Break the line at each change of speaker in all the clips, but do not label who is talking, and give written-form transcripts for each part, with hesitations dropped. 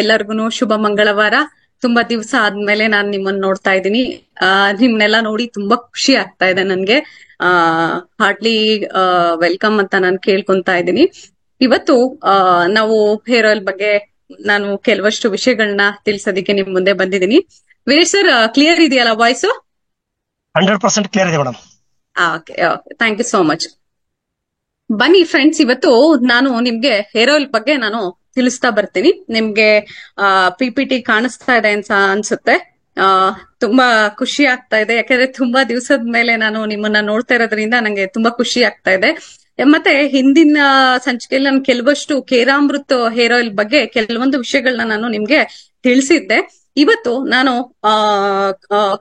ಎಲ್ಲರಿಗೂ ಶುಭ ಮಂಗಳವಾರ. ತುಂಬಾ ದಿವಸ ಆದ್ಮೇಲೆ ನಾನ್ ನಿಮ್ಮನ್ನ ನೋಡ್ತಾ ಇದ್ದೀನಿ. ನಿಮ್ನೆಲ್ಲ ನೋಡಿ ತುಂಬಾ ಖುಷಿ ಆಗ್ತಾ ಇದೆ ನನ್ಗೆ. ಹಾರ್ಟ್ಲಿ ವೆಲ್ಕಮ್ ಅಂತ ನಾನು ಕೇಳ್ಕೊಂತಾ ಇದ್ದೀನಿ. ಇವತ್ತು ನಾವು ಹೇರ್ ಆಯಿಲ್ ಬಗ್ಗೆ ನಾನು ಕೆಲವಷ್ಟು ವಿಷಯಗಳನ್ನ ತಿಳಿಸೋದಿಕ್ಕೆ ನಿಮ್ ಮುಂದೆ ಬಂದಿದ್ದೀನಿ. ವೀರೇಶ್ ಸರ್, ಕ್ಲಿಯರ್ ಇದೆಯಲ್ಲ ವಾಯ್ಸು?
100% ಕ್ಲಿಯರ್ ಇದೆ madam.
Okay, thank you so much. ಬನ್ನಿ ಫ್ರೆಂಡ್ಸ್, ಇವತ್ತು ನಾನು ನಿಮ್ಗೆ ಹೇರ್ ಆಯಿಲ್ ಬಗ್ಗೆ ನಾನು ತಿಳಿಸ್ತಾ ಬರ್ತೀನಿ. ನಿಮ್ಗೆ PPT ಕಾಣಿಸ್ತಾ ಇದೆ ಅಂತ ಅನ್ಸುತ್ತೆ. ತುಂಬಾ ಖುಷಿ ಆಗ್ತಾ ಇದೆ, ಯಾಕಂದ್ರೆ ತುಂಬಾ ದಿವಸದ ಮೇಲೆ ನಾನು ನಿಮ್ಮನ್ನ ನೋಡ್ತಾ ಇರೋದ್ರಿಂದ ನಂಗೆ ತುಂಬಾ ಖುಷಿ ಆಗ್ತಾ ಇದೆ. ಮತ್ತೆ ಹಿಂದಿನ ಸಂಚಿಕೆಯಲ್ಲಿ ನಾನು ಕೆಲವಷ್ಟು ಕೇರಾಮೃತ್ ಹೇರ್ ಆಯಿಲ್ ಬಗ್ಗೆ ಕೆಲವೊಂದು ವಿಷಯಗಳನ್ನ ನಾನು ನಿಮ್ಗೆ ತಿಳಿಸಿದ್ದೆ. ಇವತ್ತು ನಾನು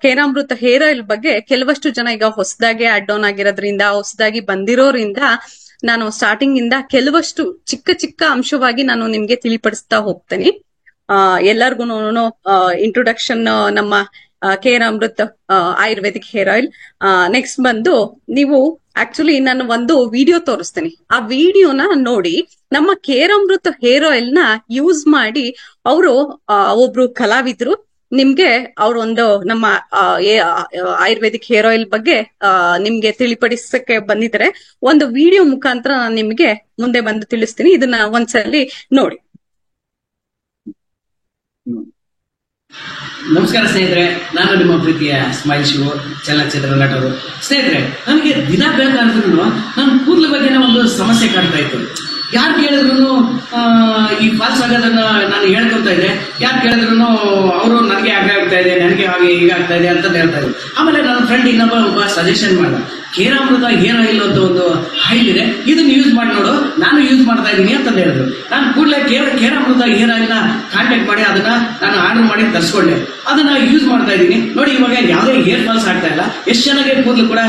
ಕೇರಾಮೃತ ಹೇರ್ ಆಯಿಲ್ ಬಗ್ಗೆ ಕೆಲವಷ್ಟು ಜನ ಈಗ ಹೊಸದಾಗಿ ಆಡ್ ಆನ್ ಆಗಿರೋದ್ರಿಂದ, ಹೊಸದಾಗಿ ಬಂದಿರೋದ್ರಿಂದ ನಾನು ಸ್ಟಾರ್ಟಿಂಗ್ ಇಂದ ಕೆಲವಷ್ಟು ಚಿಕ್ಕ ಚಿಕ್ಕ ಅಂಶವಾಗಿ ನಾನು ನಿಮ್ಗೆ ತಿಳಿಪಡಿಸ್ತಾ ಹೋಗ್ತೇನೆ. ಎಲ್ಲರಿಗೂ ಇಂಟ್ರೊಡಕ್ಷನ್ ನಮ್ಮ ಕೇರಾಮೃತ್ ಆಯುರ್ವೇದಿಕ್ ಹೇರ್ ಆಯಿಲ್. ನೆಕ್ಸ್ಟ್ ಬಂದು ನೀವು ಆಕ್ಚುಲಿ ನಾನು ಒಂದು ವಿಡಿಯೋ ತೋರಿಸ್ತೇನೆ. ಆ ವಿಡಿಯೋನ ನೋಡಿ ನಮ್ಮ ಕೇರಾಮೃತ್ ಹೇರ್ ಆಯಿಲ್ ನ ಯೂಸ್ ಮಾಡಿ ಅವರು ಒಬ್ರು ಕಲಾವಿದ್ರು ನಿಮ್ಗೆ ಅವ್ರೊಂದು ನಮ್ಮ ಆಯುರ್ವೇದಿಕ್ ಹೇರ್ ಆಯಿಲ್ ಬಗ್ಗೆ ನಿಮ್ಗೆ ತಿಳಿಪಡಿಸಕ್ಕೆ ಬಂದಿದ್ರೆ ಒಂದು ವಿಡಿಯೋ ಮುಖಾಂತರ ನಾನು ನಿಮ್ಗೆ ಮುಂದೆ ಬಂದು ತಿಳಿಸ್ತೀನಿ. ಇದನ್ನ ಒಂದ್ಸಲಿ ನೋಡಿ.
ನಮಸ್ಕಾರ ಸ್ನೇಹಿತರೆ, ನಾನು ನಿಮ್ಮ ಪ್ರೀತಿಯ ಸ್ಮೈಲ್ ಶಿವು, ಚಲನಚಿತ್ರ ನಟರು. ಸ್ನೇಹಿತರೆ, ನನಗೆ ದಿನ ಬೇಕಾದ್ರೂ ನನ್ನ ಕೂದಲ ಬಗ್ಗೆನೇ ಒಂದು ಸಮಸ್ಯೆ ಕಾಡ್ತಾ ಇತ್ತು. ಯಾರು ಕೇಳಿದ್ರು ಈ ಫಾಲ್ಸ್ ಆಗೋದನ್ನ ನಾನು ಹೇಳ್ಕೊತಾ ಇದ್ದೆ. ಯಾರು ಕೇಳಿದ್ರು ಅವರು ನನಗೆ ಹಾಗೆ ಆಗ್ತಾ ಇದೆ, ನನಗೆ ಹಾಗೆ ಈಗ ಆಗ್ತಾ ಇದೆ ಅಂತ ಹೇಳ್ತಾ ಇದ್ರು. ಆಮೇಲೆ ನನ್ನ ಫ್ರೆಂಡ್ ಒಬ್ಬ ಸಜೆಷನ್ ಮಾಡ್ದ, ಕೇರಾಮೃತ ಹೇರ್ ಆಯಿಲ್ ಅಂತ ಒಂದು ಆಯಿಲ್ ಇದೆ, ಇದನ್ನ ಯೂಸ್ ಮಾಡಿ ನೋಡು, ನಾನು ಯೂಸ್ ಮಾಡ್ತಾ ಇದ್ದೀನಿ ಅಂತ ಹೇಳಿದ್ರು. ನಾನು ಕೂಡಲೇ ಕೇರಾಮೃತ ಹೇರ್ ಆಯಿಲ್ ನ ಕಾಂಟ್ಯಾಕ್ಟ್ ಮಾಡಿ ಅದನ್ನ ನಾನು ಆರ್ಡರ್ ಮಾಡಿ ತರಿಸ್ಕೊಂಡೆ. ಅದನ್ನ ಯೂಸ್ ಮಾಡ್ತಾ ಇದ್ದೀನಿ. ನೋಡಿ, ಇವಾಗ ಯಾವುದೇ ಹೇರ್ ಫಾಲ್ಸ್ ಆಗ್ತಾ ಇಲ್ಲ, ಎಷ್ಟು ಚೆನ್ನಾಗಿ ಕೂದಲು ಕೂಡ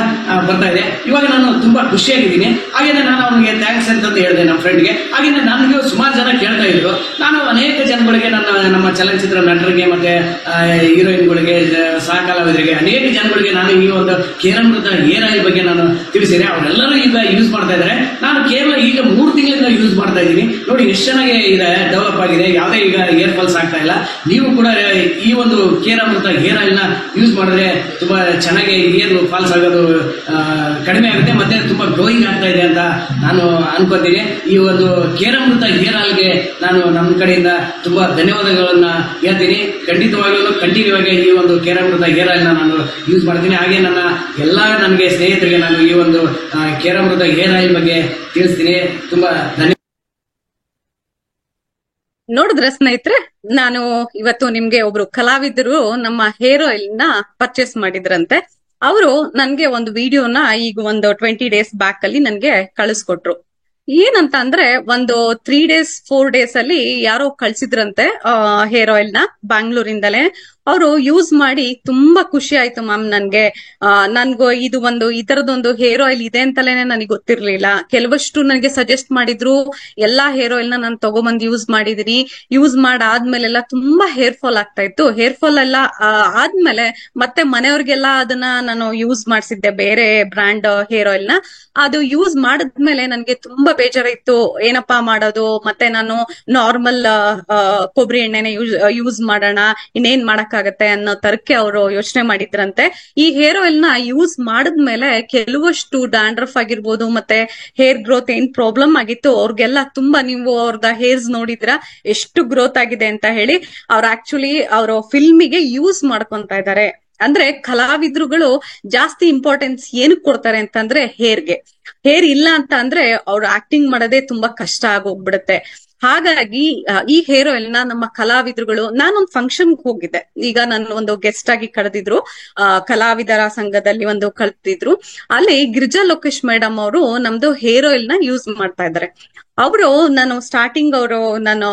ಬರ್ತಾ ಇದೆ. ಇವಾಗ ನಾನು ತುಂಬಾ ಖುಷಿಯಾಗಿದ್ದೀನಿ. ಹಾಗೇನೆ ನಾನು ಅವನಿಗೆ ಥ್ಯಾಂಕ್ಸ್ ಅಂತಂದು ಹೇಳಿದೆ ನಮ್ಮ ಫ್ರೆಂಡ್ಗೆ. ಹಾಗೇನೆ ನನಗೆ ಸುಮಾರು ಜನ ಕೇಳ್ತಾ ಇದ್ರು. ನಾನು ಅನೇಕ ಜನಗಳಿಗೆ, ನಮ್ಮ ಚಲನಚಿತ್ರ ನಟರಿಗೆ ಮತ್ತೆ ಹೀರೋಯಿನ್ಗಳಿಗೆ, ಸಹ ಕಲಾವಿದರಿಗೆ, ಅನೇಕ ಜನಗಳಿಗೆ ನಾನು ಈ ಒಂದು ಕೇರಾಮೃತ ಹೇರ್ ಆಯಿಲ್ ಬಗ್ಗೆ ನಾನು ತಿಳಿಸಿದೆ. ಅವರೆಲ್ಲರೂ ಈಗ ಯೂಸ್ ಮಾಡ್ತಾ ಇದ್ದಾರೆ. ನಾನು ಕೇವಲ ಈಗ 3 ತಿಂಗಳಿಂದ ಯೂಸ್ ಮಾಡ್ತಾ ಇದ್ದೀನಿ. ನೋಡಿ ಎಷ್ಟು ಚೆನ್ನಾಗಿ ಇದೆ, ಡೆವಲಪ್ ಆಗಿದೆ, ಯಾವುದೇ ಈಗ ಹೇರ್ ಫಾಲ್ಸ್ ಆಗ್ತಾ ಇಲ್ಲ. ನೀವು ಕೂಡ ಈ ಒಂದು ಕೇರಾಮೃತ ಹೇರ್ ಆಯಿಲ್ ನ ಯೂಸ್ ಮಾಡಿದ್ರೆ ತುಂಬಾ ಚೆನ್ನಾಗಿ ಹೇರ್ ಫಾಲ್ಸ್ ಆಗೋದು ಕಡಿಮೆ ಆಗುತ್ತೆ, ಮತ್ತೆ ತುಂಬಾ ಗ್ರೋಯಿಂಗ್ ಆಗ್ತಾ ಇದೆ ಅಂತ ನಾನು ಅನ್ಕೋತೀನಿ. ಈ ಒಂದು ಕೇರಾಮೃತ ಹೇರ್ ಆಯಿಲ್ಗೆ ನಾನು ನಮ್ಮ ಕಡೆಯಿಂದ ತುಂಬಾ ಧನ್ಯವಾದಗಳನ್ನ ಹೇಳ್ತೀನಿ. ಖಂಡಿತವಾಗ್ಲೂ ಕಂಟಿನ್ಯೂ ಆಗಿ ಈ ಒಂದು ಕೇರಾಮೃತ ಹೇರ್ ಆಯಿಲ್ ನಾನು ಯೂಸ್ ಮಾಡ್ತೀನಿ. ಹಾಗೆ ನನ್ನ ನನಗೆ ಸ್ನೇಹಿತರಿಗೆ ನಾನು ಈ ಒಂದು ಕೇರಾಮೃತ ಹೇರ್ ಆಯಿಲ್ ಬಗ್ಗೆ ತಿಳಿಸ್ತೀನಿ. ತುಂಬಾ ಧನ್ಯವಾದ.
ನೋಡಿದ್ರೆ ಸ್ನೇಹಿತರೆ, ನಾನು ಇವತ್ತು ನಿಮ್ಗೆ ಒಬ್ರು ಕಲಾವಿದರು ನಮ್ಮ ಹೇರ್ ಆಯಿಲ್ ನ ಪರ್ಚೇಸ್ ಮಾಡಿದ್ರಂತೆ. ಅವರು ನನ್ಗೆ ಒಂದು ವಿಡಿಯೋನ ಈಗ ಒಂದು 20 ಡೇಸ್ ಬ್ಯಾಕ್ ಅಲ್ಲಿ ನನ್ಗೆ ಕಳಿಸ್ಕೊಟ್ರು. ಏನಂತ ಅಂದ್ರೆ, ಒಂದು 3 ಡೇಸ್ 4 ಡೇಸ್ ಅಲ್ಲಿ ಯಾರೋ ಕಳ್ಸಿದ್ರಂತೆ ಹೇರ್ ಆಯಿಲ್ ನ, ಬ್ಯಾಂಗ್ಳೂರಿಂದಲೇ. ಅವರು ಯೂಸ್ ಮಾಡಿ ತುಂಬಾ ಖುಷಿ ಆಯ್ತು ಮ್ಯಾಮ್ ನನ್ಗೆ. ನನ್ಗೂ ಇದು ಒಂದು ಈ ತರದೊಂದು ಹೇರ್ ಆಯಿಲ್ ಇದೆ ಅಂತಲೇನೆ ನನಗೆ ಗೊತ್ತಿರ್ಲಿಲ್ಲ. ಕೆಲವಷ್ಟು ನನಗೆ ಸಜೆಸ್ಟ್ ಮಾಡಿದ್ರು. ಎಲ್ಲಾ ಹೇರ್ ಆಯಿಲ್ ನ ನಾನು ತಗೊಬಂದ್ ಯೂಸ್ ಮಾಡಿದೀನಿ. ಯೂಸ್ ಮಾಡಾದ್ಮೇಲೆಲ್ಲ ತುಂಬಾ ಹೇರ್ ಫಾಲ್ ಆಗ್ತಾ ಇತ್ತು. ಹೇರ್ ಫಾಲ್ ಎಲ್ಲ ಆದ್ಮೇಲೆ ಮತ್ತೆ ಮನೆಯವ್ರಿಗೆಲ್ಲ ಅದನ್ನ ನಾನು ಯೂಸ್ ಮಾಡ್ಸಿದ್ದೆ, ಬೇರೆ ಬ್ರ್ಯಾಂಡ್ ಹೇರ್ ಆಯಿಲ್ ನ. ಅದು ಯೂಸ್ ಮಾಡಿದ್ಮೇಲೆ ನನ್ಗೆ ತುಂಬಾ ಬೇಜಾರಿತ್ತು. ಏನಪ್ಪಾ ಮಾಡೋದು, ಮತ್ತೆ ನಾನು ನಾರ್ಮಲ್ ಕೊಬ್ಬರಿ ಎಣ್ಣೆನೆ ಯೂಸ್ ಮಾಡೋಣ, ಇನ್ನೇನ್ ಮಾಡಕ್ಕಾಗತ್ತೆ ಅನ್ನೋ ತರಕ್ಕೆ ಅವರು ಯೋಚನೆ ಮಾಡಿದ್ರಂತೆ. ಈ ಹೇರ್ ಆಯಿಲ್ ನ ಯೂಸ್ ಮಾಡಿದ್ಮೇಲೆ ಕೆಲವಷ್ಟು ಡ್ಯಾಂಡ್ರಫ್ ಆಗಿರ್ಬೋದು, ಮತ್ತೆ ಹೇರ್ ಗ್ರೋತ್ ಏನ್ ಪ್ರಾಬ್ಲಮ್ ಆಗಿತ್ತು ಅವ್ರಿಗೆಲ್ಲ ತುಂಬಾ, ನೀವು ಅವ್ರದ ಹೇರ್ಸ್ ನೋಡಿದ್ರ ಎಷ್ಟು ಗ್ರೋತ್ ಆಗಿದೆ ಅಂತ ಹೇಳಿ. ಅವ್ರು ಆಕ್ಚುಲಿ ಅವರು ಫಿಲ್ಮಿಗೆ ಯೂಸ್ ಮಾಡ್ಕೊಂತ ಇದ್ದಾರೆ. ಅಂದ್ರೆ ಕಲಾವಿದ್ರುಗಳು ಜಾಸ್ತಿ ಇಂಪಾರ್ಟೆನ್ಸ್ ಏನಕ್ ಕೊಡ್ತಾರೆ ಅಂತಂದ್ರೆ ಹೇರ್ಗೆ. ಹೇರ್ ಇಲ್ಲ ಅಂತ ಅಂದ್ರೆ ಅವ್ರು ಆಕ್ಟಿಂಗ್ ಮಾಡೋದೇ ತುಂಬಾ ಕಷ್ಟ ಆಗೋಗ್ಬಿಡುತ್ತೆ. ಹಾಗಾಗಿ ಈ ಹೇರ್ ಆಯಿಲ್ ನ ನಮ್ಮ ಕಲಾವಿದರುಗಳು, ನಾನೊಂದು ಫಂಕ್ಷನ್ ಹೋಗಿದ್ದೆ. ಈಗ ನನ್ನ ಒಂದು ಗೆಸ್ಟ್ ಆಗಿ ಕರೆದಿದ್ರು, ಕಲಾವಿದರ ಸಂಘದಲ್ಲಿ ಒಂದು ಕರೆದಿದ್ರು. ಅಲ್ಲಿ ಗಿರಿಜಾ ಲೋಕೇಶ್ ಮೇಡಮ್ ಅವರು ನಮ್ದು ಹೇರ್ ಆಯಿಲ್ ನ ಯೂಸ್ ಮಾಡ್ತಾ ಇದ್ದಾರೆ. ಅವರು ನಾನು ಸ್ಟಾರ್ಟಿಂಗ್ ಅವರು ನಾನು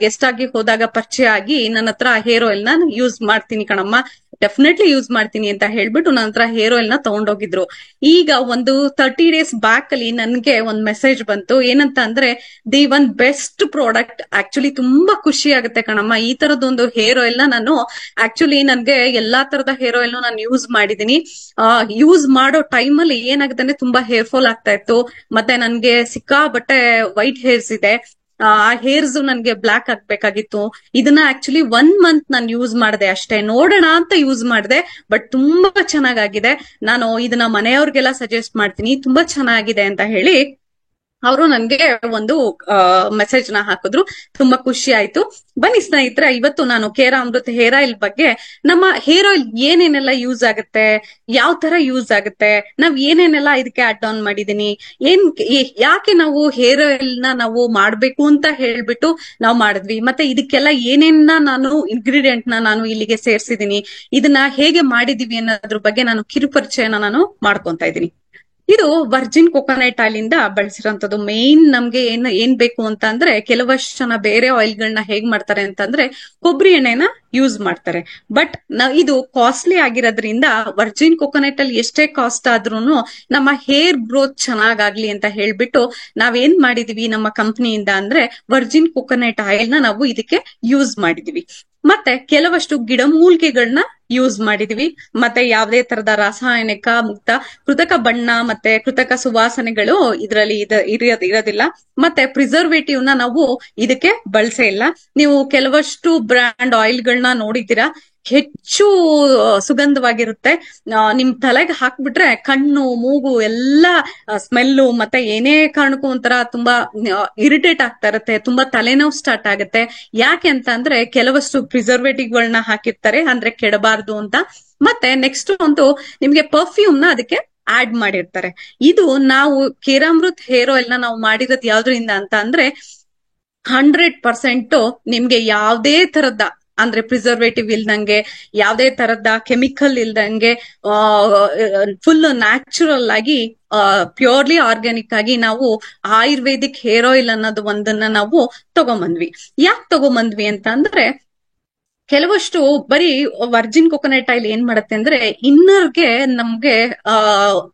ಗೆಸ್ಟ್ ಆಗಿ ಹೋದಾಗ ಪರಿಚಯ ಆಗಿ ನನ್ನ ಹತ್ರ ಹೇರ್ ಆಯಿಲ್ ನ ಯೂಸ್ ಮಾಡ್ತೀನಿ ಕಣಮ್ಮ, ಡೆಫಿನೆಟ್ಲಿ ಯೂಸ್ ಮಾಡ್ತೀನಿ ಅಂತ ಹೇಳ್ಬಿಟ್ಟು ನನ್ನ ಹತ್ರ ಹೇರ್ ಆಯಿಲ್ ನ ತಗೊಂಡೋಗಿದ್ರು. ಈಗ ಒಂದು 30 ಡೇಸ್ ಬ್ಯಾಕ್ ಅಲ್ಲಿ ನನ್ಗೆ ಒಂದ್ ಮೆಸೇಜ್ ಬಂತು. ಏನಂತ ಅಂದ್ರೆ, the one best product. Actually ತುಂಬಾ ಖುಷಿ ಆಗುತ್ತೆ ಕಣಮ್ಮ, ಈ ತರದೊಂದು ಹೇರ್ ಆಯಿಲ್ ನ ನಾನು ಆಕ್ಚುಲಿ ನನ್ಗೆ ಎಲ್ಲಾ ತರದ ಹೇರ್ ಆಯಿಲ್ ನಾನು ಯೂಸ್ ಮಾಡಿದೀನಿ. ಯೂಸ್ ಮಾಡೋ ಟೈಮ್ ಅಲ್ಲಿ ಏನಾಗುತ್ತೆ ಅಂದ್ರೆ ತುಂಬಾ ಹೇರ್ ಫಾಲ್ ಆಗ್ತಾ ಇತ್ತು. ಮತ್ತೆ ನನ್ಗೆ ಸಿಕ್ಕಾಬಟ್ಟೆ ವೈಟ್ ಹೇರ್ಸ್ ಇದೆ. ಆ ಹೇರ್ಸ್ ನನ್ಗೆ ಬ್ಲಾಕ್ ಆಗ್ಬೇಕಾಗಿತ್ತು. ಇದನ್ನ ಆಕ್ಚುಲಿ 1 ಮಂತ್ ನಾನು ಯೂಸ್ ಮಾಡಿದೆ ಅಷ್ಟೇ, ನೋಡೋಣ ಅಂತ ಯೂಸ್ ಮಾಡಿದೆ. ಬಟ್ ತುಂಬಾ ಚೆನ್ನಾಗಾಗಿದೆ. ನಾನು ಇದನ್ನ ಮನೆಯವ್ರಿಗೆಲ್ಲ ಸಜೆಸ್ಟ್ ಮಾಡ್ತೀನಿ, ತುಂಬಾ ಚೆನ್ನಾಗಿದೆ ಅಂತ ಹೇಳಿ ಅವರು ನನ್ಗೆ ಒಂದು ಮೆಸೇಜ್ ನ ಹಾಕಿದ್ರು. ತುಂಬಾ ಖುಷಿ ಆಯ್ತು. ಬನ್ನಿ ಸ್ನೇಹಿತರೆ, ಇವತ್ತು ನಾನು ಕೇರ ಅಮೃತ್ ಹೇರ್ ಆಯಿಲ್ ಬಗ್ಗೆ, ನಮ್ಮ ಹೇರ್ ಆಯಿಲ್ ಏನೇನೆಲ್ಲ ಯೂಸ್ ಆಗುತ್ತೆ, ಯಾವ ತರ ಯೂಸ್ ಆಗುತ್ತೆ, ನಾವ್ ಏನೇನೆಲ್ಲ ಇದಕ್ಕೆ ಅಡ್ ಆನ್ ಮಾಡಿದೀನಿ, ಯಾಕೆ ನಾವು ಹೇರ್ ಆಯಿಲ್ ನ ನಾವು ಮಾಡ್ಬೇಕು ಅಂತ ಹೇಳ್ಬಿಟ್ಟು ನಾವು ಮಾಡಿದ್ವಿ, ಮತ್ತೆ ಇದಕ್ಕೆಲ್ಲ ಏನೇನ ನಾನು ಇಂಗ್ರೀಡಿಯೆಂಟ್ ನಾನು ಇಲ್ಲಿಗೆ ಸೇರ್ಸಿದೀನಿ, ಇದನ್ನ ಹೇಗೆ ಮಾಡಿದೀವಿ ಅನ್ನೋದ್ರ ಬಗ್ಗೆ ನಾನು ಕಿರುಪರಿಚಯನ ನಾನು ಮಾಡ್ಕೊಂತ ಇದ್ದೀನಿ. ಇದು ವರ್ಜಿನ್ ಕೊಕೊನಟ್ ಆಯಿಲ್ ಇಂದ ಬಳಸಿರೋಂಥದ್ದು. ಮೇನ್ ನಮ್ಗೆ ಏನ್ ಬೇಕು ಅಂತ ಅಂದ್ರೆ, ಕೆಲವಷ್ಟು ಜನ ಬೇರೆ ಆಯಿಲ್ಗಳನ್ನ ಹೇಗ್ ಮಾಡ್ತಾರೆ ಅಂತಂದ್ರೆ ಕೊಬ್ಬರಿ ಎಣ್ಣೆನ ಯೂಸ್ ಮಾಡ್ತಾರೆ. ಬಟ್ ಇದು ಕಾಸ್ಟ್ಲಿ ಆಗಿರೋದ್ರಿಂದ ವರ್ಜಿನ್ ಕೊಕೊನಟ್ ಅಲ್ಲಿ ಎಷ್ಟೇ ಕಾಸ್ಟ್ ಆದ್ರೂನು ನಮ್ಮ ಹೇರ್ ಗ್ರೋತ್ ಚೆನ್ನಾಗಾಗ್ಲಿ ಅಂತ ಹೇಳ್ಬಿಟ್ಟು ನಾವೇನ್ ಮಾಡಿದೀವಿ ನಮ್ಮ ಕಂಪ್ನಿಯಿಂದ ಅಂದ್ರೆ ವರ್ಜಿನ್ ಕೊಕೊನಟ್ ಆಯಿಲ್ ನ ನಾವು ಇದಕ್ಕೆ ಯೂಸ್ ಮಾಡಿದೀವಿ. ಮತ್ತೆ ಕೆಲವಷ್ಟು ಗಿಡಮೂಲಿಕೆಗಳನ್ನ ಯೂಸ್ ಮಾಡಿದೀವಿ. ಮತ್ತೆ ಯಾವುದೇ ತರದ ರಾಸಾಯನಿಕ ಮುಕ್ತ ಕೃತಕ ಬಣ್ಣ ಮತ್ತೆ ಕೃತಕ ಸುವಾಸನೆಗಳು ಇದರಲ್ಲಿ ಇರೋದಿಲ್ಲ. ಮತ್ತೆ ಪ್ರಿಸರ್ವೇಟಿವ್ ನ ನಾವು ಇದಕ್ಕೆ ಬಳಸೇ ಇಲ್ಲ. ನೀವು ಕೆಲವಷ್ಟು ಬ್ರ್ಯಾಂಡ್ ಆಯಿಲ್ಗಳನ್ನ ನೋಡಿದ್ದೀರಾ, ಹೆಚ್ಚು ಸುಗಂಧವಾಗಿರುತ್ತೆ. ನಿಮ್ ತಲೆಗೆ ಹಾಕ್ಬಿಟ್ರೆ ಕಣ್ಣು ಮೂಗು ಎಲ್ಲ ಸ್ಮೆಲ್ಲು, ಮತ್ತೆ ಏನೇ ಕಾರಣಕ್ಕೂ ಒಂಥರ ತುಂಬಾ ಇರಿಟೇಟ್ ಆಗ್ತಾ ಇರುತ್ತೆ, ತುಂಬಾ ತಲೆನೋವು ಸ್ಟಾರ್ಟ್ ಆಗುತ್ತೆ. ಯಾಕೆ ಅಂತ ಅಂದ್ರೆ ಕೆಲವಷ್ಟು ಪ್ರಿಸರ್ವೇಟಿವ್ ಗಳನ್ನ ಹಾಕಿರ್ತಾರೆ, ಅಂದ್ರೆ ಕೆಡಬಾರ್ದು ಅಂತ. ಮತ್ತೆ ನೆಕ್ಸ್ಟ್ ಒಂದು ನಿಮ್ಗೆ ಪರ್ಫ್ಯೂಮ್ ನ ಅದಕ್ಕೆ ಆಡ್ ಮಾಡಿರ್ತಾರೆ. ಇದು ನಾವು ಕೇರಾಮೃತ್ ಹೇರ್ ಆಯಿಲ್ ನ ನಾವು ಮಾಡಿರೋದು ಯಾವ್ದ್ರಿಂದ ಅಂತ ಅಂದ್ರೆ 100% ನಿಮ್ಗೆ ಯಾವ್ದೇ ತರದ ಅಂದ್ರೆ ಪ್ರಿಸರ್ವೇಟಿವ್ ಇಲ್ದಂಗೆ, ಯಾವ್ದೇ ತರದ ಕೆಮಿಕಲ್ ಇಲ್ದಂಗೆ, ಫುಲ್ ನ್ಯಾಚುರಲ್ ಆಗಿ ಪ್ಯೂರ್ಲಿ ಆರ್ಗ್ಯಾನಿಕ್ ಆಗಿ ನಾವು ಆಯುರ್ವೇದಿಕ್ ಹೇರ್ ಆಯಿಲ್ ಅನ್ನೋದು ಒಂದನ್ನ ನಾವು ತಗೊಂಬಂದ್ವಿ. ಯಾಕೆ ತಗೊಂಬಂದ್ವಿ ಅಂತ ಅಂದ್ರೆ, ಕೆಲವಷ್ಟು ಬರೀ ವರ್ಜಿನ್ ಕೊಕೊನಟ್ ಆಯಿಲ್ ಏನ್ ಮಾಡುತ್ತೆ ಅಂದ್ರೆ ಇನ್ನರ್ಗೆ ನಮ್ಗೆ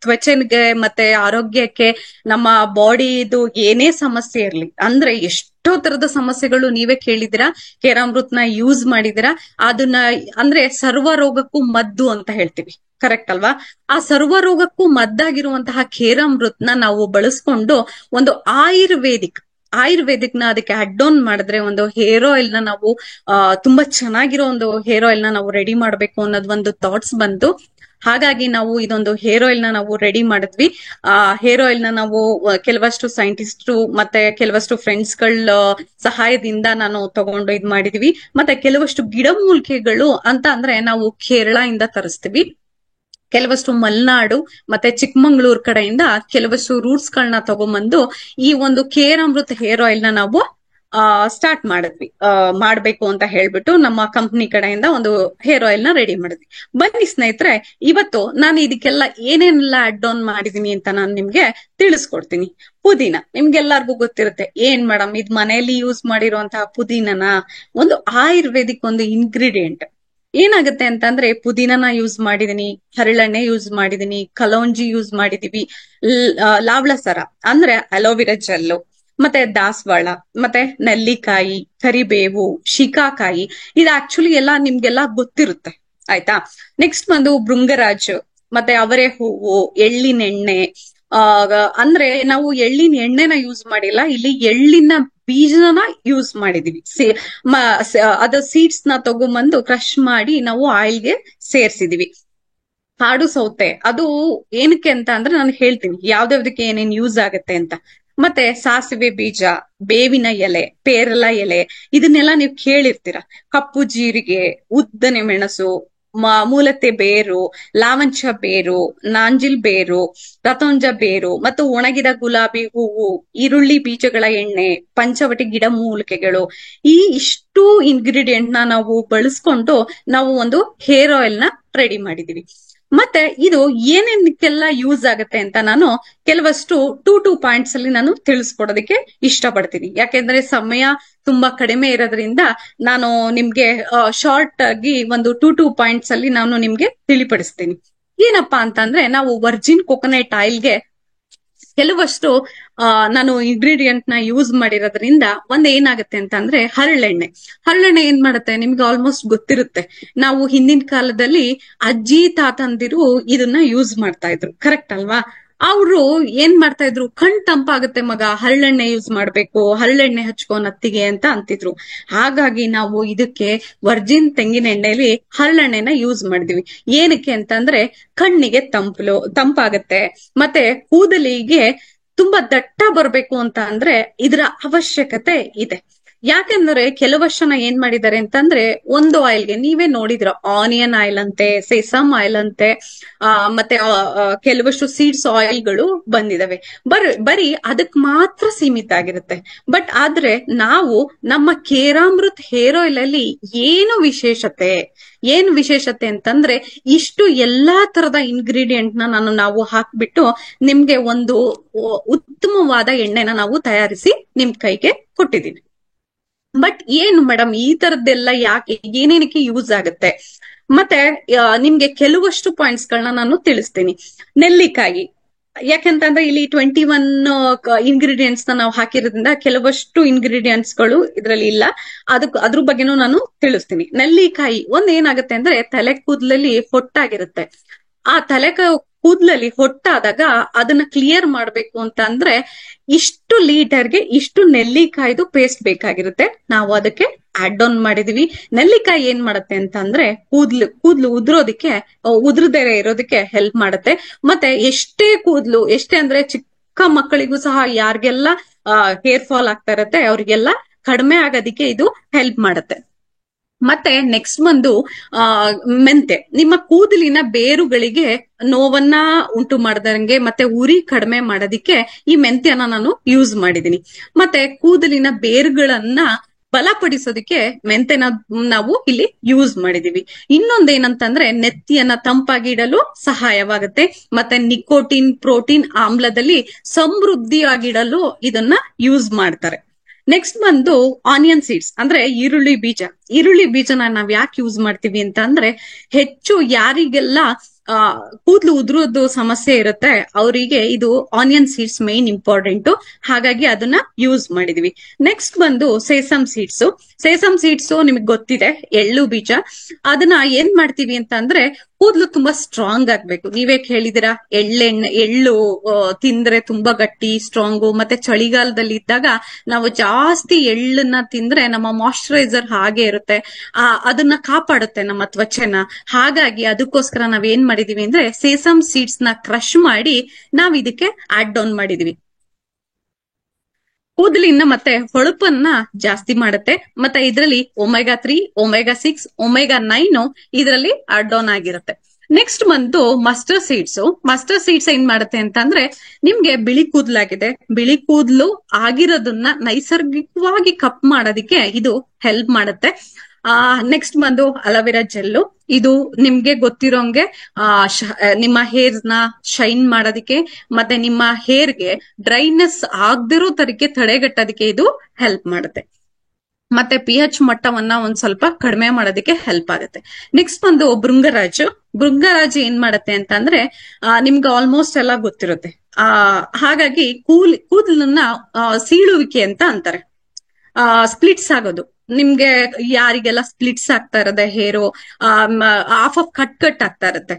ತ್ವಚೆಗೆ ಮತ್ತೆ ಆರೋಗ್ಯಕ್ಕೆ, ನಮ್ಮ ಬಾಡಿದು ಏನೇ ಸಮಸ್ಯೆ ಇರ್ಲಿ, ಅಂದ್ರೆ ಎಷ್ಟೋ ತರದ ಸಮಸ್ಯೆಗಳು ನೀವೇ ಕೇಳಿದಿರಾ, ಕೇರಾಮೃತ್ ನ ಯೂಸ್ ಮಾಡಿದಿರಾ. ಅದನ್ನ ಅಂದ್ರೆ ಸರ್ವ ರೋಗಕ್ಕೂ ಮದ್ದು ಅಂತ ಹೇಳ್ತೀವಿ, ಕರೆಕ್ಟ್ ಅಲ್ವಾ? ಆ ಸರ್ವ ರೋಗಕ್ಕೂ ಮದ್ದಾಗಿರುವಂತಹ ಕೇರಾಮೃತ್ ನ ನಾವು ಬಳಸ್ಕೊಂಡು ಒಂದು ಆಯುರ್ವೇದಿಕ್ ನ ಅದಕ್ಕೆ ಅಡ್ ಆನ್ ಮಾಡಿದ್ರೆ ಒಂದು ಹೇರ್ ಆಯಿಲ್ ನ ನಾವು ತುಂಬಾ ಚೆನ್ನಾಗಿರೋ ಒಂದು ಹೇರ್ ಆಯಿಲ್ ನ ನಾವು ರೆಡಿ ಮಾಡ್ಬೇಕು ಅನ್ನೋದು ಒಂದು ಥಾಟ್ಸ್ ಬಂತು. ಹಾಗಾಗಿ ನಾವು ಇದೊಂದು ಹೇರ್ ಆಯಿಲ್ ನ ನಾವು ರೆಡಿ ಮಾಡಿದ್ವಿ. ಹೇರ್ ಆಯಿಲ್ ನ ನಾವು ಕೆಲವಷ್ಟು ಸೈಂಟಿಸ್ಟ್ ಮತ್ತೆ ಕೆಲವಷ್ಟು ಫ್ರೆಂಡ್ಸ್ ಗಳ ಸಹಾಯದಿಂದ ನಾನು ತಗೊಂಡು ಇದ್ ಮಾಡಿದೀವಿ. ಮತ್ತೆ ಕೆಲವಷ್ಟು ಗಿಡಮೂಲಿಕೆಗಳು ಅಂತ ಅಂದ್ರೆ ನಾವು ಕೇರಳ ಇಂದ ತರಿಸ್ತೀವಿ, ಕೆಲವಷ್ಟು ಮಲೆನಾಡು ಮತ್ತೆ ಚಿಕ್ಕಮಂಗ್ಳೂರ್ ಕಡೆಯಿಂದ ಕೆಲವಷ್ಟು ರೂಟ್ಸ್ ಗಳನ್ನ ತಗೊಂಬಂದು ಈ ಒಂದು ಕೇರಾಮೃತ್ ಹೇರ್ ಆಯಿಲ್ ನ ನಾವು ಸ್ಟಾರ್ಟ್ ಮಾಡಿದ್ವಿ, ಮಾಡ್ಬೇಕು ಅಂತ ಹೇಳ್ಬಿಟ್ಟು ನಮ್ಮ ಕಂಪ್ನಿ ಕಡೆಯಿಂದ ಒಂದು ಹೇರ್ ಆಯಿಲ್ ನ ರೆಡಿ ಮಾಡಿದ್ವಿ. ಬನ್ನಿ ಸ್ನೇಹಿತರೆ, ಇವತ್ತು ನಾನು ಇದಕ್ಕೆಲ್ಲ ಏನೇನೆಲ್ಲ ಅಡ್ ಆನ್ ಮಾಡಿದೀನಿ ಅಂತ ನಾನು ನಿಮ್ಗೆ ತಿಳಿಸ್ಕೊಡ್ತೀನಿ. ಪುದೀನ ನಿಮ್ಗೆಲ್ಲರಿಗೂ ಗೊತ್ತಿರುತ್ತೆ. ಏನ್ ಮೇಡಮ್ ಇದ್ ಮನೆಯಲ್ಲಿ ಯೂಸ್ ಮಾಡಿರುವಂತಹ ಪುದೀನನ ಒಂದು ಆಯುರ್ವೇದಿಕ್ ಒಂದು ಇಂಗ್ರೀಡಿಯೆಂಟ್. ಏನಾಗುತ್ತೆ ಅಂತಂದ್ರೆ ಪುದೀನನ ಯೂಸ್ ಮಾಡಿದೀನಿ, ಹರಳೆಣ್ಣೆ ಯೂಸ್ ಮಾಡಿದೀನಿ, ಕಲೌಂಜಿ ಯೂಸ್ ಮಾಡಿದೀವಿ, ಲಾವ್ಲಸರ ಅಂದ್ರೆ ಅಲೋವೆರಾ ಜೆಲ್ಲು, ಮತ್ತೆ ದಾಸವಾಳ, ಮತ್ತೆ ನೆಲ್ಲಿಕಾಯಿ, ಕರಿಬೇವು, ಶಿಕಾಕಾಯಿ. ಇದು ಆಕ್ಚುಲಿ ಎಲ್ಲ ನಿಮ್ಗೆಲ್ಲ ಗೊತ್ತಿರುತ್ತೆ, ಆಯ್ತಾ? ನೆಕ್ಸ್ಟ್ ಬಂದು ಭೃಂಗರಾಜ್, ಮತ್ತೆ ಅವರೆ ಹೂವು, ಎಳ್ಳಿನೆಣ್ಣೆ. ಅಂದ್ರೆ ನಾವು ಎಳ್ಳಿನ ಎಣ್ಣೆನ ಯೂಸ್ ಮಾಡಿಲ್ಲ, ಇಲ್ಲಿ ಎಳ್ಳಿನ ಬೀಜನ ಯೂಸ್ ಮಾಡಿದೀವಿ. ಅದ ಸೀಡ್ಸ್ ನ ತಗೊಂಬಂದು ಕ್ರಶ್ ಮಾಡಿ ನಾವು ಆಯಿಲ್ಗೆ ಸೇರ್ಸಿದೀವಿ. ಕಾಡು ಸೌತೆ, ಅದು ಏನಕ್ಕೆ ಅಂತ ಅಂದ್ರೆ ನಾನು ಹೇಳ್ತೀನಿ ಯಾವ್ದಾವ್ದಕ್ಕೆ ಏನೇನ್ ಯೂಸ್ ಆಗತ್ತೆ ಅಂತ. ಮತ್ತೆ ಸಾಸಿವೆ ಬೀಜ, ಬೇವಿನ ಎಲೆ, ಪೇರಲ ಎಲೆ, ಇದನ್ನೆಲ್ಲ ನೀವು ಕೇಳಿರ್ತೀರ. ಕಪ್ಪು ಜೀರಿಗೆ, ಉದ್ದನೆ ಮೆಣಸು, ಮೂಲತೆ ಬೇರು, ಲಾವಂಚ ಬೇರು, ನಾಂಜಿಲ್ ಬೇರು, ರತಂಜ ಬೇರು, ಮತ್ತು ಒಣಗಿದ ಗುಲಾಬಿ ಹೂವು, ಈರುಳ್ಳಿ ಬೀಜಗಳ ಎಣ್ಣೆ, ಪಂಚವಟಿ ಗಿಡ ಮೂಲಿಕೆಗಳು. ಈ ಇಷ್ಟು ಇಂಗ್ರೀಡಿಯೆಂಟ್ ನ ನಾವು ಬಳಸ್ಕೊಂಡು ನಾವು ಒಂದು ಹೇರ್ ಆಯಿಲ್ ನ ರೆಡಿ ಮಾಡಿದೀವಿ. ಮತ್ತೆ ಇದು ಏನೇನಕ್ಕೆಲ್ಲ ಯೂಸ್ ಆಗತ್ತೆ ಅಂತ ನಾನು ಕೆಲವಷ್ಟು ಟೂ ಪಾಯಿಂಟ್ಸ್ ಅಲ್ಲಿ ನಾನು ತಿಳಿಸ್ಕೊಡೋದಕ್ಕೆ ಇಷ್ಟಪಡ್ತೀನಿ. ಯಾಕೆಂದ್ರೆ ಸಮಯ ತುಂಬಾ ಕಡಿಮೆ ಇರೋದ್ರಿಂದ ನಾನು ನಿಮ್ಗೆ ಶಾರ್ಟ್ ಆಗಿ ಒಂದು ಟೂ ಪಾಯಿಂಟ್ಸ್ ಅಲ್ಲಿ ನಾನು ನಿಮ್ಗೆ ತಿಳಿಪಡಿಸ್ತೀನಿ. ಏನಪ್ಪಾ ಅಂತಂದ್ರೆ, ನಾವು ವರ್ಜಿನ್ ಕೊಕೊನಟ್ ಆಯಿಲ್ಗೆ ಕೆಲವಷ್ಟು ನಾನು ಇಂಗ್ರೀಡಿಯೆಂಟ್ ನ ಯೂಸ್ ಮಾಡಿರೋದ್ರಿಂದ ಒಂದ್ ಏನಾಗುತ್ತೆ ಅಂತ ಅಂದ್ರೆ ಹರಳೆಣ್ಣೆ ಏನ್ ಮಾಡುತ್ತೆ ನಿಮ್ಗೆ ಆಲ್ಮೋಸ್ಟ್ ಗೊತ್ತಿರುತ್ತೆ. ನಾವು ಹಿಂದಿನ ಕಾಲದಲ್ಲಿ ಅಜ್ಜಿ ತಾತಂದಿರು ಇದನ್ನ ಯೂಸ್ ಮಾಡ್ತಾ ಇದ್ರು, ಕರೆಕ್ಟ್ ಅಲ್ವಾ? ಅವರು ಏನ್ ಮಾಡ್ತಾ ಇದ್ರು, ಕಣ್ ತಂಪಾಗುತ್ತೆ ಮಗ, ಹರಳೆಣ್ಣೆ ಯೂಸ್ ಮಾಡ್ಬೇಕು, ಹರಳೆಣ್ಣೆ ಹಚ್ಕೋ ನತ್ತಿಗೆ ಅಂತ ಅಂತಿದ್ರು. ಹಾಗಾಗಿ ನಾವು ಇದಕ್ಕೆ ವರ್ಜಿನ್ ತೆಂಗಿನ ಎಣ್ಣೆಲಿ ಹರಳೆಣ್ಣೆನ ಯೂಸ್ ಮಾಡಿದ್ವಿ. ಏನಕ್ಕೆ ಅಂತಂದ್ರೆ ಕಣ್ಣಿಗೆ ತಂಪಾಗತ್ತೆ, ಮತ್ತೆ ಕೂದಲಿಗೆ ತುಂಬಾ ದಟ್ಟ ಬರ್ಬೇಕು ಅಂತ ಅಂದ್ರೆ ಇದರ ಅವಶ್ಯಕತೆ ಇದೆ. ಯಾಕೆಂದ್ರೆ ಕೆಲವಷ್ಟು ಜನ ಏನ್ ಮಾಡಿದ್ದಾರೆ ಅಂತಂದ್ರೆ, ಒಂದು ಆಯಿಲ್ಗೆ ನೀವೇ ನೋಡಿದ್ರ, ಆನಿಯನ್ ಆಯಿಲ್ ಅಂತೆ, ಸೆಸಮ್ ಆಯಿಲ್ ಅಂತೆ, ಮತ್ತೆ ಕೆಲವಷ್ಟು ಸೀಡ್ಸ್ ಆಯಿಲ್ಗಳು ಬಂದಿದಾವೆ. ಬರೀ ಅದಕ್ ಮಾತ್ರ ಸೀಮಿತ ಆಗಿರುತ್ತೆ. ಬಟ್ ಆದ್ರೆ ನಾವು ನಮ್ಮ ಕೇರಾಮೃತ್ ಹೇರ್ ಆಯಿಲ್ ಅಲ್ಲಿ ಏನು ವಿಶೇಷತೆ ಅಂತಂದ್ರೆ, ಇಷ್ಟು ಎಲ್ಲಾ ತರದ ಇಂಗ್ರೀಡಿಯೆಂಟ್ ನಾವು ಹಾಕ್ಬಿಟ್ಟು ನಿಮ್ಗೆ ಒಂದು ಉತ್ತಮವಾದ ಎಣ್ಣೆನ ನಾವು ತಯಾರಿಸಿ ನಿಮ್ ಕೈಗೆ ಕೊಟ್ಟಿದೀವಿ. ಬಟ್ ಏನು ಮೇಡಮ್ ಈ ತರದ್ದೆಲ್ಲ ಯಾಕೆ, ಏನೇನಕ್ಕೆ ಯೂಸ್ ಆಗುತ್ತೆ? ಮತ್ತೆ ನಿಮ್ಗೆ ಕೆಲವಷ್ಟು ಪಾಯಿಂಟ್ಸ್ ಗಳನ್ನ ನಾನು ತಿಳಿಸ್ತೀನಿ. ನೆಲ್ಲಿಕಾಯಿ, ಯಾಕೆಂತಂದ್ರೆ ಇಲ್ಲಿ 21 ಇಂಗ್ರೀಡಿಯೆಂಟ್ಸ್ ನಾವು ಹಾಕಿರೋದ್ರಿಂದ ಕೆಲವಷ್ಟು ಇಂಗ್ರೀಡಿಯೆಂಟ್ಸ್ ಗಳು ಇದ್ರಲ್ಲಿ ಇಲ್ಲ. ಅದ್ರ ಬಗ್ಗೆನೂ ನಾನು ತಿಳಿಸ್ತೀನಿ. ನೆಲ್ಲಿಕಾಯಿ ಒಂದ್ ಏನಾಗುತ್ತೆ ಅಂದ್ರೆ, ತಲೆ ಕೂದಲಲ್ಲಿ ಹೊಟ್ಟಾಗಿರುತ್ತೆ. ಆ ತಲೆ ಕೂದಲಲ್ಲಿ ಹೊಟ್ಟಾದಾಗ ಅದನ್ನ ಕ್ಲಿಯರ್ ಮಾಡ್ಬೇಕು ಅಂತ ಅಂದ್ರೆ ಇಷ್ಟು ಲೀಟರ್ಗೆ ಇಷ್ಟು ನೆಲ್ಲಿಕಾಯ್ದು ಪೇಸ್ಟ್ ಬೇಕಾಗಿರುತ್ತೆ. ನಾವು ಅದಕ್ಕೆ ಆಡ್ ಆನ್ ಮಾಡಿದೀವಿ. ನೆಲ್ಲಿಕಾಯಿ ಏನ್ ಮಾಡುತ್ತೆ ಅಂತ ಅಂದ್ರೆ ಕೂದ್ಲು ಉದ್ರದೇ ಇರೋದಕ್ಕೆ ಹೆಲ್ಪ್ ಮಾಡುತ್ತೆ. ಮತ್ತೆ ಎಷ್ಟೇ ಅಂದ್ರೆ ಚಿಕ್ಕ ಮಕ್ಕಳಿಗೂ ಸಹ ಯಾರಿಗೆಲ್ಲ ಹೇರ್ ಫಾಲ್ ಆಗ್ತಾ ಇರತ್ತೆ ಅವ್ರಿಗೆಲ್ಲ ಕಡಿಮೆ ಆಗೋದಿಕ್ಕೆ ಇದು ಹೆಲ್ಪ್ ಮಾಡುತ್ತೆ. ಮತ್ತೆ ನೆಕ್ಸ್ಟ್ ಬಂದು ಮೆಂತೆ, ನಿಮ್ಮ ಕೂದಲಿನ ಬೇರುಗಳಿಗೆ ನೋವನ್ನ ಉಂಟು ಮಾಡದಂಗೆ ಮತ್ತೆ ಉರಿ ಕಡಿಮೆ ಮಾಡೋದಿಕ್ಕೆ ಈ ಮೆಂತ್ಯನ ನಾನು ಯೂಸ್ ಮಾಡಿದೀನಿ. ಮತ್ತೆ ಕೂದಲಿನ ಬೇರುಗಳನ್ನ ಬಲಪಡಿಸೋದಕ್ಕೆ ಮೆಂತೆನ ನಾವು ಇಲ್ಲಿ ಯೂಸ್ ಮಾಡಿದೀವಿ. ಇನ್ನೊಂದೇನಂತಂದ್ರೆ ನೆತ್ತಿಯನ್ನ ತಂಪಾಗಿ ಇಡಲು ಸಹಾಯವಾಗುತ್ತೆ. ಮತ್ತೆ ನಿಕೋಟಿನ್, ಪ್ರೋಟೀನ್ ಆಮ್ಲದಲ್ಲಿ ಸಮೃದ್ಧಿಯಾಗಿಡಲು ಇದನ್ನ ಯೂಸ್ ಮಾಡ್ತಾರೆ. ನೆಕ್ಸ್ಟ್ ಬಂದು ಆನಿಯನ್ ಸೀಡ್ಸ್ ಅಂದ್ರೆ ಈರುಳ್ಳಿ ಬೀಜನ ನಾವ್ ಯಾಕೆ ಯೂಸ್ ಮಾಡ್ತೀವಿ ಅಂತ ಅಂದ್ರೆ, ಹೆಚ್ಚು ಯಾರಿಗೆಲ್ಲ ಕೂದಲು ಉದುರೋದು ಸಮಸ್ಯೆ ಇರುತ್ತೆ ಅವರಿಗೆ ಇದು ಆನಿಯನ್ ಸೀಡ್ಸ್ ಮೇನ್ ಇಂಪಾರ್ಟೆಂಟ್. ಹಾಗಾಗಿ ಅದನ್ನ ಯೂಸ್ ಮಾಡಿದೀವಿ. ನೆಕ್ಸ್ಟ್ ಬಂದು ಸೇಸಮ್ ಸೀಡ್ಸ್ ನಿಮಗೆ ಗೊತ್ತಿದೆ, ಎಳ್ಳು ಬೀಜ. ಅದನ್ನ ಏನ್ ಮಾಡ್ತೀವಿ ಅಂತ ಅಂದ್ರೆ, ಕೂದಲು ತುಂಬಾ ಸ್ಟ್ರಾಂಗ್ ಆಗ್ಬೇಕು. ನೀವೇ ಕೇಳಿದಿರಾ, ಎಳ್ಳು ತಿಂದ್ರೆ ತುಂಬಾ ಗಟ್ಟಿ ಸ್ಟ್ರಾಂಗು. ಮತ್ತೆ ಚಳಿಗಾಲದಲ್ಲಿ ಇದ್ದಾಗ ನಾವು ಜಾಸ್ತಿ ಎಳ್ಳನ್ನ ತಿಂದ್ರೆ ನಮ್ಮ ಮಾಯಿಶ್ಚರೈಸರ್ ಹಾಗೆ ಇರುತ್ತೆ, ಅದನ್ನ ಕಾಪಾಡುತ್ತೆ ನಮ್ಮ ತ್ವಚೆನ. ಹಾಗಾಗಿ ಅದಕ್ಕೋಸ್ಕರ ನಾವ್ ಏನ್ ಮಾಡಿದೀವಿ ಅಂದ್ರೆ, ಸೇಸಮ್ ಸೀಡ್ಸ್ ನ ಕ್ರಶ್ ಮಾಡಿ ನಾವ್ ಇದಕ್ಕೆ ಆಡ್ ಆನ್ ಮಾಡಿದೀವಿ. ಕೂದಲಿನ ಮತ್ತೆ ಹೊಳಪನ್ನ ಜಾಸ್ತಿ ಮಾಡುತ್ತೆ. ಮತ್ತೆ ಇದರಲ್ಲಿ ಒಮೆಗಾ 3, ಒಮೆಗಾ 6, ಒಮೆಗಾ 9 ಇದರಲ್ಲಿ ಆಡ್ ಆನ್ ಆಗಿರುತ್ತೆ. ನೆಕ್ಸ್ಟ್ ಬಂದು ಮಸ್ಟರ್ಡ್ ಸೀಡ್ಸ್ ಏನ್ ಮಾಡುತ್ತೆ ಅಂತ ಅಂದ್ರೆ, ನಿಮ್ಗೆ ಬಿಳಿ ಕೂದಲು ಆಗಿರೋದನ್ನ ನೈಸರ್ಗಿಕವಾಗಿ ಕಪ್ ಮಾಡೋದಿಕ್ಕೆ ಇದು ಹೆಲ್ಪ್ ಮಾಡುತ್ತೆ. ನೆಕ್ಸ್ಟ್ ಬಂದು ಅಲೋವೆರಾ ಜೆಲ್ಲು. ಇದು ನಿಮ್ಗೆ ಗೊತ್ತಿರೋಂಗೆ ನಿಮ್ಮ ಹೇರ್ ನ ಶೈನ್ ಮಾಡೋದಿಕ್ಕೆ ಮತ್ತೆ ನಿಮ್ಮ ಹೇರ್ಗೆ ಡ್ರೈನೆಸ್ ಆಗದಿರೋ ತರಕ್ಕೆ ತಡೆಗಟ್ಟೋದಿಕ್ಕೆ ಇದು ಹೆಲ್ಪ್ ಮಾಡುತ್ತೆ. ಮತ್ತೆ pH ಮಟ್ಟವನ್ನ ಒಂದ್ ಸ್ವಲ್ಪ ಕಡಿಮೆ ಮಾಡೋದಕ್ಕೆ ಹೆಲ್ಪ್ ಆಗುತ್ತೆ. ನೆಕ್ಸ್ಟ್ ಬಂದು ಭೃಂಗರಾಜ್ ಏನ್ ಮಾಡುತ್ತೆ ಅಂತ ಅಂದ್ರೆ, ನಿಮ್ಗೆ ಆಲ್ಮೋಸ್ಟ್ ಎಲ್ಲ ಗೊತ್ತಿರುತ್ತೆ. ಹಾಗಾಗಿ ಕೂದಲನ್ನ ಸೀಳುವಿಕೆ ಅಂತ ಅಂತಾರೆ, ಸ್ಪ್ಲಿಟ್ಸ್ ಆಗೋದು. ನಿಮ್ಗೆ ಯಾರಿಗೆಲ್ಲ ಸ್ಪ್ಲಿಟ್ಸ್ ಆಗ್ತಾ ಇರದೆ, ಹೇರು ಆಫ್ ಕಟ್ ಆಗ್ತಾ ಇರತ್ತೆ,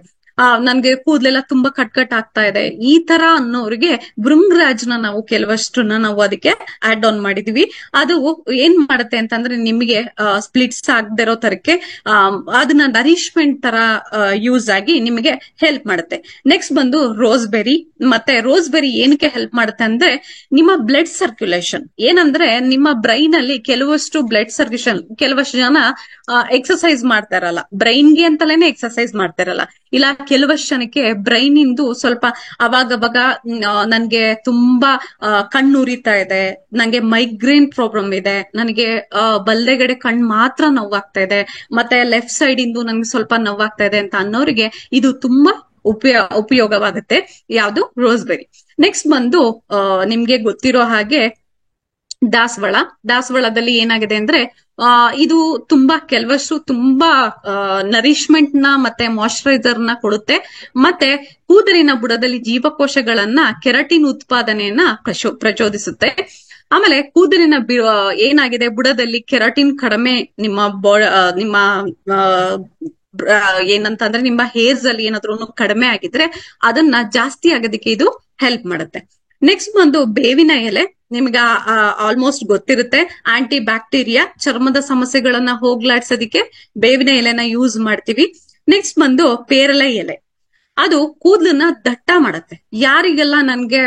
ನನ್ಗೆ ಕೂದಲೆಲ್ಲ ತುಂಬಾ ಕಟ್ ಆಗ್ತಾ ಇದೆ, ಈ ತರ ಅನ್ನೋರಿಗೆ ಭೃಂಗರಾಜ್ನ ನಾವು ಕೆಲವಷ್ಟನ್ನ ನಾವು ಅದಕ್ಕೆ ಆಡ್ ಆನ್ ಮಾಡಿದೀವಿ. ಅದು ಏನ್ ಮಾಡುತ್ತೆ ಅಂತಂದ್ರೆ, ನಿಮಗೆ ಸ್ಪ್ಲಿಟ್ಸ್ ಆಗದಿರೋ ತರಕ್ಕೆ ಅದನ್ನ ನರಿಶ್ಮೆಂಟ್ ತರ ಯೂಸ್ ಆಗಿ ನಿಮಗೆ ಹೆಲ್ಪ್ ಮಾಡುತ್ತೆ. ನೆಕ್ಸ್ಟ್ ಬಂದು ರೋಸ್ಬೆರಿ ಏನಕ್ಕೆ ಹೆಲ್ಪ್ ಮಾಡುತ್ತೆ ಅಂದ್ರೆ, ನಿಮ್ಮ ಬ್ಲಡ್ ಸರ್ಕ್ಯುಲೇಷನ್ ಏನಂದ್ರೆ, ನಿಮ್ಮ ಬ್ರೈನ್ ಅಲ್ಲಿ ಕೆಲವಷ್ಟು ಬ್ಲಡ್ ಸರ್ಕ್ಯುಲೇಷನ್, ಕೆಲವಷ್ಟು ಜನ ಎಕ್ಸರ್ಸೈಸ್ ಮಾಡ್ತಾರಲ್ಲ, ಬ್ರೈನ್ಗೆ ಅಂತಲೇನೆ ಎಕ್ಸರ್ಸೈಸ್ ಮಾಡ್ತಾರಲ್ಲ, ಇಲ್ಲ ಕೆಲವಷ್ಟು ಜನಕ್ಕೆ ಬ್ರೈನ್ ಇಂದು ಸ್ವಲ್ಪ ಅವಾಗವಾಗ ನನ್ಗೆ ತುಂಬಾ ಕಣ್ಣು ಉರಿತಾ ಇದೆ, ನಂಗೆ ಮೈಗ್ರೇನ್ ಪ್ರಾಬ್ಲಮ್ ಇದೆ, ನನಗೆ ಬಲ್ಲೆಗಡೆ ಕಣ್ಣು ಮಾತ್ರ ನೋವಾಗ್ತಾ ಇದೆ, ಮತ್ತೆ ಲೆಫ್ಟ್ ಸೈಡ್ ಇಂದು ನನ್ಗೆ ಸ್ವಲ್ಪ ನೋವಾಗ್ತಾ ಇದೆ ಅಂತ ಅನ್ನೋರಿಗೆ ಇದು ತುಂಬಾ ಉಪಯೋಗವಾಗುತ್ತೆ. ಯಾವುದು? ರೋಸ್ಬೆರಿ. ನೆಕ್ಸ್ಟ್ ಬಂದು ನಿಮ್ಗೆ ಗೊತ್ತಿರೋ ಹಾಗೆ ದಾಸವಾಳದಲ್ಲಿ ಏನಾಗಿದೆ ಅಂದ್ರೆ, ಇದು ಕೆಲವಷ್ಟು ತುಂಬಾ ನರಿಶ್ಮೆಂಟ್ ನ ಮತ್ತೆ ಮಾಯಿಶ್ಚರೈಸರ್ ನ ಕೊಡುತ್ತೆ. ಮತ್ತೆ ಕೂದಲಿನ ಬುಡದಲ್ಲಿ ಜೀವಕೋಶಗಳನ್ನ ಕೆರಟಿನ್ ಉತ್ಪಾದನೆಯನ್ನ ಪ್ರಚೋದಿಸುತ್ತೆ. ಆಮೇಲೆ ಕೂದಲಿನ ಏನಾಗಿದೆ, ಬುಡದಲ್ಲಿ ಕೆರಟಿನ್ ಕಡಿಮೆ ನಿಮ್ಮ ಏನಂತಂದ್ರೆ ನಿಮ್ಮ ಹೇರ್ಸ್ ಅಲ್ಲಿ ಏನಾದ್ರು ಕಡಿಮೆ ಆಗಿದ್ರೆ ಅದನ್ನ ಜಾಸ್ತಿ ಆಗೋದಕ್ಕೆ ಇದು ಹೆಲ್ಪ್ ಮಾಡುತ್ತೆ. ನೆಕ್ಸ್ಟ್ ಬಂದು ಬೇವಿನ ಎಲೆ. ನಿಮ್ಗೆ ಆಲ್ಮೋಸ್ಟ್ ಗೊತ್ತಿರುತ್ತೆ, ಆಂಟಿ ಬ್ಯಾಕ್ಟೀರಿಯಾ, ಚರ್ಮದ ಸಮಸ್ಯೆಗಳನ್ನ ಹೋಗ್ಲಾಡ್ಸೋದಿಕ್ಕೆ ಬೇವಿನ ಎಲೆನ ಯೂಸ್ ಮಾಡ್ತೀವಿ. ನೆಕ್ಸ್ಟ್ ಬಂದು ಪೇರಲೆ ಎಲೆ. ಅದು ಕೂದಲನ್ನ ದಟ್ಟ ಮಾಡತ್ತೆ. ಯಾರಿಗೆಲ್ಲ ನನ್ಗೆ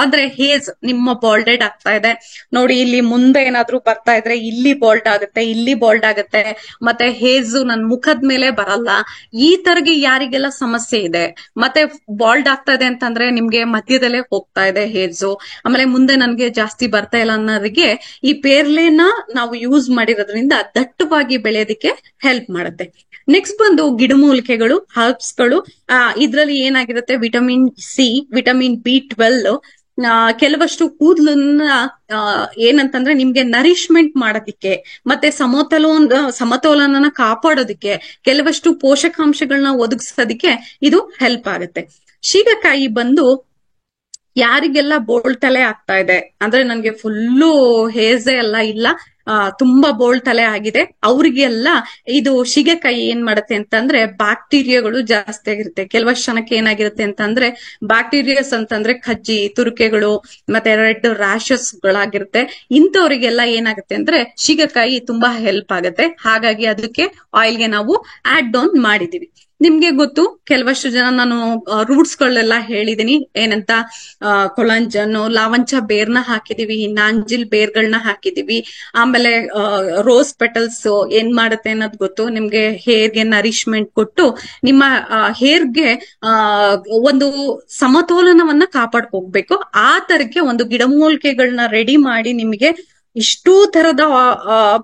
ಅಂದ್ರೆ ಹೇರ್ಸ್ ನಿಮ್ಮ ಬಾಲ್ಡೆಡ್ ಆಗ್ತಾ ಇದೆ ನೋಡಿ, ಇಲ್ಲಿ ಮುಂದೆ ಏನಾದ್ರೂ ಬರ್ತಾ ಇದ್ರೆ ಇಲ್ಲಿ ಬಾಲ್ಡ್ ಆಗುತ್ತೆ, ಇಲ್ಲಿ ಬಾಲ್ಡ್ ಆಗುತ್ತೆ, ಮತ್ತೆ ಹೇರ್ಸ್ ನನ್ ಮುಖದ ಮೇಲೆ ಬರಲ್ಲ, ಈ ತರಗೆ ಯಾರಿಗೆಲ್ಲ ಸಮಸ್ಯೆ ಇದೆ, ಮತ್ತೆ ಬಾಲ್ಡ್ ಆಗ್ತಾ ಇದೆ ಅಂತಂದ್ರೆ ನಿಮ್ಗೆ ಮಧ್ಯದಲ್ಲೇ ಹೋಗ್ತಾ ಇದೆ ಹೇರ್ಸ್, ಆಮೇಲೆ ಮುಂದೆ ನನ್ಗೆ ಜಾಸ್ತಿ ಬರ್ತಾ ಇಲ್ಲ ಅನ್ನೋರಿಗೆ ಈ ಪೇರ್ಲೆನ ನಾವು ಯೂಸ್ ಮಾಡಿರೋದ್ರಿಂದ ದಟ್ಟವಾಗಿ ಬೆಳೆಯೋದಿಕ್ಕೆ ಹೆಲ್ಪ್ ಮಾಡುತ್ತೆ. ನೆಕ್ಸ್ಟ್ ಬಂದು ಗಿಡಮೂಲಿಕೆಗಳು, ಹರ್ಬ್ಸ್ಗಳು. ಇದ್ರಲ್ಲಿ ಏನಾಗಿರುತ್ತೆ, ವಿಟಮಿನ್ ಸಿ, ವಿಟಮಿನ್ B12, ಕೆಲವಷ್ಟು ಕೂದಲನ್ನ ಏನಂತಂದ್ರೆ ನಿಮ್ಗೆ ನರಿಶ್ಮೆಂಟ್ ಮಾಡೋದಿಕ್ಕೆ ಮತ್ತೆ ಸಮತೋಲನ ಕಾಪಾಡೋದಿಕ್ಕೆ, ಕೆಲವಷ್ಟು ಪೋಷಕಾಂಶಗಳನ್ನ ಒದಗಿಸೋದಿಕ್ಕೆ ಇದು ಹೆಲ್ಪ್ ಆಗುತ್ತೆ. ಶೀಗಕಾಯಿ ಬಂದು ಯಾರಿಗೆಲ್ಲ ಬೋಳ್ ತಲೆ ಆಗ್ತಾ ಇದೆ ಅಂದ್ರೆ ನನ್ಗೆ ಫುಲ್ಲು ಹೇರ್ಸೇ ಎಲ್ಲ ಇಲ್ಲ, ತುಂಬಾ ಬೋಳ್ ತಲೆ ಆಗಿದೆ, ಅವ್ರಿಗೆಲ್ಲ ಇದು ಶೀಗೆಕಾಯಿ ಏನ್ ಮಾಡುತ್ತೆ ಅಂತಂದ್ರೆ ಬ್ಯಾಕ್ಟೀರಿಯಾಗಳು ಜಾಸ್ತಿ ಆಗಿರುತ್ತೆ. ಕೆಲವಷ್ಟು ಜನಕ್ಕೆ ಏನಾಗಿರುತ್ತೆ ಅಂತಂದ್ರೆ ಬ್ಯಾಕ್ಟೀರಿಯಾಸ್ ಅಂತಂದ್ರೆ ಕಜ್ಜಿ, ತುರಿಕೆಗಳು, ಮತ್ತೆ ರೆಡ್ ರ್ಯಾಶಸ್ ಗಳಾಗಿರುತ್ತೆ. ಇಂಥವ್ರಿಗೆಲ್ಲ ಏನಾಗುತ್ತೆ ಅಂದ್ರೆ ಶೀಗೆಕಾಯಿ ತುಂಬಾ ಹೆಲ್ಪ್ ಆಗುತ್ತೆ. ಹಾಗಾಗಿ ಅದಕ್ಕೆ ಆಯಿಲ್ಗೆ ನಾವು ಆಡ್ ಆನ್ ಮಾಡಿದೀವಿ. ನಿಮ್ಗೆ ಗೊತ್ತು, ಕೆಲವಷ್ಟು ಜನ ನಾನು ರೂಟ್ಸ್ ಗಳೆಲ್ಲ ಹೇಳಿದೀನಿ, ಏನಂತ ಕೊಳಂಜನ್, ಲಾವಂಚ ಬೇರ್ನ ಹಾಕಿದೀವಿ, ನಾಂಜಿಲ್ ಬೇರ್ಗಳನ್ನ ಹಾಕಿದೀವಿ, ಆಮೇಲೆ ರೋಸ್ ಪೆಟಲ್ಸ್ ಏನ್ ಮಾಡುತ್ತೆ ಅನ್ನೋದು ಗೊತ್ತು ನಿಮ್ಗೆ, ಹೇರ್ಗೆ ನರಿಶ್ಮೆಂಟ್ ಕೊಟ್ಟು ನಿಮ್ಮ ಹೇರ್ಗೆ ಒಂದು ಸಮತೋಲನವನ್ನ ಕಾಪಾಡ್ಕೋಬೇಕು. ಆ ತರಕ್ಕೆ ಒಂದು ಗಿಡಮೂಲಿಕೆಗಳನ್ನ ರೆಡಿ ಮಾಡಿ ನಿಮಗೆ ಇಷ್ಟೂ ತರದ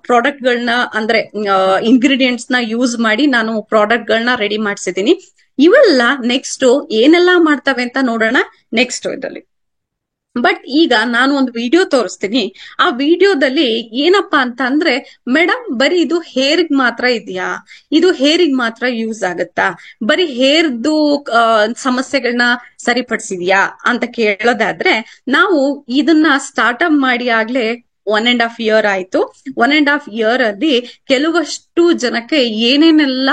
ಪ್ರಾಡಕ್ಟ್ ಗಳನ್ನ ಅಂದ್ರೆ ಇಂಗ್ರೀಡಿಯೆಂಟ್ಸ್ ನ ಯೂಸ್ ಮಾಡಿ ನಾನು ಪ್ರಾಡಕ್ಟ್ ಗಳನ್ನ ರೆಡಿ ಮಾಡ್ಸಿದೀನಿ. ಇವೆಲ್ಲ ನೆಕ್ಸ್ಟ್ ಏನೆಲ್ಲಾ ಮಾಡ್ತವೆ ಅಂತ ನೋಡೋಣ ನೆಕ್ಸ್ಟ್ ಇದರಲ್ಲಿ. ಬಟ್ ಈಗ ನಾನು ಒಂದು ವಿಡಿಯೋ ತೋರಿಸ್ತೀನಿ. ಆ ವಿಡಿಯೋದಲ್ಲಿ ಏನಪ್ಪಾ ಅಂತ ಅಂದ್ರೆ, ಮೇಡಮ್ ಬರೀ ಇದು ಹೇರ್ಗ್ ಮಾತ್ರ ಇದೆಯಾ, ಇದು ಹೇರಿಗ್ ಮಾತ್ರ ಯೂಸ್ ಆಗತ್ತಾ, ಬರೀ ಹೇರ್ದು ಸಮಸ್ಯೆಗಳನ್ನ ಸರಿಪಡಿಸಿದ್ಯಾ ಅಂತ ಕೇಳೋದಾದ್ರೆ, ನಾವು ಇದನ್ನ ಸ್ಟಾರ್ಟ್ಅಪ್ ಮಾಡಿ ಆಗ್ಲೇ 1.5 year ಆಯ್ತು. 1.5 year ಅಲ್ಲಿ ಕೆಲವಷ್ಟು ಜನಕ್ಕೆ ಏನೇನೆಲ್ಲ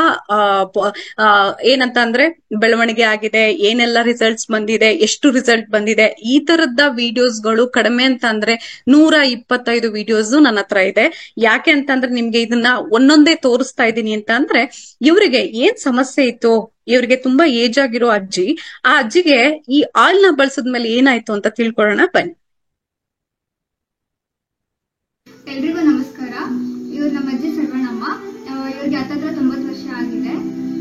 ಏನಂತ ಅಂದ್ರೆ ಬೆಳವಣಿಗೆ ಆಗಿದೆ, ಏನೆಲ್ಲ ರಿಸಲ್ಟ್ಸ್ ಬಂದಿದೆ, ಎಷ್ಟು ರಿಸಲ್ಟ್ ಬಂದಿದೆ, ಈ ತರದ ವಿಡಿಯೋಸ್ಗಳು ಕಡಿಮೆ ಅಂತ ಅಂದ್ರೆ 125 ವಿಡಿಯೋಸ್ ನನ್ನ ಹತ್ರ ಇದೆ. ಯಾಕೆ ಅಂತಂದ್ರೆ ನಿಮ್ಗೆ ಇದನ್ನ ಒಂದೊಂದೇ ತೋರಿಸ್ತಾ ಇದ್ದೀನಿ ಅಂತ ಅಂದ್ರೆ, ಇವ್ರಿಗೆ ಏನ್ ಸಮಸ್ಯೆ ಇತ್ತು, ಇವ್ರಿಗೆ ತುಂಬಾ ಏಜ್ ಆಗಿರೋ ಅಜ್ಜಿ, ಆ ಅಜ್ಜಿಗೆ ಈ ಆಯಿಲ್ ನ ಬಳಸಿದ್ಮೇಲೆ ಏನಾಯ್ತು ಅಂತ ತಿಳ್ಕೊಳ್ಳೋಣ ಬನ್ನಿ.
ಎಲ್ರಿಗೂ ನಮಸ್ಕಾರ. ಇವ್ರು ನಮ್ಮ ಅಜ್ಜಿ ಸರ್ವಣಮ್ಮ. ಇವ್ರಿಗೆ ಹತ್ತತ್ರ 90 ವರ್ಷ ಆಗಿದೆ.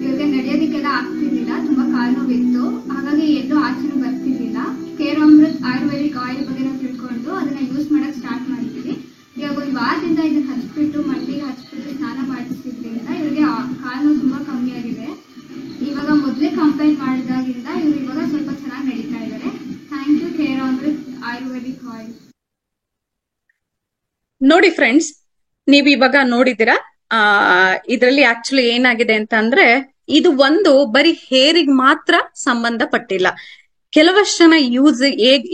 ಇವ್ರಿಗೆ ನಡೆಯೋದಕ್ಕೆಲ್ಲ ಆಗ್ತಿರ್ಲಿಲ್ಲ, ತುಂಬಾ ಕಾಲು ನೋವಿತ್ತು, ಹಾಗಾಗಿ ಎಲ್ಲೂ ಆಚೆನೂ ಬರ್ತಿರ್ಲಿಲ್ಲ. ಕೇರ್ ಅಮೃತ್ ಆಯುರ್ವೇದಿಕ್ ಆಯಿಲ್ ಬಗ್ಗೆ ನಾವು ತಿಳ್ಕೊಂಡು ಅದನ್ನ ಯೂಸ್ ಮಾಡಕ್ ಸ್ಟಾರ್ಟ್ ಮಾಡಿದ್ವಿ. ಇವಾಗ ಒಂದು ವಾರದಿಂದ ಇದನ್ನ ಹಚ್ಬಿಟ್ಟು ಮಂಡಿಗೆ ಹಚ್ಬಿಟ್ಟು ಸ್ನಾನ ಮಾಡಿಸಿದ್ರಿಂದ ಇವ್ರಿಗೆ ಕಾಲು ನೋವು ತುಂಬಾ ಕಮ್ಮಿ ಆಗಿದೆ. ಇವಾಗ ಮೊದಲೇ ಕಂಪೇರ್ ಮಾಡಿದಾಗಿಂದ ಇವ್ರು ಇವಾಗ ಸ್ವಲ್ಪ ಚೆನ್ನಾಗಿ ನಡೀತಾ ಇದ್ದಾರೆ. Thank you care Amrit ayurvedic oil.
ನೋಡಿ ಫ್ರೆಂಡ್ಸ್, ನೀವ್ ಇವಾಗ ನೋಡಿದಿರಾ, ಇದರಲ್ಲಿ ಆಕ್ಚುಲಿ ಏನಾಗಿದೆ ಅಂತ ಅಂದ್ರೆ, ಇದು ಒಂದು ಬರೀ ಹೇರಿಗ್ ಮಾತ್ರ ಸಂಬಂಧಪಟ್ಟಿಲ್ಲ. ಕೆಲವಷ್ಟು ಜನ ಯೂಸ್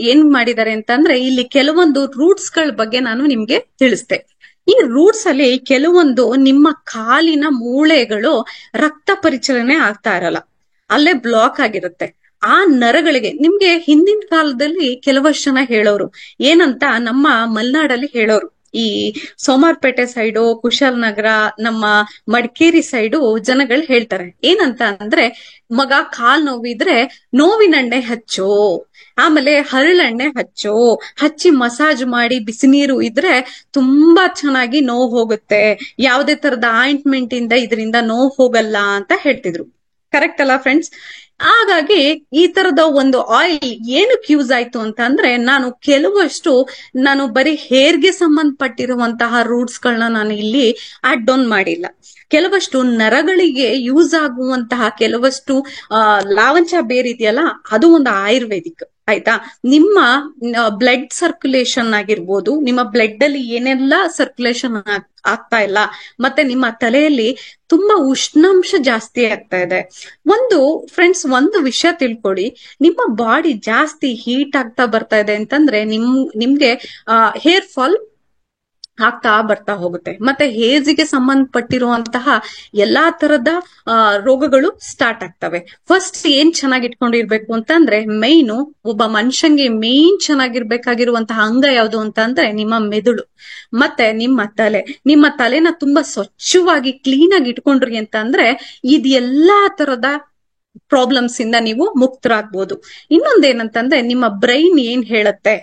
ಏನ್ ಮಾಡಿದ್ದಾರೆ ಅಂತಂದ್ರೆ, ಇಲ್ಲಿ ಕೆಲವೊಂದು ರೂಟ್ಸ್ ಗಳ ಬಗ್ಗೆ ನಾನು ನಿಮ್ಗೆ ತಿಳಿಸ್ತೆ. ಈ ರೂಟ್ಸ್ ಅಲ್ಲಿ ಕೆಲವೊಂದು ನಿಮ್ಮ ಕಾಲಿನ ಮೂಳೆಗಳು ರಕ್ತ ಪರಿಚಲನೆ ಆಗ್ತಾ ಇರಲ್ಲ, ಅಲ್ಲೇ ಬ್ಲಾಕ್ ಆಗಿರುತ್ತೆ. ಆ ನರಗಳಿಗೆ ನಿಮ್ಗೆ ಹಿಂದಿನ ಕಾಲದಲ್ಲಿ ಕೆಲವಷ್ಟು ಜನ ಹೇಳೋರು ಏನಂತ, ನಮ್ಮ ಮಲೆನಾಡಲ್ಲಿ ಹೇಳೋರು, ಈ ಸೋಮಾರ್ಪೇಟೆ ಸೈಡು, ಕುಶಾಲನಗರ, ನಮ್ಮ ಮಡಿಕೇರಿ ಸೈಡು ಜನಗಳು ಹೇಳ್ತಾರೆ ಏನಂತ ಅಂದ್ರೆ, ಮಗ ಕಾಲ್ ನೋವಿದ್ರೆ ನೋವಿನೆಣ್ಣೆ ಹಚ್ಚು, ಆಮೇಲೆ ಹರಳೆಣ್ಣೆ ಹಚ್ಚಿ ಮಸಾಜ್ ಮಾಡಿ ಬಿಸಿ ನೀರು ಇದ್ರೆ ತುಂಬಾ ಚೆನ್ನಾಗಿ ನೋವು ಹೋಗುತ್ತೆ, ಯಾವುದೇ ತರದ ಆಯಿಂಟ್ಮೆಂಟ್ ಇಂದ ಇದರಿಂದ ನೋವು ಹೋಗಲ್ಲ ಅಂತ ಹೇಳ್ತಿದ್ರು. ಕರೆಕ್ಟ್ ಅಲ್ಲ ಫ್ರೆಂಡ್ಸ್? ಹಾಗಾಗಿ ಈ ತರದ ಒಂದು ಆಯಿಲ್ ಏನಕ್ಕೆ ಯೂಸ್ ಆಯ್ತು ಅಂತ ಅಂದ್ರೆ, ನಾನು ಬರೀ ಹೇರ್ಗೆ ಸಂಬಂಧಪಟ್ಟಿರುವಂತಹ ರೂಟ್ಸ್ ಗಳನ್ನ ನಾನು ಇಲ್ಲಿ ಆಡ್ ಆನ್ ಮಾಡಿಲ್ಲ. ಕೆಲವಷ್ಟು ನರಗಳಿಗೆ ಯೂಸ್ ಆಗುವಂತಹ ಕೆಲವಷ್ಟು ಲಾವಂಚ ಬೇರಿದೆಯಲ್ಲ, ಅದು ಒಂದು ಆಯುರ್ವೇದಿಕ್. ಆಯ್ತಾ? ನಿಮ್ಮ ಬ್ಲಡ್ ಸರ್ಕ್ಯುಲೇಷನ್ ಆಗಿರ್ಬೋದು, ನಿಮ್ಮ ಬ್ಲಡ್ ಅಲ್ಲಿ ಏನೆಲ್ಲ ಸರ್ಕ್ಯುಲೇಷನ್ ಆಗ್ತಾ ಇಲ್ಲ, ಮತ್ತೆ ನಿಮ್ಮ ತಲೆಯಲ್ಲಿ ತುಂಬಾ ಉಷ್ಣಾಂಶ ಜಾಸ್ತಿ ಆಗ್ತಾ ಇದೆ. ಫ್ರೆಂಡ್ಸ್, ಒಂದು ವಿಷಯ ತಿಳ್ಕೊಳ್ಳಿ, ನಿಮ್ಮ ಬಾಡಿ ಜಾಸ್ತಿ ಹೀಟ್ ಆಗ್ತಾ ಬರ್ತಾ ಇದೆ ಅಂತಂದ್ರೆ ನಿಮ್ಗೆ ಹೇರ್ ಫಾಲ್ ಆಗ್ತಾ ಬರ್ತಾ ಹೋಗುತ್ತೆ. ಮತ್ತೆ ಏಜ್ಗೆ ಸಂಬಂಧಪಟ್ಟಿರುವಂತಹ ಎಲ್ಲಾ ತರದ ರೋಗಗಳು ಸ್ಟಾರ್ಟ್ ಆಗ್ತವೆ. ಫಸ್ಟ್ ಏನ್ ಚೆನ್ನಾಗಿ ಇಟ್ಕೊಂಡಿರ್ಬೇಕು ಅಂತಂದ್ರೆ, ಮೈನು ಒಬ್ಬ ಮನುಷ್ಯಂಗೆ ಮೇನ್ ಚೆನ್ನಾಗಿರ್ಬೇಕಾಗಿರುವಂತಹ ಅಂಗ ಯಾವುದು ಅಂತ ಅಂದ್ರೆ ನಿಮ್ಮ ಮೆದುಳು ಮತ್ತೆ ನಿಮ್ಮ ತಲೆನ ತುಂಬಾ ಸ್ವಚ್ಛವಾಗಿ ಕ್ಲೀನ್ ಆಗಿ ಇಟ್ಕೊಂಡ್ರಿ ಅಂತ ಅಂದ್ರೆ ಇದ್ ಎಲ್ಲಾ ತರದ ಪ್ರಾಬ್ಲಮ್ಸ್ ಇಂದ ನೀವು ಮುಕ್ತರಾಗ್ಬೋದು. ಇನ್ನೊಂದೇನಂತಂದ್ರೆ, ನಿಮ್ಮ ಬ್ರೈನ್ ಏನ್ ಹೇಳುತ್ತೆ,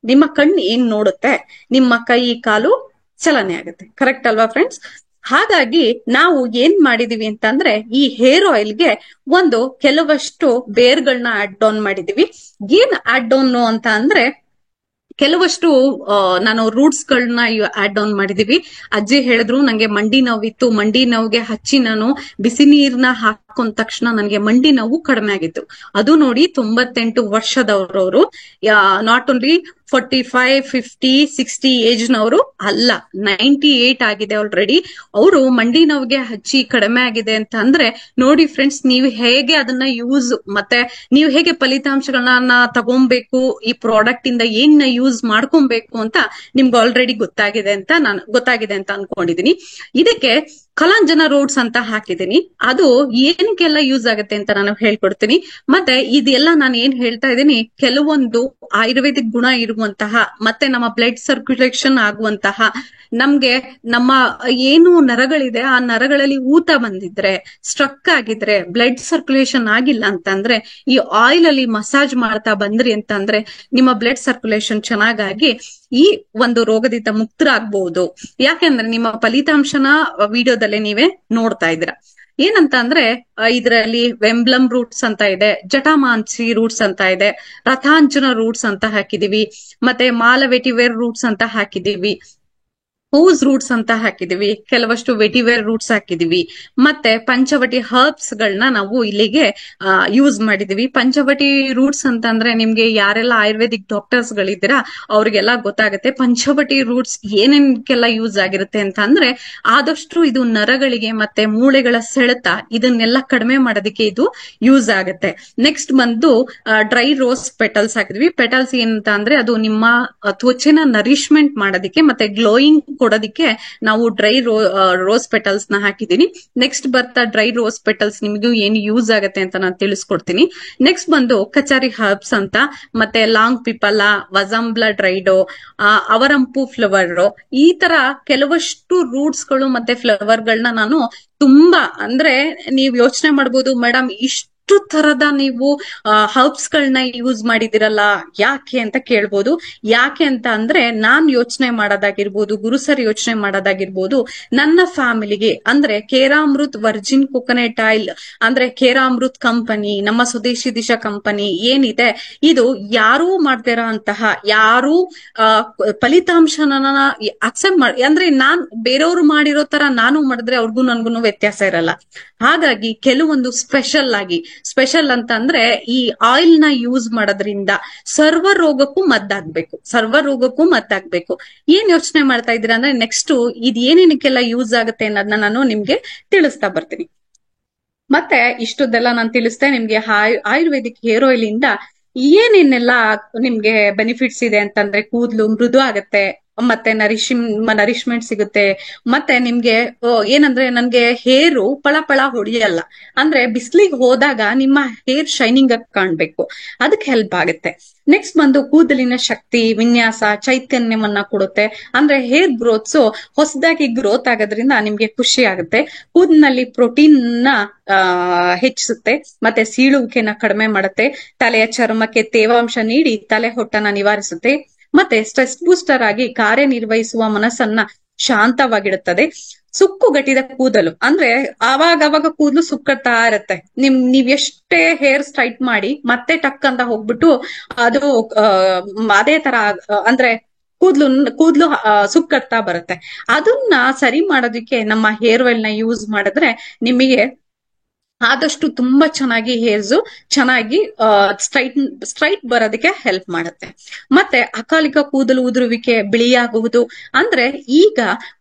ನಿಮ್ಮ ಕಣ್ಣು ಏನ್ ನೋಡುತ್ತೆ, ನಿಮ್ಮ ಕೈ ಕಾಲು ಚಲನೆ ಆಗುತ್ತೆ. ಕರೆಕ್ಟ್ ಅಲ್ವಾ ಫ್ರೆಂಡ್ಸ್? ಹಾಗಾಗಿ ನಾವು ಏನ್ ಮಾಡಿದೀವಿ ಅಂತಂದ್ರೆ, ಈ ಹೇರ್ ಆಯಿಲ್ಗೆ ಕೆಲವಷ್ಟು ಬೇರ್ಗಳನ್ನ ಆಡ್ ಆನ್ ಮಾಡಿದೀವಿ. ಏನ್ ಆಡ್ ಆನ್ ಅಂತ ಅಂದ್ರೆ, ಕೆಲವಷ್ಟು ನಾನು ರೂಟ್ಸ್ ಗಳನ್ನ ಆಡ್ ಆನ್ ಮಾಡಿದೀವಿ. ಅಜ್ಜಿ ಹೇಳಿದ್ರು ನಂಗೆ ಮಂಡಿ ನೋವಿತ್ತು, ಮಂಡಿ ನೋವಿಗೆ ಹಚ್ಚಿ ನಾನು ಬಿಸಿ ನೀರ್ನ ಹಾಕೊಂಡ ತಕ್ಷಣ ನನಗೆ ಮಂಡಿ ನೋವು ಕಡಿಮೆ ಆಗಿತ್ತು. ಅದು ನೋಡಿ 98 ವರ್ಷದವರವರು, ನಾಟ್ ಓನ್ಲಿ 45, 50, 60 ಏಜ್ ನವರು ಅಲ್ಲ, 98 ಆಗಿದೆ ಆಲ್ರೆಡಿ. ಅವರು ಮಂಡಿ ನೋವಿಗೆ ಹಚ್ಚಿ ಕಡಿಮೆ ಆಗಿದೆ ಅಂತ ಅಂದ್ರೆ ನೋಡಿ ಫ್ರೆಂಡ್ಸ್, ನೀವು ಹೇಗೆ ಅದನ್ನ ಮತ್ತೆ ನೀವು ಹೇಗೆ ಫಲಿತಾಂಶಗಳನ್ನ ತಗೊಬೇಕು, ಈ ಪ್ರಾಡಕ್ಟ್ ಇಂದ ಏನ್ ಯೂಸ್ ಮಾಡ್ಕೊಬೇಕು ಅಂತ ನಿಮ್ಗೆ ಆಲ್ರೆಡಿ ಗೊತ್ತಾಗಿದೆ ಅಂತ ಅನ್ಕೊಂಡಿದೀನಿ. ಇದಕ್ಕೆ ಕಲಾಂಜನ ರೋಡ್ಸ್ ಅಂತ ಹಾಕಿದೀನಿ. ಅದು ಏನಕ್ಕೆಲ್ಲ ಯೂಸ್ ಆಗುತ್ತೆ ಅಂತ ನಾನು ಹೇಳ್ಕೊಡ್ತೀನಿ. ಮತ್ತೆ ಇದೆಲ್ಲ ನಾನು ಏನ್ ಹೇಳ್ತಾ ಇದ್ದೀನಿ, ಕೆಲವೊಂದು ಆಯುರ್ವೇದಿಕ್ ಗುಣ ಇರುವಂತಹ ಮತ್ತೆ ನಮ್ಮ ಬ್ಲಡ್ ಸರ್ಕ್ಯುಲೇಷನ್ ಆಗುವಂತಹ, ನಮ್ಗೆ ನಮ್ಮ ಏನು ನರಗಳಿದೆ ಆ ನರಗಳಲ್ಲಿ ಊತ ಬಂದಿದ್ರೆ, ಸ್ಟ್ರಕ್ ಆಗಿದ್ರೆ, ಬ್ಲಡ್ ಸರ್ಕ್ಯುಲೇಷನ್ ಆಗಿಲ್ಲ ಅಂತಂದ್ರೆ ಈ ಆಯಿಲ್ ಅಲ್ಲಿ ಮಸಾಜ್ ಮಾಡ್ತಾ ಬಂದ್ರಿ ಅಂತಂದ್ರೆ ನಿಮ್ಮ ಬ್ಲಡ್ ಸರ್ಕ್ಯುಲೇಷನ್ ಚೆನ್ನಾಗಾಗಿ ಈ ಒಂದು ರೋಗದಿಂದ ಮುಕ್ತರಾಗಬಹುದು. ಯಾಕೆಂದ್ರೆ ನಿಮ್ಮ ಫಲಿತಾಂಶನ ವಿಡಿಯೋದಲ್ಲೇ ನೀವೇ ನೋಡ್ತಾ ಇದ್ದೀರಾ. ಏನಂತ ಅಂದ್ರೆ, ಇದರಲ್ಲಿ ವೆಂಬ್ಲಮ್ ರೂಟ್ಸ್ ಅಂತ ಇದೆ, ಜಟಾಮಾಂಸಿ ರೂಟ್ಸ್ ಅಂತ ಇದೆ, ರಥಾಂಜನ ರೂಟ್ಸ್ ಅಂತ ಹಾಕಿದೀವಿ, ಮತ್ತೆ ಮಾಲವೆಟಿವೇರ್ ರೂಟ್ಸ್ ಅಂತ ಹಾಕಿದೀವಿ, ಹೂಸ್ ರೂಟ್ಸ್ ಅಂತ ಹಾಕಿದೀವಿ, ಕೆಲವಷ್ಟು ವೆಟಿವೇರ್ ರೂಟ್ಸ್ ಹಾಕಿದೀವಿ, ಮತ್ತೆ ಪಂಚವಟಿ ಹರ್ಬ್ಸ್ ಗಳನ್ನ ನಾವು ಇಲ್ಲಿಗೆ ಯೂಸ್ ಮಾಡಿದೀವಿ. ಪಂಚವಟಿ ರೂಟ್ಸ್ ಅಂತ ಅಂದ್ರೆ ನಿಮ್ಗೆ ಯಾರೆಲ್ಲ ಆಯುರ್ವೇದಿಕ್ ಡಾಕ್ಟರ್ಸ್ ಗಳಿದ್ದೀರಾ ಅವ್ರಿಗೆಲ್ಲ ಗೊತ್ತಾಗುತ್ತೆ ಪಂಚವಟಿ ರೂಟ್ಸ್ ಏನೇನಕ್ಕೆಲ್ಲ ಯೂಸ್ ಆಗಿರುತ್ತೆ ಅಂತ ಅಂದ್ರೆ, ಆದಷ್ಟು ಇದು ನರಗಳಿಗೆ ಮತ್ತೆ ಮೂಳೆಗಳ ಸೆಳೆತ ಇದನ್ನೆಲ್ಲ ಕಡಿಮೆ ಮಾಡೋದಕ್ಕೆ ಇದು ಯೂಸ್ ಆಗುತ್ತೆ. ನೆಕ್ಸ್ಟ್ ಬಂದು ಡ್ರೈ ರೋಸ್ ಪೆಟಲ್ಸ್ ಹಾಕಿದ್ವಿ. ಪೆಟಲ್ಸ್ ಏನಂತ ಅಂದ್ರೆ, ಅದು ನಿಮ್ಮ ತ್ವಚೆನ ನರಿಶ್ಮೆಂಟ್ ಮಾಡೋದಕ್ಕೆ ಮತ್ತೆ ಗ್ಲೋಯಿಂಗ್ ಕೊಡೋದಿಕ್ಕೆ ನಾವು ಡ್ರೈ ರೋಸ್ ಪೆಟಲ್ಸ್ ನ ಹಾಕಿದೀನಿ. ನೆಕ್ಸ್ಟ್ ಬರ್ತಾ ಡ್ರೈ ರೋಸ್ ಪೆಟಲ್ಸ್ ನಿಮಗೂ ಏನು ಯೂಸ್ ಆಗುತ್ತೆ ಅಂತ ನಾನು ತಿಳಿಸ್ಕೊಡ್ತೀನಿ. ನೆಕ್ಸ್ಟ್ ಬಂದು ಕಚಾರಿ ಹರ್ಬ್ಸ್ ಅಂತ, ಮತ್ತೆ ಲಾಂಗ್ ಪಿಪಲ, ವಜಂಬ್ಲಾ ಡ್ರೈಡೋ, ಅವರಂಪು ಫ್ಲವರ್, ಈ ತರ ಕೆಲವಷ್ಟು ರೂಟ್ಸ್ ಗಳು ಮತ್ತೆ ಫ್ಲವರ್ ಗಳನ್ನ ನಾನು ತುಂಬಾ, ಅಂದ್ರೆ ನೀವ್ ಯೋಚನೆ ಮಾಡ್ಬೋದು, ಮೇಡಮ್ ಇಷ್ಟು ತರದ ನೀವು ಹರ್ಬ್ಸ್ ಗಳನ್ನ ಯೂಸ್ ಮಾಡಿದಿರಲ್ಲ ಯಾಕೆ ಅಂತ ಕೇಳ್ಬೋದು. ಯಾಕೆ ಅಂತ ಅಂದ್ರೆ, ನಾನ್ ಯೋಚನೆ ಮಾಡೋದಾಗಿರ್ಬೋದು, ಗುರುಸರ್ ಯೋಚನೆ ಮಾಡೋದಾಗಿರ್ಬೋದು, ನನ್ನ ಫ್ಯಾಮಿಲಿಗೆ ಅಂದ್ರೆ ಕೇರಾಮೃತ್ ವರ್ಜಿನ್ ಕೊಕೊನೆಟ್ ಆಯಿಲ್ ಅಂದ್ರೆ ಕೇರಾಮೃತ್ ಕಂಪನಿ, ನಮ್ಮ ಸ್ವದೇಶಿ ದಿಶಾ ಕಂಪನಿ ಏನಿದೆ, ಇದು ಯಾರೂ ಮಾಡ್ತಿರೋ ಅಂತಹ, ಯಾರು ಫಲಿತಾಂಶನ ಅಕ್ಸೆಪ್ಟ್ ಮಾಡಿ, ಅಂದ್ರೆ ನಾನ್ ಬೇರೆಯವರು ಮಾಡಿರೋ ತರ ನಾನು ಮಾಡಿದ್ರೆ ಅವ್ರಿಗೂ ನನ್ಗೂ ವ್ಯತ್ಯಾಸ ಇರಲ್ಲ. ಹಾಗಾಗಿ ಕೆಲವೊಂದು ಸ್ಪೆಷಲ್ ಅಂತ ಅಂದ್ರೆ, ಈ ಆಯಿಲ್ ನ ಯೂಸ್ ಮಾಡೋದ್ರಿಂದ ಸರ್ವ ರೋಗಕ್ಕೂ ಮದ್ದಾಗ್ಬೇಕು. ಏನ್ ಯೋಚನೆ ಮಾಡ್ತಾ ಇದ್ದೀರಾ ಅಂದ್ರೆ, ನೆಕ್ಸ್ಟ್ ಇದ್ ಏನೇನಕ್ಕೆಲ್ಲ ಯೂಸ್ ಆಗುತ್ತೆ ಅನ್ನೋದನ್ನ ನಾನು ನಿಮ್ಗೆ ತಿಳಿಸ್ತಾ ಬರ್ತೀನಿ. ಮತ್ತೆ ಇಷ್ಟುದೆಲ್ಲ ನಾನು ತಿಳಿಸ್ತೆ ನಿಮ್ಗೆ ಆಯುರ್ವೇದಿಕ್ ಹೇರ್ ಆಯಿಲ್ ಇಂದ ಏನೇನೆಲ್ಲ ನಿಮ್ಗೆ ಬೆನಿಫಿಟ್ಸ್ ಇದೆ ಅಂತಂದ್ರೆ, ಕೂದಲು ಮೃದು ಆಗತ್ತೆ, ಮತ್ತೆ ನರಿಶ್ಮೆಂಟ್ ಸಿಗುತ್ತೆ, ಮತ್ತೆ ನಿಮ್ಗೆ ಏನಂದ್ರೆ ನನ್ಗೆ ಹೇರು ಪಳ ಹೊಡಿಯಲ್ಲ, ಅಂದ್ರೆ ಬಿಸ್ಲಿಗೆ ಹೋದಾಗ ನಿಮ್ಮ ಹೇರ್ ಶೈನಿಂಗ್ ಆಗಿ ಕಾಣ್ಬೇಕು, ಅದಕ್ಕೆ ಹೆಲ್ಪ್ ಆಗುತ್ತೆ. ನೆಕ್ಸ್ಟ್ ಬಂದು ಕೂದಲಿನ ಶಕ್ತಿ, ವಿನ್ಯಾಸ, ಚೈತನ್ಯವನ್ನ ಕೊಡುತ್ತೆ. ಅಂದ್ರೆ ಹೇರ್ ಗ್ರೋತ್ಸ್ ಹೊಸದಾಗಿ ಗ್ರೋತ್ ಆಗೋದ್ರಿಂದ ನಿಮ್ಗೆ ಖುಷಿ ಆಗುತ್ತೆ. ಕೂದಲಿನಲ್ಲಿ ಪ್ರೋಟೀನ್ ನ ಹೆಚ್ಚಿಸುತ್ತೆ, ಮತ್ತೆ ಸೀಳುವಿಕೆನ ಕಡಿಮೆ ಮಾಡುತ್ತೆ, ತಲೆಯ ಚರ್ಮಕ್ಕೆ ತೇವಾಂಶ ನೀಡಿ ತಲೆ ಹೊಟ್ಟನ್ನ ನಿವಾರಿಸುತ್ತೆ, ಮತ್ತೆ ಸ್ಟ್ರೆಸ್ ಬೂಸ್ಟರ್ ಆಗಿ ಕಾರ್ಯನಿರ್ವಹಿಸುವ ಮನಸ್ಸನ್ನ ಶಾಂತವಾಗಿಡುತ್ತದೆ. ಸುಕ್ಕುಗಟ್ಟಿದ ಕೂದಲು ಅಂದ್ರೆ ಆವಾಗ ಕೂದಲು ಸುಕ್ಕಡ್ತಾ ಇರತ್ತೆ, ನೀವ್ ಎಷ್ಟೇ ಹೇರ್ ಸ್ಟ್ರೈಟ್ ಮಾಡಿ ಮತ್ತೆ ಟಕ್ ಅಂತ ಹೋಗ್ಬಿಟ್ಟು ಅದು ಅದೇ ತರ ಅಂದ್ರೆ ಕೂದ್ಲು ಸುಕ್ಕಡ್ತಾ ಬರುತ್ತೆ. ಅದನ್ನ ಸರಿ ಮಾಡೋದಕ್ಕೆ ನಮ್ಮ ಹೇರ್ ಆಯಿಲ್ ನ ಯೂಸ್ ಮಾಡಿದ್ರೆ ನಿಮಗೆ ಆದಷ್ಟು ತುಂಬಾ ಚೆನ್ನಾಗಿ ಹೇರ್ಸ್ ಚೆನ್ನಾಗಿ ಸ್ಟ್ರೈಟ್ ಬರೋದಕ್ಕೆ ಹೆಲ್ಪ್ ಮಾಡುತ್ತೆ. ಮತ್ತೆ ಅಕಾಲಿಕ ಕೂದಲು ಉದುರುವಿಕೆ, ಬಿಳಿಯಾಗುವುದು ಅಂದ್ರೆ ಈಗ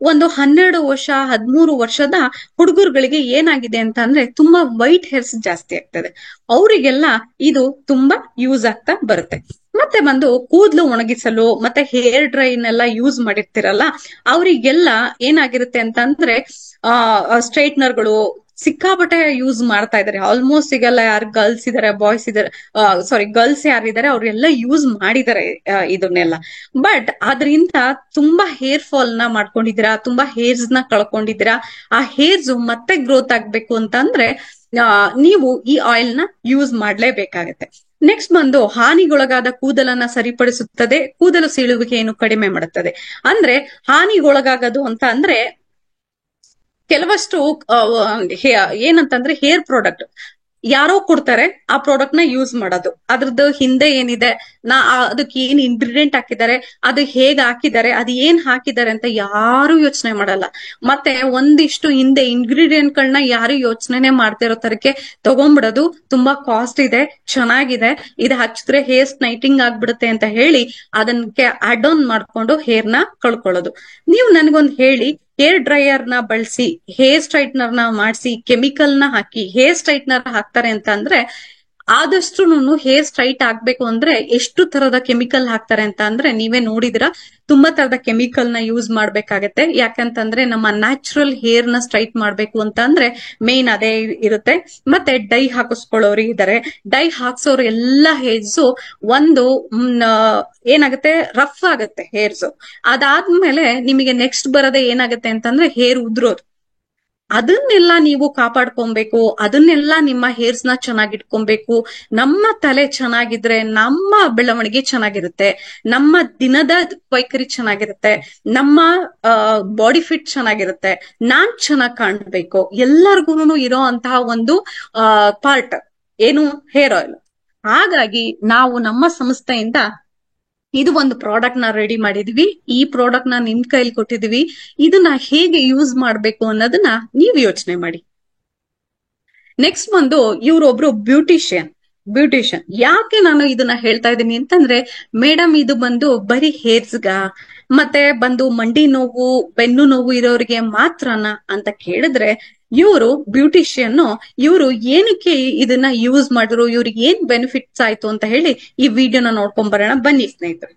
ಒಂದು 12 ವರ್ಷ 13 ವರ್ಷದ ಹುಡುಗರುಗಳಿಗೆ ಏನಾಗಿದೆ ಅಂತ ಅಂದ್ರೆ ತುಂಬಾ ವೈಟ್ ಹೇರ್ಸ್ ಜಾಸ್ತಿ ಆಗ್ತದೆ. ಅವರಿಗೆಲ್ಲ ಇದು ತುಂಬಾ ಯೂಸ್ ಆಗ್ತಾ ಬರುತ್ತೆ. ಮತ್ತೆ ಬಂದು ಕೂದಲು ಒಣಗಿಸಲು ಮತ್ತೆ ಹೇರ್ ಡ್ರೈನೆಲ್ಲ ಯೂಸ್ ಮಾಡಿರ್ತಿರಲ್ಲ, ಅವರಿಗೆಲ್ಲ ಏನಾಗಿರುತ್ತೆ ಅಂತ ಅಂದ್ರೆ ಸ್ಟ್ರೈಟ್ನರ್ಗಳು ಸಿಕ್ಕಾಪಟ್ಟೆ ಯೂಸ್ ಮಾಡ್ತಾ ಇದಾರೆ. ಆಲ್ಮೋಸ್ಟ್ ಈಗೆಲ್ಲ ಯಾರು ಗರ್ಲ್ಸ್ ಇದಾರೆ, ಬಾಯ್ಸ್ ಇದಾರೆ, ಗರ್ಲ್ಸ್ ಯಾರಿದ್ದಾರೆ ಅವ್ರೆಲ್ಲ ಯೂಸ್ ಮಾಡಿದ್ದಾರೆ ಇದನ್ನೆಲ್ಲ. ಬಟ್ ಅದರಿಂದ ತುಂಬಾ ಹೇರ್ ಫಾಲ್ ನ ಮಾಡ್ಕೊಂಡಿದ್ದೀರಾ, ತುಂಬಾ ಹೇರ್ಸ್ ನ ಕಳ್ಕೊಂಡಿದ್ದೀರಾ. ಆ ಹೇರ್ಸ್ ಮತ್ತೆ ಗ್ರೋತ್ ಆಗ್ಬೇಕು ಅಂತಂದ್ರೆ ನೀವು ಈ ಆಯಿಲ್ ನ ಯೂಸ್ ಮಾಡ್ಲೇಬೇಕಾಗತ್ತೆ. ನೆಕ್ಸ್ಟ್ ಬಂದು ಹಾನಿಗೊಳಗಾದ ಕೂದಲನ್ನ ಸರಿಪಡಿಸುತ್ತದೆ, ಕೂದಲು ಸೀಳುವಿಕೆಯನ್ನು ಕಡಿಮೆ ಮಾಡುತ್ತದೆ. ಅಂದ್ರೆ ಹಾನಿಗೊಳಗಾಗದು ಅಂತ ಅಂದ್ರೆ ಕೆಲವಷ್ಟು ಏನಂತಂದ್ರೆ ಹೇರ್ ಪ್ರಾಡಕ್ಟ್ ಯಾರೋ ಕೊಡ್ತಾರೆ, ಆ ಪ್ರಾಡಕ್ಟ್ ನ ಯೂಸ್ ಮಾಡೋದು. ಅದ್ರದ್ದು ಹಿಂದೆ ಏನಿದೆ, ಅದಕ್ಕೆ ಏನ್ ಇಂಗ್ರೀಡಿಯೆಂಟ್ ಹಾಕಿದ್ದಾರೆ, ಅದು ಹೇಗ್ ಹಾಕಿದ್ದಾರೆ, ಅದು ಏನ್ ಹಾಕಿದ್ದಾರೆ ಅಂತ ಯಾರು ಯೋಚನೆ ಮಾಡಲ್ಲ. ಮತ್ತೆ ಒಂದಿಷ್ಟು ಹಿಂದೆ ಇಂಗ್ರೀಡಿಯೆಂಟ್ ಗಳನ್ನ ಯಾರು ಯೋಚನೆ ಮಾಡ್ತಿರೋ ತರಕ್ಕೆ ತಗೊಂಡ್ಬಿಡೋದು. ತುಂಬಾ ಕಾಸ್ಟ್ ಇದೆ, ಚೆನ್ನಾಗಿದೆ, ಇದು ಹಚ್ಚಿದ್ರೆ ಹೇರ್ ಸ್ನೈಟಿಂಗ್ ಆಗ್ಬಿಡುತ್ತೆ ಅಂತ ಹೇಳಿ ಅದಕ್ಕೆ ಅಡ್ ಆನ್ ಮಾಡ್ಕೊಂಡು ಹೇರ್ ನ ಕಳ್ಕೊಳ್ಳೋದು. ನೀವು ನನ್ಗೊಂದ್ ಹೇಳಿ, ಹೇರ್ ಡ್ರೈಯರ್ ನ ಬಳಸಿ ಹೇರ್ ಸ್ಟ್ರೈಟ್ನರ್ ನ ಮಾಡಿಸಿ ಕೆಮಿಕಲ್ ನ ಹಾಕಿ ಹೇರ್ ಸ್ಟ್ರೈಟ್ನರ್ ಹಾಕ್ತಾರೆ ಅಂತ ಅಂದ್ರೆ ಆದಷ್ಟು ಹೇರ್ ಸ್ಟ್ರೈಟ್ ಆಗ್ಬೇಕು ಅಂದ್ರೆ ಎಷ್ಟು ತರದ ಕೆಮಿಕಲ್ ಹಾಕ್ತಾರೆ ಅಂತ ಅಂದ್ರೆ ನೀವೇ ನೋಡಿದಿರ. ತುಂಬಾ ತರದ ಕೆಮಿಕಲ್ ನ ಯೂಸ್ ಮಾಡ್ಬೇಕಾಗತ್ತೆ. ಯಾಕಂತಂದ್ರೆ ನಮ್ಮ ನ್ಯಾಚುರಲ್ ಹೇರ್ ನ ಸ್ಟ್ರೈಟ್ ಮಾಡ್ಬೇಕು ಅಂತ ಅಂದ್ರೆ ಮೇನ್ ಅದೇ ಇರುತ್ತೆ. ಮತ್ತೆ ಡೈ ಹಾಕಿಸ್ಕೊಳ್ಳೋರು ಇದಾರೆ, ಡೈ ಹಾಕ್ಸೋರು ಎಲ್ಲಾ ಹೇರ್ಸ್ ಒಂದು ಏನಾಗುತ್ತೆ, ರಫ್ ಆಗುತ್ತೆ ಹೇರ್ಸ್. ಅದಾದ್ಮೇಲೆ ನಿಮಗೆ ನೆಕ್ಸ್ಟ್ ಬರೋದೇ ಏನಾಗುತ್ತೆ ಅಂತಂದ್ರೆ ಹೇರ್ ಉದುರೋದು. ಅದನ್ನೆಲ್ಲ ನೀವು ಕಾಪಾಡ್ಕೊಬೇಕು, ಅದನ್ನೆಲ್ಲ ನಿಮ್ಮ ಹೇರ್ಸ್ ನ ಚೆನ್ನಾಗಿಟ್ಕೊಬೇಕು. ನಮ್ಮ ತಲೆ ಚೆನ್ನಾಗಿದ್ರೆ ನಮ್ಮ ಬೆಳವಣಿಗೆ ಚೆನ್ನಾಗಿರುತ್ತೆ, ನಮ್ಮ ದಿನದ ವೈಖರಿ ಚೆನ್ನಾಗಿರುತ್ತೆ, ನಮ್ಮ ಬಾಡಿ ಫಿಟ್ ಚೆನ್ನಾಗಿರುತ್ತೆ, ನಾನ್ ಚೆನ್ನಾಗ್ ಕಾಣ್ಬೇಕು. ಎಲ್ಲರಿಗೂ ಇರೋ ಅಂತಹ ಒಂದು ಪಾರ್ಟ್ ಏನು, ಹೇರ್ ಆಯಿಲ್. ಹಾಗಾಗಿ ನಾವು ನಮ್ಮ ಸಂಸ್ಥೆಯಿಂದ ಇದು ಒಂದು ಪ್ರಾಡಕ್ಟ್ ನ ರೆಡಿ ಮಾಡಿದ್ವಿ. ಈ ಪ್ರಾಡಕ್ಟ್ ನ ನಿಮ್ ಕೈಲಿ ಕೊಟ್ಟಿದೀವಿ. ಇದನ್ನ ಹೇಗೆ ಯೂಸ್ ಮಾಡ್ಬೇಕು ಅನ್ನೋದನ್ನ ನೀವು ಯೋಚನೆ ಮಾಡಿ. ನೆಕ್ಸ್ಟ್ ಬಂದು ಇವ್ರೊಬ್ರು ಬ್ಯೂಟಿಷಿಯನ್. ಯಾಕೆ ನಾನು ಇದನ್ನ ಹೇಳ್ತಾ ಇದ್ದೀನಿ ಅಂತಂದ್ರೆ, ಮೇಡಮ್ ಇದು ಬಂದು ಬರೀ ಹೇರ್ಸ್ಗ ಮತ್ತೆ ಬಂದು ಮಂಡಿ ನೋವು ಬೆನ್ನು ನೋವು ಇರೋರಿಗೆ ಮಾತ್ರನ ಅಂತ ಕೇಳಿದ್ರೆ, ಇವರು ಬ್ಯೂಟಿಷಿಯನ್. ಇವರು ಏನಕ್ಕೆ ಇದನ್ನ ಯೂಸ್ ಮಾಡಿದ್ರು, ಇವ್ರಿಗೆ ಏನ್ ಬೆನಿಫಿಟ್ಸ್ ಆಯ್ತು ಅಂತ ಹೇಳಿ ಈ ವಿಡಿಯೋನ ನೋಡ್ಕೊಂಡ್ ಬರೋಣ ಬನ್ನಿ ಸ್ನೇಹಿತರೆ.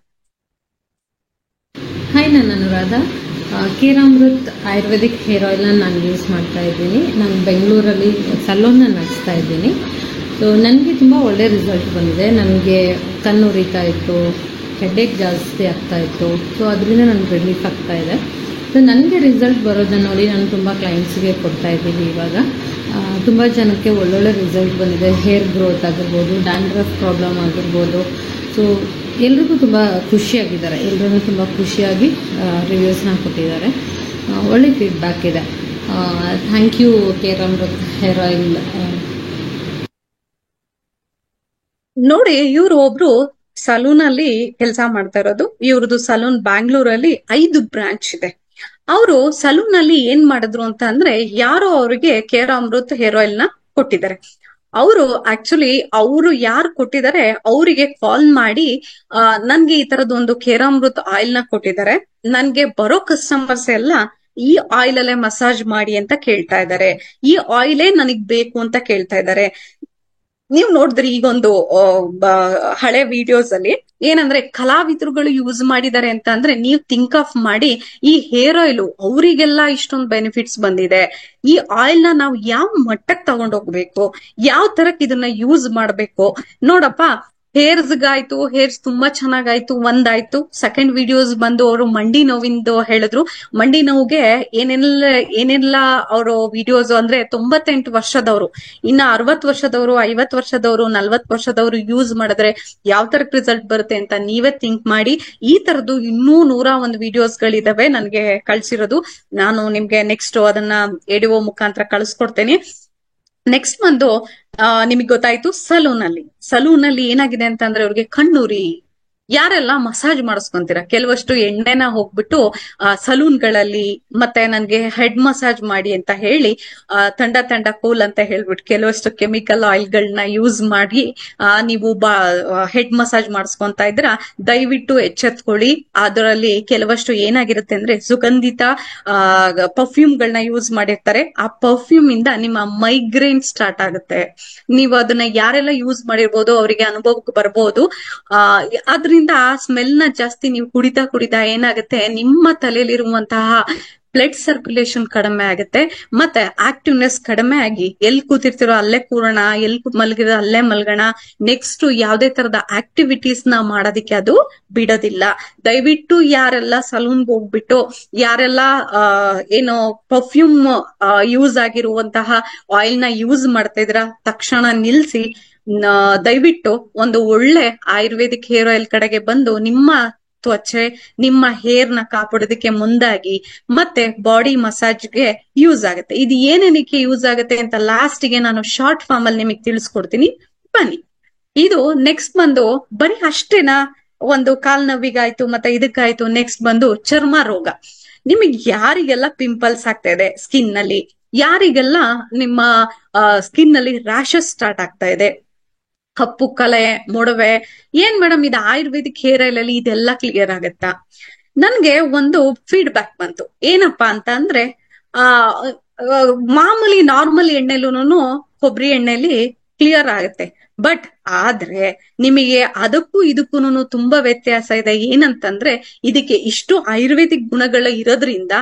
ಹಾಯ್, ನಾನು ಅನುರಾಧ. ಕೇರಾಮೃತ್ ಆಯುರ್ವೇದಿಕ್ ಹೇರ್ ಆಯಿಲ್ನ ನಾನು ಯೂಸ್ ಮಾಡ್ತಾ ಇದ್ದೀನಿ. ನಾನು ಬೆಂಗಳೂರಲ್ಲಿ ಸಲೂನ್ನ ನಡೆಸ್ತಾ ಇದ್ದೀನಿ. ಸೊ ನನಗೆ ತುಂಬ ಒಳ್ಳೆ ರಿಸಲ್ಟ್ ಬಂದಿದೆ. ನನಗೆ ಕಣ್ಣು ಉರಿತಾ ಇತ್ತು, ಹೆಡ್ಡೇಕ್ ಜಾಸ್ತಿ ಆಗ್ತಾ ಇತ್ತು. ಸೊ ಅದರಿಂದ ನನಗೆ ರಿಲೀಫ್ ಆಗ್ತಾ ಇದೆ. ಸೊ ನನಗೆ ರಿಸಲ್ಟ್ ಬರೋದನ್ನ ನೋಡಿ ನಾನು ತುಂಬ ಕ್ಲೈಂಟ್ಸ್ಗೆ ಕೊಡ್ತಾ ಇದ್ದೀನಿ. ಇವಾಗ ತುಂಬ ಜನಕ್ಕೆ ಒಳ್ಳೊಳ್ಳೆ ರಿಸಲ್ಟ್ ಬಂದಿದೆ. ಹೇರ್ ಗ್ರೋತ್ ಆಗಿರ್ಬೋದು, ಡ್ಯಾಂಡ್ರಫ್ ಪ್ರಾಬ್ಲಮ್ ಆಗಿರ್ಬೋದು. ಸೊ ಎಲ್ರಿಗೂ ತುಂಬ ಖುಷಿಯಾಗಿದ್ದಾರೆ. ಎಲ್ಲರೂ ತುಂಬ ಖುಷಿಯಾಗಿ ರಿವ್ಯೂಸ್ನ ಕೊಟ್ಟಿದ್ದಾರೆ. ಒಳ್ಳೆ ಫೀಡ್ಬ್ಯಾಕ್ ಇದೆ. Thank you Keramrut hair oil.
ನೋಡಿ, ಇವ್ರು ಒಬ್ರು ಸಲೂನ್ ಅಲ್ಲಿ ಕೆಲಸ ಮಾಡ್ತಾ ಇರೋದು. ಇವ್ರದ್ದು ಸಲೂನ್ ಬ್ಯಾಂಗ್ಳೂರಲ್ಲಿ 5 ಬ್ರಾಂಚ್ ಇದೆ. ಅವರು ಸಲೂನ್ ಅಲ್ಲಿ ಏನ್ ಮಾಡಿದ್ರು ಅಂತ ಅಂದ್ರೆ, ಯಾರೋ ಅವರಿಗೆ ಕೇರಾಮೃತ್ ಹೇರ್ ಆಯಿಲ್ ನ ಕೊಟ್ಟಿದ್ದಾರೆ. ಅವರು ಆಕ್ಚುಲಿ ಅವರು ಯಾರು ಕೊಟ್ಟಿದ್ದಾರೆ ಅವರಿಗೆ ಕಾಲ್ ಮಾಡಿ ನನ್ಗೆ ಈ ತರದೊಂದು ಕೇರಾಮೃತ್ ಆಯಿಲ್ ನ ಕೊಟ್ಟಿದ್ದಾರೆ, ನನ್ಗೆ ಬರೋ ಕಸ್ಟಮರ್ಸ್ ಎಲ್ಲ ಈ ಆಯಿಲ್ ಅಲ್ಲೇ ಮಸಾಜ್ ಮಾಡಿ ಅಂತ ಕೇಳ್ತಾ ಇದ್ದಾರೆ, ಈ ಆಯಿಲೇ ನನಗ್ ಬೇಕು ಅಂತ ಕೇಳ್ತಾ ಇದ್ದಾರೆ. ನೀವು ನೋಡಿದ್ರಿ ಈಗೊಂದು ಹಳೆ ವಿಡಿಯೋಸ್ ಅಲ್ಲಿ ಏನಂದ್ರೆ ಕಲಾವಿದರುಗಳು ಯೂಸ್ ಮಾಡಿದ್ದಾರೆ ಅಂತ ಅಂದ್ರೆ, ನೀವು ಥಿಂಕ್ ಆಫ್ ಮಾಡಿ ಈ ಹೇರ್ ಆಯಿಲ್ ಅವರಿಗೆಲ್ಲ ಇಷ್ಟೊಂದು ಬೆನಿಫಿಟ್ಸ್ ಬಂದಿದೆ. ಈ ಆಯಿಲ್ ನ ನಾವು ಯಾವ ಮಟ್ಟಕ್ಕೆ ತಗೊಂಡೋಗ್ಬೇಕು, ಯಾವ ತರಕ್ ಇದನ್ನ ಯೂಸ್ ಮಾಡ್ಬೇಕು ನೋಡಪ್ಪ. ಹೇರ್ಸ್ಗಾಯ್ತು, ಹೇರ್ಸ್ ತುಂಬಾ ಚೆನ್ನಾಗಾಯ್ತು, ಒಂದಾಯ್ತು. ಸೆಕೆಂಡ್ ವಿಡಿಯೋಸ್ ಬಂದು ಅವರು ಮಂಡಿ ನೋವಿಂದು ಹೇಳಿದ್ರು. ಮಂಡಿ ನೋವಿಗೆ ಏನೆಲ್ಲ ಅವರು ವಿಡಿಯೋಸ್ ಅಂದ್ರೆ 98 ವರ್ಷದವರು, ಇನ್ನ 60 ವರ್ಷದವರು, 50 ವರ್ಷದವರು, 40 ವರ್ಷದವರು ಯೂಸ್ ಮಾಡಿದ್ರೆ ಯಾವ ತರಕ್ ರಿಸಲ್ಟ್ ಬರುತ್ತೆ ಅಂತ ನೀವೇ ಥಿಂಕ್ ಮಾಡಿ. ಈ ತರದ್ದು ಇನ್ನೂ 101 ವಿಡಿಯೋಸ್ ಗಳಿದಾವೆ ನನ್ಗೆ ಕಳ್ಸಿರೋದು. ನಾನು ನಿಮ್ಗೆ ನೆಕ್ಸ್ಟ್ ಅದನ್ನ ಎಡಿಒ ಮುಖಾಂತರ ಕಳಿಸ್ಕೊಡ್ತೇನೆ. ನೆಕ್ಸ್ಟ್ ಬಂದು ನಿಮಗೆ ಗೊತ್ತಾಯ್ತು ಸಲೂನ್ ಅಲ್ಲಿ ಏನಾಗಿದೆ ಅಂತಂದ್ರೆ, ಅವ್ರಿಗೆ ಕಣ್ಣುರಿ, ಯಾರೆಲ್ಲ ಮಸಾಜ್ ಮಾಡಿಸ್ಕೊಂತೀರಾ, ಕೆಲವಷ್ಟು ಎಣ್ಣೆನ ಹೋಗ್ಬಿಟ್ಟು ಸಲೂನ್ಗಳಲ್ಲಿ ಮತ್ತೆ ನನ್ಗೆ ಹೆಡ್ ಮಸಾಜ್ ಮಾಡಿ ಅಂತ ಹೇಳಿ ತಂಡ ತಂಡ ಕೂಲ್ ಅಂತ ಹೇಳ್ಬಿಟ್ಟು ಕೆಲವಷ್ಟು ಕೆಮಿಕಲ್ ಆಯಿಲ್ಗಳನ್ನ ಯೂಸ್ ಮಾಡಿ ನೀವು ಹೆಡ್ ಮಸಾಜ್ ಮಾಡಿಸ್ಕೊಂತ ಇದ್ರ ದಯವಿಟ್ಟು ಎಚ್ಚೆತ್ಕೊಳ್ಳಿ. ಅದರಲ್ಲಿ ಕೆಲವಷ್ಟು ಏನಾಗಿರುತ್ತೆ ಅಂದ್ರೆ ಸುಗಂಧಿತ ಪರ್ಫ್ಯೂಮ್ಗಳನ್ನ ಯೂಸ್ ಮಾಡಿರ್ತಾರೆ. ಆ ಪರ್ಫ್ಯೂಮ್ ಇಂದ ನಿಮ್ಮ ಮೈಗ್ರೇನ್ ಸ್ಟಾರ್ಟ್ ಆಗುತ್ತೆ. ನೀವು ಅದನ್ನ ಯಾರೆಲ್ಲ ಯೂಸ್ ಮಾಡಿರ್ಬೋದು ಅವರಿಗೆ ಅನುಭವಕ್ಕೆ ಬರ್ಬೋದು. ಅದರಿಂದ ಆ ಸ್ಮೆಲ್ ನ ಜಾಸ್ತಿ ನೀವು ಕುಡಿತಾ ಏನಾಗುತ್ತೆ, ನಿಮ್ಮ ತಲೆಯಲ್ಲಿರುವಂತಹ ಬ್ಲಡ್ ಸರ್ಕ್ಯುಲೇಷನ್ ಕಡಿಮೆ ಆಗುತ್ತೆ, ಮತ್ತೆ ಆಕ್ಟಿವ್ನೆಸ್ ಕಡಿಮೆ ಆಗಿ ಎಲ್ಲಿ ಕೂತಿರ್ತಿರೋ ಅಲ್ಲೇ ಕೂರೋಣ, ಎಲ್ಲಿ ಮಲಗಿರೋ ಅಲ್ಲೇ ಮಲ್ಗೋಣ, ನೆಕ್ಸ್ಟ್ ಯಾವ್ದೇ ತರದ ಆಕ್ಟಿವಿಟೀಸ್ ನ ಮಾಡೋದಿಕ್ಕೆ ಅದು ಬಿಡೋದಿಲ್ಲ. ದಯವಿಟ್ಟು ಯಾರೆಲ್ಲ ಸಲೂನ್ಗೆ ಹೋಗ್ಬಿಟ್ಟು ಯಾರೆಲ್ಲ ಏನೋ ಪರ್ಫ್ಯೂಮ್ ಯೂಸ್ ಆಗಿರುವಂತಹ ಆಯಿಲ್ ನ ಯೂಸ್ ಮಾಡ್ತಾ ಇದ್ರ ತಕ್ಷಣ ನಿಲ್ಸಿ ದಯವಿಟ್ಟು ಒಂದು ಒಳ್ಳೆ ಆಯುರ್ವೇದಿಕ್ ಹೇರ್ ಆಯಿಲ್ ಕಡೆಗೆ ಬಂದು ನಿಮ್ಮ ತ್ವಚೆ ನಿಮ್ಮ ಹೇರ್ ನ ಕಾಪಾಡೋದಕ್ಕೆ ಮುಂದಾಗಿ ಮತ್ತೆ ಬಾಡಿ ಮಸಾಜ್ಗೆ ಯೂಸ್ ಆಗುತ್ತೆ. ಇದು ಏನೇನಕ್ಕೆ ಯೂಸ್ ಆಗುತ್ತೆ ಅಂತ ಲಾಸ್ಟ್ ಗೆ ನಾನು ಶಾರ್ಟ್ ಫಾರ್ಮ್ ಅಲ್ಲಿ ನಿಮಗೆ ತಿಳಿಸ್ಕೊಡ್ತೀನಿ, ಬನ್ನಿ. ಇದು ನೆಕ್ಸ್ಟ್ ಬಂದು ಬರೀ ಅಷ್ಟೇನಾ, ಒಂದು ಕಾಲ್ ನೋವಿಗಾಯ್ತು ಮತ್ತೆ ಇದಕ್ಕಾಯ್ತು. ನೆಕ್ಸ್ಟ್ ಬಂದು ಚರ್ಮ ರೋಗ. ನಿಮಗೆ ಯಾರಿಗೆಲ್ಲ ಪಿಂಪಲ್ಸ್ ಆಗ್ತಾ ಇದೆ ಸ್ಕಿನ್ ನಲ್ಲಿ, ಯಾರಿಗೆಲ್ಲ ನಿಮ್ಮ ಸ್ಕಿನ್ ನಲ್ಲಿ ರ್ಯಾಷಸ್ ಸ್ಟಾರ್ಟ್ ಆಗ್ತಾ ಇದೆ, ಕಪ್ಪು ಕಲೆ ಮೊಡವೆ, ಏನ್ ಮೇಡಮ್ ಇದು ಆಯುರ್ವೇದಿಕ್ ಹೇರ್ ಆಯಿಲ್ ಅಲ್ಲಿ ಇದೆಲ್ಲ ಕ್ಲಿಯರ್ ಆಗತ್ತಾ? ನನ್ಗೆ ಒಂದು ಫೀಡ್ಬ್ಯಾಕ್ ಬಂತು. ಏನಪ್ಪಾ ಅಂತ ಅಂದ್ರೆ ಮಾಮೂಲಿ ನಾರ್ಮಲ್ ಎಣ್ಣೆಲೂನು ಕೊಬ್ಬರಿ ಎಣ್ಣೆಲಿ ಕ್ಲಿಯರ್ ಆಗುತ್ತೆ, ಬಟ್ ಆದ್ರೆ ನಿಮಗೆ ಅದಕ್ಕೂ ಇದಕ್ಕೂನು ತುಂಬಾ ವ್ಯತ್ಯಾಸ ಇದೆ. ಏನಂತಂದ್ರೆ ಇದಕ್ಕೆ ಇಷ್ಟು ಆಯುರ್ವೇದಿಕ್ ಗುಣಗಳು ಇರೋದ್ರಿಂದ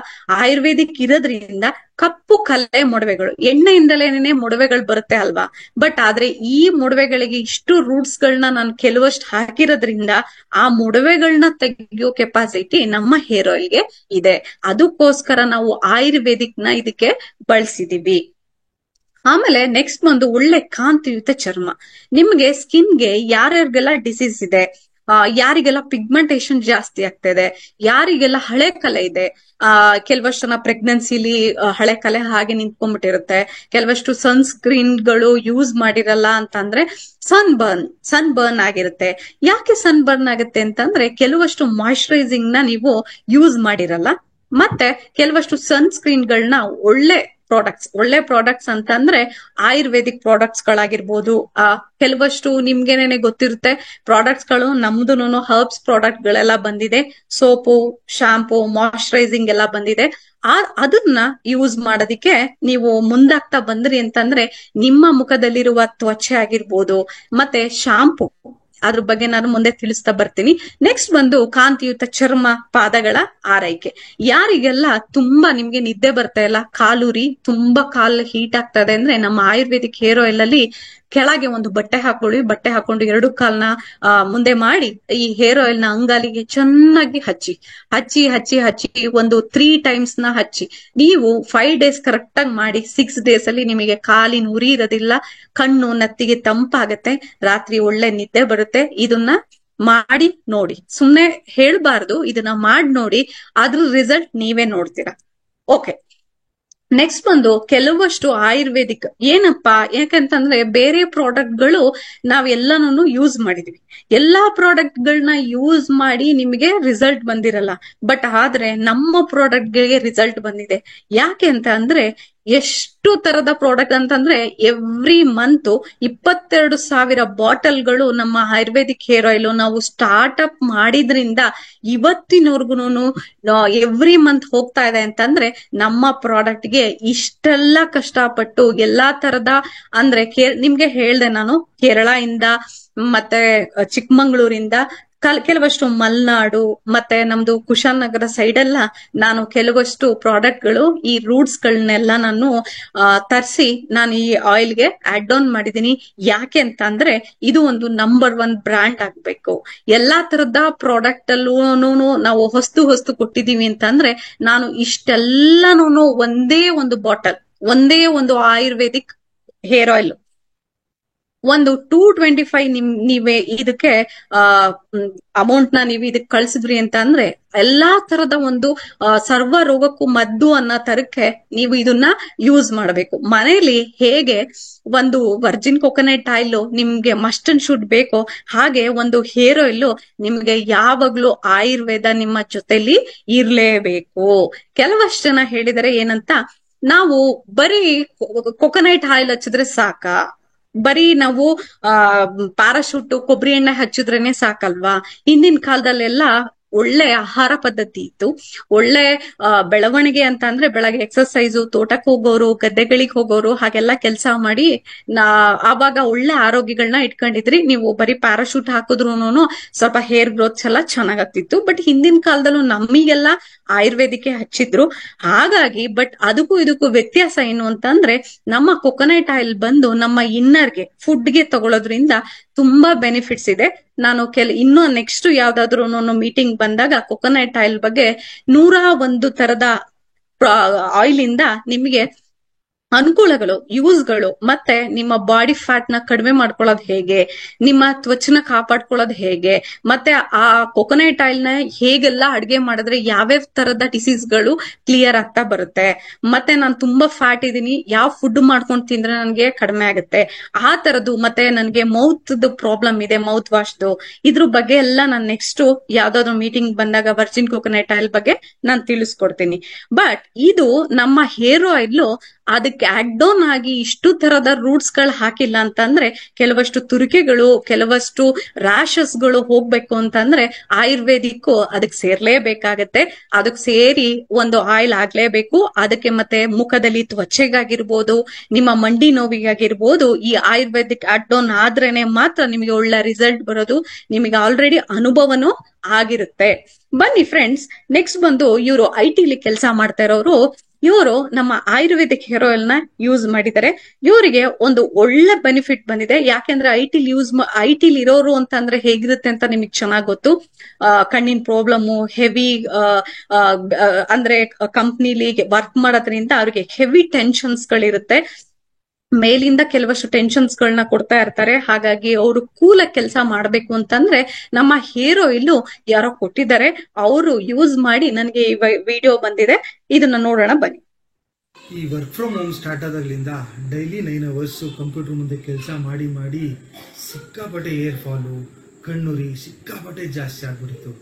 ಕಪ್ಪು ಕಲೆ ಮೊಡವೆಗಳು, ಎಣ್ಣೆಯಿಂದಲೇನೆ ಮೊಡವೆಗಳು ಬರುತ್ತೆ ಅಲ್ವಾ. ಬಟ್ ಆದ್ರೆ ಈ ಮೊಡವೆಗಳಿಗೆ ಇಷ್ಟು ರೂಟ್ಸ್ ಗಳನ್ನ ನಾನು ಕೆಲವಷ್ಟು ಹಾಕಿರೋದ್ರಿಂದ ಆ ಮೊಡವೆಗಳನ್ನ ತೆಗೆಯೋ ಕೆಪಾಸಿಟಿ ನಮ್ಮ ಹೇರ್ ಆಯಿಲ್ಗೆ ಇದೆ. ಅದಕ್ಕೋಸ್ಕರ ನಾವು ಆಯುರ್ವೇದಿಕ್ ನ ಇದಕ್ಕೆ ಬಳಸಿದೀವಿ. ಆಮೇಲೆ ನೆಕ್ಸ್ಟ್ ಒಂದು ಒಳ್ಳೆ ಕಾಂತಿಯುತ ಚರ್ಮ. ನಿಮ್ಗೆ ಸ್ಕಿನ್ಗೆ ಯಾರ್ಯಾರಿಗೆಲ್ಲ ಡಿಸೀಸ್ ಇದೆ, ಯಾರಿಗೆಲ್ಲ ಪಿಗ್ಮೆಂಟೇಶನ್ ಜಾಸ್ತಿ ಆಗ್ತಾ ಯಾರಿಗೆಲ್ಲ ಹಳೆ ಕಲೆ ಇದೆ, ಕೆಲವಷ್ಟು ಜನ ಪ್ರೆಗ್ನೆನ್ಸಿಲಿ ಹಳೆ ಕಲೆ ಹಾಗೆ ನಿಂತ್ಕೊಂಡ್ಬಿಟ್ಟಿರುತ್ತೆ, ಕೆಲವಷ್ಟು ಸನ್ಸ್ಕ್ರೀನ್ ಗಳು ಯೂಸ್ ಮಾಡಿರಲ್ಲ ಅಂತಂದ್ರೆ ಸನ್ ಬರ್ನ್ ಆಗಿರುತ್ತೆ. ಯಾಕೆ ಸನ್ ಬರ್ನ್ ಆಗುತ್ತೆ ಅಂತಂದ್ರೆ ಕೆಲವಷ್ಟು ಮಾಯಿಶ್ಚರೈಸಿಂಗ್ ನ ನೀವು ಯೂಸ್ ಮಾಡಿರಲ್ಲ, ಮತ್ತೆ ಕೆಲವಷ್ಟು ಸನ್ಸ್ಕ್ರೀನ್ ಗಳನ್ನ ಒಳ್ಳೆ ಪ್ರಾಡಕ್ಟ್ಸ್ ಅಂತಂದ್ರೆ ಆಯುರ್ವೇದಿಕ್ ಪ್ರಾಡಕ್ಟ್ಸ್ ಗಳಾಗಿರ್ಬೋದು. ಕೆಲವಷ್ಟು ನಿಮ್ಗೇನೇನೆ ಗೊತ್ತಿರುತ್ತೆ ಪ್ರಾಡಕ್ಟ್ಸ್ ಗಳು, ನಮ್ದುನು ಹರ್ಬ್ಸ್ ಪ್ರಾಡಕ್ಟ್ ಗಳೆಲ್ಲ ಬಂದಿದೆ, ಸೋಪು, ಶಾಂಪೂ, ಮಾಯಿಶ್ಚರೈಸಿಂಗ್ ಎಲ್ಲ ಬಂದಿದೆ. ಅದನ್ನ ಯೂಸ್ ಮಾಡೋದಿಕ್ಕೆ ನೀವು ಮುಂದಾಗ್ತಾ ಬಂದ್ರಿ ಅಂತಂದ್ರೆ ನಿಮ್ಮ ಮುಖದಲ್ಲಿರುವ ತ್ವಚೆ ಆಗಿರ್ಬೋದು ಮತ್ತೆ ಶಾಂಪೂ, ಅದ್ರ ಬಗ್ಗೆ ನಾನು ಮುಂದೆ ತಿಳಿಸ್ತಾ ಬರ್ತೀನಿ. ನೆಕ್ಸ್ಟ್ ಬಂದು ಕಾಂತಿಯುತ ಚರ್ಮ, ಪಾದಗಳ ಆರೈಕೆ. ಯಾರಿಗೆಲ್ಲ ತುಂಬಾ ನಿಮ್ಗೆ ನಿದ್ದೆ ಬರ್ತಾ ಇಲ್ಲ, ಕಾಲುರಿ, ತುಂಬಾ ಕಾಲು ಹೀಟ್ ಆಗ್ತಾ ಇದೆ ಅಂದ್ರೆ ನಮ್ಮ ಆಯುರ್ವೇದಿಕ್ ಹೇರ್ ಆಯಿಲ್ ಅಲ್ಲಿ ಕೆಳಗೆ ಒಂದು ಬಟ್ಟೆ ಹಾಕೊಳ್ಳಿ, ಬಟ್ಟೆ ಹಾಕೊಂಡು ಎರಡು ಕಾಲ್ನ ಮುಂದೆ ಮಾಡಿ ಈ ಹೇರ್ ಆಯಿಲ್ ನ ಅಂಗಾಲಿಗೆ ಚೆನ್ನಾಗಿ ಹಚ್ಚಿ ಒಂದು 3 times ನ ಹಚ್ಚಿ. ನೀವು 5 days ಕರೆಕ್ಟ್ ಆಗಿ ಮಾಡಿ 6 days ಅಲ್ಲಿ ನಿಮಗೆ ಕಾಲಿನ ಉರಿ ಇರೋದಿಲ್ಲ, ಕಣ್ಣು ನತ್ತಿಗೆ ತಂಪಾಗತ್ತೆ, ರಾತ್ರಿ ಒಳ್ಳೆ ನಿದ್ದೆ ಬರುತ್ತೆ. ಇದನ್ನ ಮಾಡಿ ನೋಡಿ, ಸುಮ್ನೆ ಹೇಳ್ಬಾರ್ದು, ಇದನ್ನ ಮಾಡಿ ನೋಡಿ, ಅದ್ರ ರಿಸಲ್ಟ್ ನೀವೇ ನೋಡ್ತೀರಾ. ಓಕೆ, ನೆಕ್ಸ್ಟ್ ಬಂದು ಕೆಲವಷ್ಟು ಆಯುರ್ವೇದಿಕ್ ಏನಪ್ಪಾ, ಯಾಕಂತಂದ್ರೆ ಬೇರೆ ಪ್ರಾಡಕ್ಟ್ ಗಳು ನಾವೆಲ್ಲಾನು ಯೂಸ್ ಮಾಡಿದ್ವಿ, ಎಲ್ಲಾ ಪ್ರಾಡಕ್ಟ್ ಗಳನ್ನ ಯೂಸ್ ಮಾಡಿ ನಿಮಗೆ ರಿಸಲ್ಟ್ ಬಂದಿರಲ್ಲ. ಬಟ್ ಆದ್ರೆ ನಮ್ಮ ಪ್ರಾಡಕ್ಟ್ ಗಳಿಗೆ ರಿಸಲ್ಟ್ ಬಂದಿದೆ. ಯಾಕೆ ಅಂತ ಅಂದ್ರೆ ಎಷ್ಟು ತರದ ಪ್ರಾಡಕ್ಟ್ ಅಂತಂದ್ರೆ ಎವ್ರಿ ಮಂತ್ 22,000 ಬಾಟಲ್ಗಳು ನಮ್ಮ ಆಯುರ್ವೇದಿಕ್ ಹೇರ್ ಆಯಿಲ್ ನಾವು ಸ್ಟಾರ್ಟ್ ಅಪ್ ಮಾಡಿದ್ರಿಂದ ಇವತ್ತಿನವರ್ಗುನು ಎವ್ರಿ ಮಂತ್ ಹೋಗ್ತಾ ಇದೆ ಅಂತಂದ್ರೆ ನಮ್ಮ ಪ್ರಾಡಕ್ಟ್ ಗೆ ಇಷ್ಟೆಲ್ಲ ಕಷ್ಟಪಟ್ಟು ಎಲ್ಲಾ ತರದ ಅಂದ್ರೆ ನಿಮ್ಗೆ ಹೇಳ್ದೆ ನಾನು, ಕೇರಳ ಇಂದ ಮತ್ತೆ ಚಿಕ್ಕಮಂಗ್ಳೂರಿಂದ ಕೆಲವಷ್ಟು ಮಲ್ನಾಡು ಮತ್ತೆ ನಮ್ದು ಕುಶಾಲನಗರ ಸೈಡ್ ಎಲ್ಲ ನಾನು ಕೆಲವಷ್ಟು ಪ್ರಾಡಕ್ಟ್ ಗಳು ಈ ರೂಟ್ಸ್ ಗಳನ್ನೆಲ್ಲ ನಾನು ತರಿಸಿ ನಾನು ಈ ಆಯಿಲ್ಗೆ ಆಡ್ ಆನ್ ಮಾಡಿದೀನಿ. ಯಾಕೆ ಅಂತ ಅಂದ್ರೆ ಇದು ಒಂದು ನಂಬರ್ 1 ಬ್ರ್ಯಾಂಡ್ ಆಗ್ಬೇಕು. ಎಲ್ಲಾ ತರದ ಪ್ರಾಡಕ್ಟ್ ಅಲ್ಲೂ ನಾವು ಹೊಸ್ತು ಕೊಟ್ಟಿದೀವಿ ಅಂತಂದ್ರೆ ನಾನು ಇಷ್ಟೆಲ್ಲಾನು ಒಂದೇ ಒಂದು ಬಾಟಲ್, ಒಂದೇ ಒಂದು ಆಯುರ್ವೇದಿಕ್ ಹೇರ್ ಆಯಿಲ್ ಒಂದು 225 ನೀವೇ ಇದಕ್ಕೆ ಅಮೌಂಟ್ ನೀವು ಇದಕ್ಕೆ ಕಳ್ಸಿದ್ರಿ ಅಂತ ಅಂದ್ರೆ ಎಲ್ಲಾ ತರದ ಒಂದು ಸರ್ವ ರೋಗಕ್ಕೂ ಮದ್ದು ಅನ್ನೋ ತರಕ್ಕೆ ನೀವು ಇದನ್ನ ಯೂಸ್ ಮಾಡಬೇಕು. ಮನೆಯಲ್ಲಿ ಹೇಗೆ ಒಂದು ವರ್ಜಿನ್ ಕೊಕೊನಟ್ ಆಯಿಲ್ ನಿಮ್ಗೆ ಮಸ್ಟ್ ಅಂಡ್ ಶುಡ್ ಬೇಕೋ ಹಾಗೆ ಒಂದು ಹೇರ್ ಆಯಿಲ್ ನಿಮ್ಗೆ ಯಾವಾಗ್ಲೂ ಆಯುರ್ವೇದ ನಿಮ್ಮ ಜೊತೆಲಿ ಇರ್ಲೇಬೇಕು. ಕೆಲವಷ್ಟು ಜನ ಹೇಳಿದರೆ ಏನಂತ, ನಾವು ಬರೀ ಕೊಕೊನಟ್ ಆಯಿಲ್ ಹಚ್ಚಿದ್ರೆ ಸಾಕ, ಬರೀ ನಾವು ಪ್ಯಾರಾಶೂಟ್ ಕೊಬ್ಬರಿ ಎಣ್ಣೆ ಹಚ್ಚಿದ್ರೇನೆ ಸಾಕಲ್ವಾ? ಹಿಂದಿನ ಕಾಲದಲ್ಲೆಲ್ಲ ಒಳ್ಳೆ ಆಹಾರ ಪದ್ಧತಿ ಇತ್ತು, ಒಳ್ಳೆ ಬೆಳವಣಿಗೆ ಅಂತ ಅಂದ್ರೆ ಬೆಳಗ್ಗೆ ಎಕ್ಸರ್ಸೈಸು, ತೋಟಕ್ಕೆ ಹೋಗೋರು, ಗದ್ದೆಗಳಿಗೆ ಹೋಗೋರು, ಹಾಗೆಲ್ಲ ಕೆಲಸ ಮಾಡಿ ಆವಾಗ ಒಳ್ಳೆ ಆರೋಗ್ಯಗಳನ್ನ ಇಟ್ಕೊಂಡಿದ್ರಿ. ನೀವು ಬರೀ ಪ್ಯಾರಾಶೂಟ್ ಹಾಕಿದ್ರುನು ಸ್ವಲ್ಪ ಹೇರ್ ಗ್ರೋತ್ ಎಲ್ಲ ಚೆನ್ನಾಗಾಗ್ತಿತ್ತು. ಬಟ್ ಹಿಂದಿನ ಕಾಲದಲ್ಲೂ ನಮಗೆಲ್ಲ ಆಯುರ್ವೇದಿಕೆ ಹಚ್ಚಿದ್ರು. ಹಾಗಾಗಿ ಬಟ್ ಅದಕ್ಕೂ ಇದಕ್ಕೂ ವ್ಯತ್ಯಾಸ ಏನು ಅಂತಂದ್ರೆ, ನಮ್ಮ ಕೊಕೊನಟ್ ಆಯಿಲ್ ಬಂದು ನಮ್ಮ ಇನ್ನರ್ಗೆ ಫುಡ್ಗೆ ತಗೊಳ್ಳೋದ್ರಿಂದ ತುಂಬಾ ಬೆನಿಫಿಟ್ಸ್ ಇದೆ. ನಾನು ಇನ್ನು ನೆಕ್ಸ್ಟ್ ಯಾವ್ದಾದ್ರು ಮೀಟಿಂಗ್ ಬಂದಾಗ ಕೊಕೊನಟ್ ಆಯಿಲ್ ಬಗ್ಗೆ 101 ತರದ ಆಯಿಲ್ ಇಂದ ನಿಮಗೆ ಅನುಕೂಲಗಳು, ಯೂಸ್ಗಳು, ಮತ್ತೆ ನಿಮ್ಮ ಬಾಡಿ ಫ್ಯಾಟ್ ನ ಕಡಿಮೆ ಮಾಡ್ಕೊಳ್ಳೋದು ಹೇಗೆ, ನಿಮ್ಮ ತ್ವಚನ ಕಾಪಾಡ್ಕೊಳ್ಳೋದು ಹೇಗೆ, ಮತ್ತೆ ಆ ಕೊಕೊನಟ್ ಆಯಿಲ್ ನ ಹೇಗೆಲ್ಲ ಅಡ್ಗೆ ಮಾಡಿದ್ರೆ ಯಾವ್ಯಾವ ತರದ ಡಿಸೀಸ್ಗಳು ಕ್ಲಿಯರ್ ಆಗ್ತಾ ಬರುತ್ತೆ, ಮತ್ತೆ ನಾನು ತುಂಬಾ ಫ್ಯಾಟ್ ಇದೀನಿ, ಯಾವ ಫುಡ್ ಮಾಡ್ಕೊಂಡು ತಿಂದ್ರೆ ನನ್ಗೆ ಕಡಿಮೆ ಆಗುತ್ತೆ, ಆ ತರದ್ದು, ಮತ್ತೆ ನನ್ಗೆ ಮೌತ್ ಪ್ರಾಬ್ಲಮ್ ಇದೆ, ಮೌತ್ ವಾಶ್ದು, ಇದ್ರ ಬಗ್ಗೆ ಎಲ್ಲ ನಾನು ನೆಕ್ಸ್ಟ್ ಯಾವ್ದಾದ್ರು ಮೀಟಿಂಗ್ ಬಂದಾಗ ವರ್ಜಿನ್ ಕೊಕೊನಟ್ ಆಯಿಲ್ ಬಗ್ಗೆ ನಾನು ತಿಳಿಸ್ಕೊಡ್ತೀನಿ. ಬಟ್ ಇದು ನಮ್ಮ ಹೇರ್ ಆಯಿಲ್ ಅದಕ್ಕೆ ಆಡ್ ಆನ್ ಆಗಿ ಇಷ್ಟು ತರದ ರೂಟ್ಸ್ ಗಳು ಹಾಕಿಲ್ಲ ಅಂತಂದ್ರೆ ಕೆಲವಷ್ಟು ತುರಿಕೆಗಳು, ಕೆಲವಷ್ಟು ರ್ಯಾಶಸ್ ಗಳು ಹೋಗ್ಬೇಕು ಅಂತಂದ್ರೆ ಆಯುರ್ವೇದಿಕ್ ಅದಕ್ಕೆ ಸೇರ್ಲೇಬೇಕಾಗತ್ತೆ. ಅದಕ್ಕೆ ಸೇರಿ ಒಂದು ಆಯಿಲ್ ಆಗ್ಲೇಬೇಕು. ಅದಕ್ಕೆ ಮತ್ತೆ ಮುಖದಲ್ಲಿ ತ್ವಚೆಗಾಗಿರ್ಬೋದು, ನಿಮ್ಮ ಮಂಡಿ ನೋವಿಗಾಗಿರ್ಬೋದು, ಈ ಆಯುರ್ವೇದಿಕ್ ಆಡ್ ಆನ್ ಆದ್ರೇನೆ ಮಾತ್ರ ನಿಮಗೆ ಒಳ್ಳೆ ರಿಸಲ್ಟ್ ಬರೋದು. ನಿಮಗೆ ಆಲ್ರೆಡಿ ಅನುಭವನೂ ಆಗಿರುತ್ತೆ. ಬನ್ನಿ ಫ್ರೆಂಡ್ಸ್, ನೆಕ್ಸ್ಟ್ ಬಂದು ಇವರು IT ಕೆಲಸ ಮಾಡ್ತಾ ಇರೋರು. ಇವರು ನಮ್ಮ ಆಯುರ್ವೇದಿಕ್ ಹೇರ್ ಆಯಿಲ್ ನ ಯೂಸ್ ಮಾಡಿದ್ದಾರೆ. ಇವರಿಗೆ ಒಂದು ಒಳ್ಳೆ ಬೆನಿಫಿಟ್ ಬಂದಿದೆ. ಯಾಕೆಂದ್ರೆ ಐಟಿಲಿ ಇರೋರು ಅಂತ ಅಂದ್ರೆ ಹೇಗಿರುತ್ತೆ ಅಂತ ನಿಮಗೆ ಚೆನ್ನಾಗ್ ಗೊತ್ತು. ಕಣ್ಣಿನ ಪ್ರಾಬ್ಲಮ್, ಹೆವಿ ಅಂದ್ರೆ ಕಂಪ್ನಿಲಿ ವರ್ಕ್ ಮಾಡೋದ್ರಿಂದ ಅವ್ರಿಗೆ ಹೆವಿ ಟೆನ್ಷನ್ಸ್ ಗಳಿರುತ್ತೆ, ಮೇಲಿಂದ ಕೆಲವಷ್ಟು ಟೆನ್ಷನ್ಸ್ ಗಳನ್ನ ಕೊಡ್ತಾ ಇರ್ತಾರೆ. ಹಾಗಾಗಿ ಅವರು ಕೂಲಾಗಿ ಕೆಲಸ ಮಾಡ್ಬೇಕು ಅಂತಂದ್ರೆ ನಮ್ಮ ಹೇರ್ ಆಯಿಲ್ ಯಾರೋ ಕೊಟ್ಟಿದ್ದಾರೆ, ಅವರು ಯೂಸ್ ಮಾಡಿ ನನಗೆ ಈ ವಿಡಿಯೋ ಬಂದಿದೆ, ಇದನ್ನ ನೋಡೋಣ ಬನ್ನಿ.
ಈ ವರ್ಕ್ ಫ್ರಮ್ ಹೋಮ್ ಸ್ಟಾರ್ಟ್ ಆದಾಗಲಿಂದ ಡೈಲಿ 9 hours ಕಂಪ್ಯೂಟರ್ ಮುಂದೆ ಕೆಲಸ ಮಾಡಿ ಮಾಡಿ ಸಿಕ್ಕಾಪಟ್ಟೆ ಏರ್ ಫಾಲು, ಕಣ್ಣುರಿ ಸಿಕ್ಕಾಪಟ್ಟೆ ಜಾಸ್ತಿ ಆಗ್ಬಿಟ್ಟಿತ್ತು.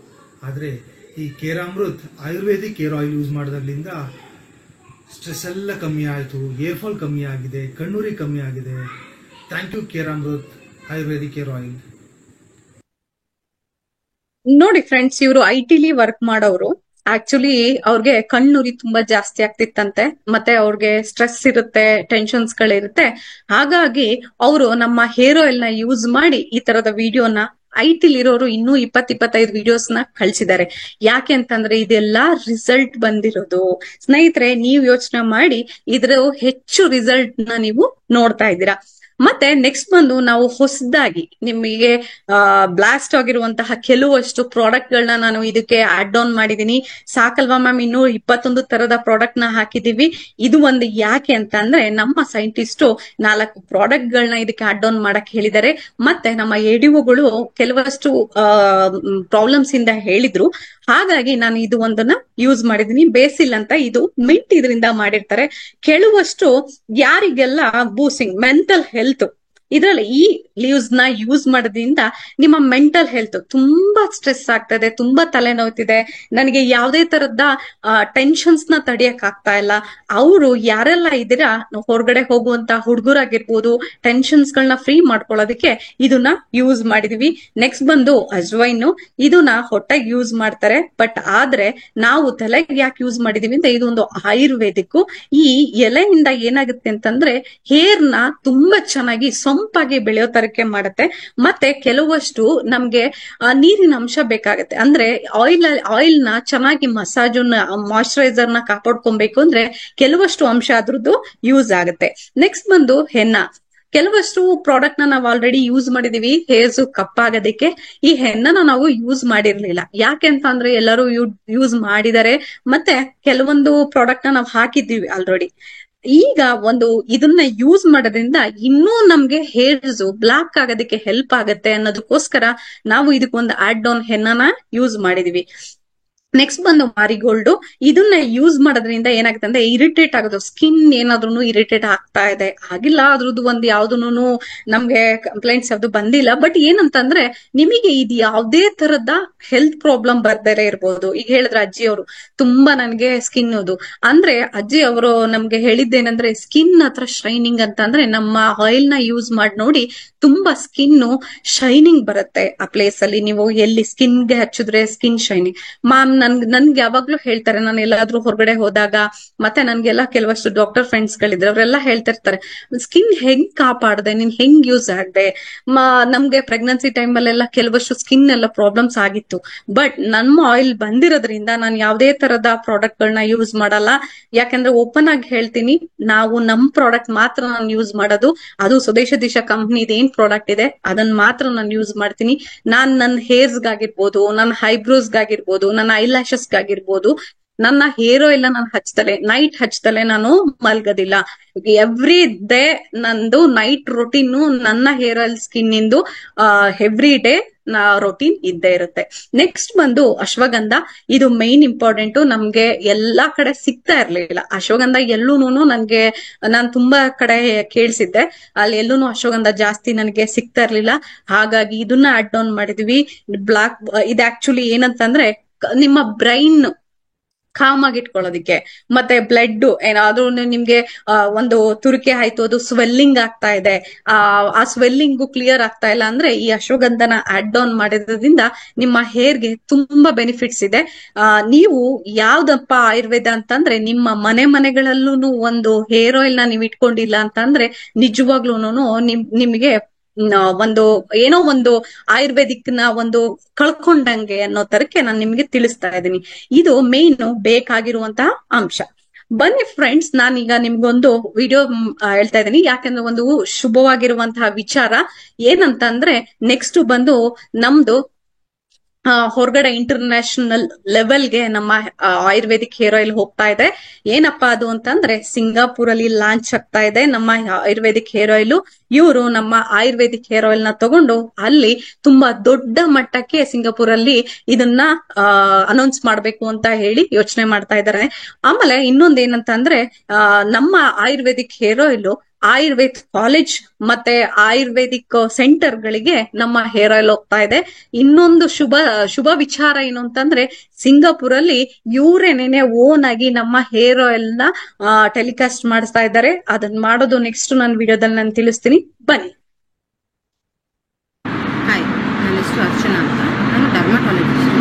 ಆದರೆ ಈ ಕೇರಾಮೃತ್ ಆಯುರ್ವೇದಿಕ್ ಏರ್ ಆಯಿಲ್ ಯೂಸ್ ಮಾಡೋದ್ರಿಂದ ಸ್ಟ್ರೆಸ್ ಎಲ್ಲ ಕಮ್ಮಿ ಆಯಿತು, ಏರ್ ಫಾಲ್ ಕಮ್ಮಿ ಆಗಿದೆ, ಕಣ್ಣುರಿ ಕಮ್ಮಿ ಆಗಿದೆ. Thank you Keramrut ayurvedic hair oil.
ನೋಡಿ ಫ್ರೆಂಡ್ಸ್, ಇವರು ಐಟಿಲಿ ವರ್ಕ್ ಮಾಡೋರು. ಆಕ್ಚುಲಿ ಅವ್ರಿಗೆ ಕಣ್ಣುರಿ ತುಂಬಾ ಜಾಸ್ತಿ ಆಗ್ತಿತ್ತಂತೆ, ಮತ್ತೆ ಅವ್ರಿಗೆ ಸ್ಟ್ರೆಸ್ ಇರುತ್ತೆ, ಟೆನ್ಷನ್ಸ್ ಗಳಿರುತ್ತೆ. ಹಾಗಾಗಿ ಅವರು ನಮ್ಮ ಹೇರ್ ಆಯಿಲ್ ನ ಯೂಸ್ ಮಾಡಿ ಈ ತರದ ವಿಡಿಯೋನ ಐಟಿಲಿ ಇರೋರು ಇನ್ನೂ 20-25 ವಿಡಿಯೋಸ್ ನ ಕಳ್ಸಿದ್ದಾರೆ. ಯಾಕೆ ಅಂತಂದ್ರೆ ಇದೆಲ್ಲಾ ರಿಸಲ್ಟ್ ಬಂದಿರೋದು. ಸ್ನೇಹಿತರೆ, ನೀವ್ ಯೋಚನೆ ಮಾಡಿ, ಇದ್ರ ಹೆಚ್ಚು ರಿಸಲ್ಟ್ ನ ನೀವು ನೋಡ್ತಾ ಇದ್ದೀರಾ. ಮತ್ತೆ ನೆಕ್ಸ್ಟ್ ಬಂದು ನಾವು ಹೊಸದಾಗಿ ನಿಮಗೆ ಬ್ಲಾಸ್ಟ್ ಆಗಿರುವಂತಹ ಕೆಲವಷ್ಟು ಪ್ರಾಡಕ್ಟ್ ಗಳನ್ನ ನಾನು ಇದಕ್ಕೆ ಆಡ್ ಆನ್ ಮಾಡಿದೀನಿ. ಸಾಕಲ್ವಾ ಮ್ಯಾಮ್, ಇನ್ನೂ 21 ತರದ ಪ್ರಾಡಕ್ಟ್ ನ ಹಾಕಿದೀವಿ. ಇದು ಒಂದು ಯಾಕೆ ಅಂತ ಅಂದ್ರೆ ನಮ್ಮ ಸೈಂಟಿಸ್ಟ್ 4 ಪ್ರಾಡಕ್ಟ್ ಗಳನ್ನ ಇದಕ್ಕೆ ಆಡ್ ಆನ್ ಮಾಡಕ್ ಹೇಳಿದ್ದಾರೆ. ಮತ್ತೆ ನಮ್ಮ ಎಡಿಒಗಳು ಕೆಲವಷ್ಟು ಪ್ರಾಬ್ಲಮ್ಸ್ ಇಂದ ಹೇಳಿದ್ರು. ಹಾಗಾಗಿ ನಾನು ಇದು ಒಂದನ್ನ ಯೂಸ್ ಮಾಡಿದೀನಿ. ಬೇಸಿಲ್ ಅಂತ, ಇದು ಮಿಂಟ್ ಇದರಿಂದ ಮಾಡಿರ್ತಾರೆ. ಕೆಲವಷ್ಟು ಯಾರಿಗೆಲ್ಲ ಬೂಸ್ಟಿಂಗ್ ಮೆಂಟಲ್ ಹೆಲ್ತ್, ಇದ್ರಲ್ಲಿ ಈ ಲೀವ್ಸ್ ನ ಯೂಸ್ ಮಾಡೋದ್ರಿಂದ ನಿಮ್ಮ ಮೆಂಟಲ್ ಹೆಲ್ತ್, ತುಂಬಾ ಸ್ಟ್ರೆಸ್ ಆಗ್ತದೆ, ತುಂಬಾ ತಲೆನೋಯ್ತಿದೆ, ನನಗೆ ಯಾವುದೇ ತರದ ಟೆನ್ಷನ್ಸ್ ನ ತಡಿಯಕ್ ಆಗ್ತಾ ಇಲ್ಲ, ಅವರು ಯಾರೆಲ್ಲ ಇದ್ದೀರಾ, ಹೊರಗಡೆ ಹೋಗುವಂತ ಹುಡುಗರಾಗಿರ್ಬೋದು, ಟೆನ್ಷನ್ಸ್ ಗಳನ್ನ ಫ್ರೀ ಮಾಡ್ಕೊಳ್ಳೋದಕ್ಕೆ ಇದನ್ನ ಯೂಸ್ ಮಾಡಿದೀವಿ. ನೆಕ್ಸ್ಟ್ ಬಂದು ಅಜ್ವೈನ್, ಇದನ್ನ ಹೊಟ್ಟೆಗೆ ಯೂಸ್ ಮಾಡ್ತಾರೆ. ಬಟ್ ಆದ್ರೆ ನಾವು ತಲೆಗೆ ಯಾಕೆ ಯೂಸ್ ಮಾಡಿದೀವಿ ಅಂತ, ಇದು ಒಂದು ಆಯುರ್ವೇದಿಕ್. ಈ ಎಲೆಯಿಂದ ಏನಾಗುತ್ತೆ ಅಂತಂದ್ರೆ ಹೇರ್ ನ ತುಂಬಾ ಚೆನ್ನಾಗಿ ಸೊಂಪಾಗಿ ಬೆಳೆಯೋ ತರಕ್ಕೆ ಮಾಡುತ್ತೆ. ಮತ್ತೆ ಕೆಲವಷ್ಟು ನಮ್ಗೆ ನೀರಿನ ಅಂಶ ಬೇಕಾಗತ್ತೆ. ಅಂದ್ರೆ ಆಯಿಲ್ ನ ಚೆನ್ನಾಗಿ ಮಾಯಿಶ್ಚರೈಸರ್ ನ ಕಾಪಾಡ್ಕೊಬೇಕು ಅಂದ್ರೆ ಕೆಲವಷ್ಟು ಅಂಶ ಅದ್ರದ್ದು ಯೂಸ್ ಆಗುತ್ತೆ. ನೆಕ್ಸ್ಟ್ ಬಂದು ಹೆನ್ನ. ಕೆಲವಷ್ಟು ಪ್ರಾಡಕ್ಟ್ ನ ನಾವು ಆಲ್ರೆಡಿ ಯೂಸ್ ಮಾಡಿದೀವಿ ಹೇರ್ಸ್ ಕಪ್ಪಾಗೋದಕ್ಕೆ. ಈ ಹೆನ್ನನ ನಾವು ಯೂಸ್ ಮಾಡಿರ್ಲಿಲ್ಲ. ಯಾಕೆ ಅಂತ ಅಂದ್ರೆ ಎಲ್ಲರೂ ಯೂಸ್ ಮಾಡಿದ್ದಾರೆ, ಮತ್ತೆ ಕೆಲವೊಂದು ಪ್ರಾಡಕ್ಟ್ ನ ನಾವು ಹಾಕಿದ್ದೀವಿ ಆಲ್ರೆಡಿ. ಈಗ ಒಂದು ಇದನ್ನ ಯೂಸ್ ಮಾಡೋದ್ರಿಂದ ಇನ್ನೂ ನಮ್ಗೆ ಹೇರ್ಸ್ ಬ್ಲಾಕ್ ಆಗೋದಕ್ಕೆ ಹೆಲ್ಪ್ ಆಗತ್ತೆ ಅನ್ನೋದಕ್ಕೋಸ್ಕರ ನಾವು ಇದಕ್ಕೊಂದು ಆಡ್ ಆನ್ ಹೆನ್ನನ ಯೂಸ್ ಮಾಡಿದೀವಿ. ನೆಕ್ಸ್ಟ್ ಬಂದು ಮಾರಿಗೋಲ್ಡ್. ಇದನ್ನ ಯೂಸ್ ಮಾಡೋದ್ರಿಂದ ಏನಾಗುತ್ತೆ ಅಂದ್ರೆ ಇರಿಟೇಟ್ ಆಗೋದು, ಸ್ಕಿನ್ ಏನಾದ್ರೂ ಇರಿಟೇಟ್ ಆಗ್ತಾ ಇದೆ, ಆಗಿಲ್ಲ ಅದ್ರದ್ದು ಒಂದು ಯಾವ್ದೂನು ನಮ್ಗೆ ಕಂಪ್ಲೇಂಟ್ಸ್ ಯಾವ್ದು ಬಂದಿಲ್ಲ. ಬಟ್ ಏನಂತಂದ್ರೆ ನಿಮಗೆ ಇದು ಯಾವ್ದೇ ತರದ ಹೆಲ್ತ್ ಪ್ರಾಬ್ಲಮ್ ಬರ್ದೇ ಇರ್ಬೋದು. ಈಗ ಹೇಳಿದ್ರೆ ಅಜ್ಜಿ ಅವರು ತುಂಬಾ ನನ್ಗೆ ಸ್ಕಿನ್ ಅದು ಅಂದ್ರೆ ಅಜ್ಜಿ ಅವರು ನಮ್ಗೆ ಹೇಳಿದ್ದೇನಂದ್ರೆ ಸ್ಕಿನ್ ಹತ್ರ ಶೈನಿಂಗ್ ಅಂತ ಅಂದ್ರೆ ನಮ್ಮ ಆಯಿಲ್ ನ ಯೂಸ್ ಮಾಡಿ ನೋಡಿ ತುಂಬಾ ಸ್ಕಿನ್ ಶೈನಿಂಗ್ ಬರುತ್ತೆ ಆ ಪ್ಲೇಸ್ ಅಲ್ಲಿ. ನೀವು ಎಲ್ಲಿ ಸ್ಕಿನ್ಗೆ ಹಚ್ಚಿದ್ರೆ ಸ್ಕಿನ್ ಶೈನಿಂಗ್. ನನ್ಗೆ ಯಾವಾಗ್ಲೂ ಹೇಳ್ತಾರೆ, ನಾನು ಎಲ್ಲಾದ್ರೂ ಹೊರಗಡೆ ಹೋದಾಗ ಮತ್ತೆ ನನ್ಗೆಲ್ಲ ಕೆಲವಷ್ಟು ಡಾಕ್ಟರ್ ಫ್ರೆಂಡ್ಸ್ ಗಳಿದ್ರೆ ಅವರೆಲ್ಲ ಹೇಳ್ತಿರ್ತಾರೆ, ಸ್ಕಿನ್ ಹೆಂಗ್ ಕಾಪಾಡದೆ, ನೀನ್ ಹೆಂಗ್ ಯೂಸ್ ಆಗದೆ. ನಮ್ಗೆ ಪ್ರೆಗ್ನೆನ್ಸಿ ಟೈಮ್ ಅಲ್ಲೆಲ್ಲ ಕೆಲವಷ್ಟು ಸ್ಕಿನ್ ಎಲ್ಲ ಪ್ರಾಬ್ಲಮ್ಸ್ ಆಗಿತ್ತು. ಬಟ್ ನಮ್ಮ ಆಯಿಲ್ ಬಂದಿರೋದ್ರಿಂದ ನಾನು ಯಾವ್ದೇ ತರದ ಪ್ರಾಡಕ್ಟ್ ಗಳನ್ನ ಯೂಸ್ ಮಾಡಲ್ಲ. ಯಾಕಂದ್ರೆ ಓಪನ್ ಆಗಿ ಹೇಳ್ತೀನಿ, ನಾವು ನಮ್ ಪ್ರಾಡಕ್ಟ್ ಮಾತ್ರ ನಾನು ಯೂಸ್ ಮಾಡೋದು. ಅದು ಸ್ವದೇಶ ದಿಶ ಕಂಪ್ನಿದ ಏನ್ ಪ್ರಾಡಕ್ಟ್ ಇದೆ ಅದನ್ನ ಮಾತ್ರ ನಾನು ಯೂಸ್ ಮಾಡ್ತೀನಿ. ನಾನ್ ನನ್ನ ಹೇರ್ಸ್ ಗಾಗಿರ್ಬೋದು, ನನ್ನ ಐಬ್ರೋಸ್ ಗಾಗಿರ್ಬೋದು, ನನ್ನ ಐಲ್ಯಾಶಸ್ ಗಾಗಿರ್ಬೋದು, ನನ್ನ ಹೇರ್ ಆಯಿಲ್ ನಾನು ನೈಟ್ ಹಚ್ತಲೆ ನಾನು ಮಲ್ಗೋದಿಲ್ಲ. ಎವ್ರಿ ಡೇ ನಂದು ನೈಟ್ ರೊಟೀನ್ ನನ್ನ ಹೇರ್ ಆಯಿಲ್ ಸ್ಕಿನ್ ಇಂದು ಎವ್ರಿ ಡೇ ರೊಟೀನ್ ಇದ್ದೇ ಇರುತ್ತೆ. ನೆಕ್ಸ್ಟ್ ಬಂದು ಅಶ್ವಗಂಧ. ಇದು ಮೈನ್ ಇಂಪಾರ್ಟೆಂಟ್. ನಮ್ಗೆ ಎಲ್ಲಾ ಕಡೆ ಸಿಗ್ತಾ ಇರ್ಲಿಲ್ಲ ಅಶ್ವಗಂಧ. ಎಲ್ಲೂನು ನನ್ಗೆ ನಾನ್ ತುಂಬಾ ಕಡೆ ಕೇಳಿಸಿದ್ದೆ, ಅಲ್ಲಿ ಎಲ್ಲೂನು ಅಶ್ವಗಂಧ ಜಾಸ್ತಿ ನನಗೆ ಸಿಗ್ತಾ ಇರ್ಲಿಲ್ಲ. ಹಾಗಾಗಿ ಇದನ್ನ ಆಡ್ ಆನ್ ಮಾಡಿದ್ವಿ. ಬ್ಲಾಕ್ ಇದು ಆಕ್ಚುಲಿ ಏನಂತಂದ್ರೆ ನಿಮ್ಮ ಬ್ರೈನ್ ಕಾಮ್ ಆಗಿ ಇಟ್ಕೊಳ್ಳೋದಿಕ್ಕೆ, ಮತ್ತೆ ಬ್ಲಡ್ ಏನಾದ್ರೂ ನಿಮ್ಗೆ ಒಂದು ತುರಿಕೆ ಆಯ್ತು, ಅದು ಸ್ವೆಲ್ಲಿಂಗ್ ಆಗ್ತಾ ಇದೆ, ಆ ಸ್ವೆಲ್ಲಿಂಗು ಕ್ಲಿಯರ್ ಆಗ್ತಾ ಇಲ್ಲ ಅಂದ್ರೆ ಈ ಅಶ್ವಗಂಧನ ಆಡ್ ಆನ್ ಮಾಡಿದ್ರಿಂದ ನಿಮ್ಮ ಹೇರ್ಗೆ ತುಂಬಾ ಬೆನಿಫಿಟ್ಸ್ ಇದೆ. ನೀವು ಯಾವ್ದಪ್ಪ ಆಯುರ್ವೇದ ಅಂತಂದ್ರೆ ನಿಮ್ಮ ಮನೆಗಳಲ್ಲೂ ಒಂದು ಹೇರ್ ಆಯಿಲ್ ನ ನೀವು ಇಟ್ಕೊಂಡಿಲ್ಲ ಅಂತಂದ್ರೆ ನಿಜವಾಗ್ಲೂನು ನಿಮ್ಗೆ ಒಂದು ಏನೋ ಒಂದು ಆಯುರ್ವೇದಿಕ್ ನ ಒಂದು ಕಳ್ಕೊಂಡಂಗೆ ಅನ್ನೋ ತರಕ್ಕೆ ನಾನು ನಿಮ್ಗೆ ತಿಳಿಸ್ತಾ ಇದ್ದೀನಿ. ಇದು ಮೇನ್ ಬೇಕಾಗಿರುವಂತಹ ಅಂಶ. ಬನ್ನಿ ಫ್ರೆಂಡ್ಸ್, ನಾನೀಗ ನಿಮ್ಗೊಂದು ವಿಡಿಯೋ ಹೇಳ್ತಾ ಇದ್ದೀನಿ. ಯಾಕಂದ್ರೆ ಒಂದು ಶುಭವಾಗಿರುವಂತಹ ವಿಚಾರ ಏನಂತಂದ್ರೆ ನೆಕ್ಸ್ಟ್ ಬಂದು ನಮ್ದು ಹೊರಗಡೆ ಇಂಟರ್ನ್ಯಾಷನಲ್ ಲೆವೆಲ್ಗೆ ನಮ್ಮ ಆಯುರ್ವೇದಿಕ್ ಹೇರ್ ಆಯಿಲ್ ಹೋಗ್ತಾ ಇದೆ. ಏನಪ್ಪಾ ಅದು ಅಂತಂದ್ರೆ ಸಿಂಗಾಪುರ್ ಅಲ್ಲಿ ಲಾಂಚ್ ಆಗ್ತಾ ಇದೆ ನಮ್ಮ ಆಯುರ್ವೇದಿಕ್ ಹೇರ್ ಆಯಿಲ್. ಇವರು ನಮ್ಮ ಆಯುರ್ವೇದಿಕ್ ಹೇರ್ ಆಯಿಲ್ ನ ತಗೊಂಡು ಅಲ್ಲಿ ತುಂಬಾ ದೊಡ್ಡ ಮಟ್ಟಕ್ಕೆ ಸಿಂಗಾಪುರ್ ಅಲ್ಲಿ ಇದನ್ನ ಅನೌನ್ಸ್ ಮಾಡ್ಬೇಕು ಅಂತ ಹೇಳಿ ಯೋಚನೆ ಮಾಡ್ತಾ ಇದ್ದಾರೆ. ಆಮೇಲೆ ಇನ್ನೊಂದ್ ಏನಂತಂದ್ರೆ ನಮ್ಮ Ayurvedic hair oil Ayurved college ಮತ್ತೆ ಆಯುರ್ವೇದಿಕ್ ಸೆಂಟರ್ ಗಳಿಗೆ ನಮ್ಮ ಹೇರ್ ಆಯಿಲ್ ಹೋಗ್ತಾ ಇದೆ. ಇನ್ನೊಂದು ಶುಭ ವಿಚಾರ ಏನು ಅಂತಂದ್ರೆ ಸಿಂಗಾಪುರ್ ಅಲ್ಲಿ ಇವರೇನೇನೆ ಓನ್ ಆಗಿ ನಮ್ಮ ಹೇರ್ ಆಯಿಲ್ ನ ಟೆಲಿಕಾಸ್ಟ್ ಮಾಡಿಸ್ತಾ ಇದ್ದಾರೆ. ಅದನ್ನ ಮಾಡೋದು ನೆಕ್ಸ್ಟ್ ನನ್ನ ವಿಡಿಯೋದಲ್ಲಿ ನಾನು ತಿಳಿಸ್ತೀನಿ, ಬನ್ನಿ.
ಹಾಯ್, ನನ್ನ ಹೆಸರು ಅರ್ಚನಾ ಅಂತ. ನಾನು ಡರ್ಮಟಾಲಜಿಸ್ಟ್.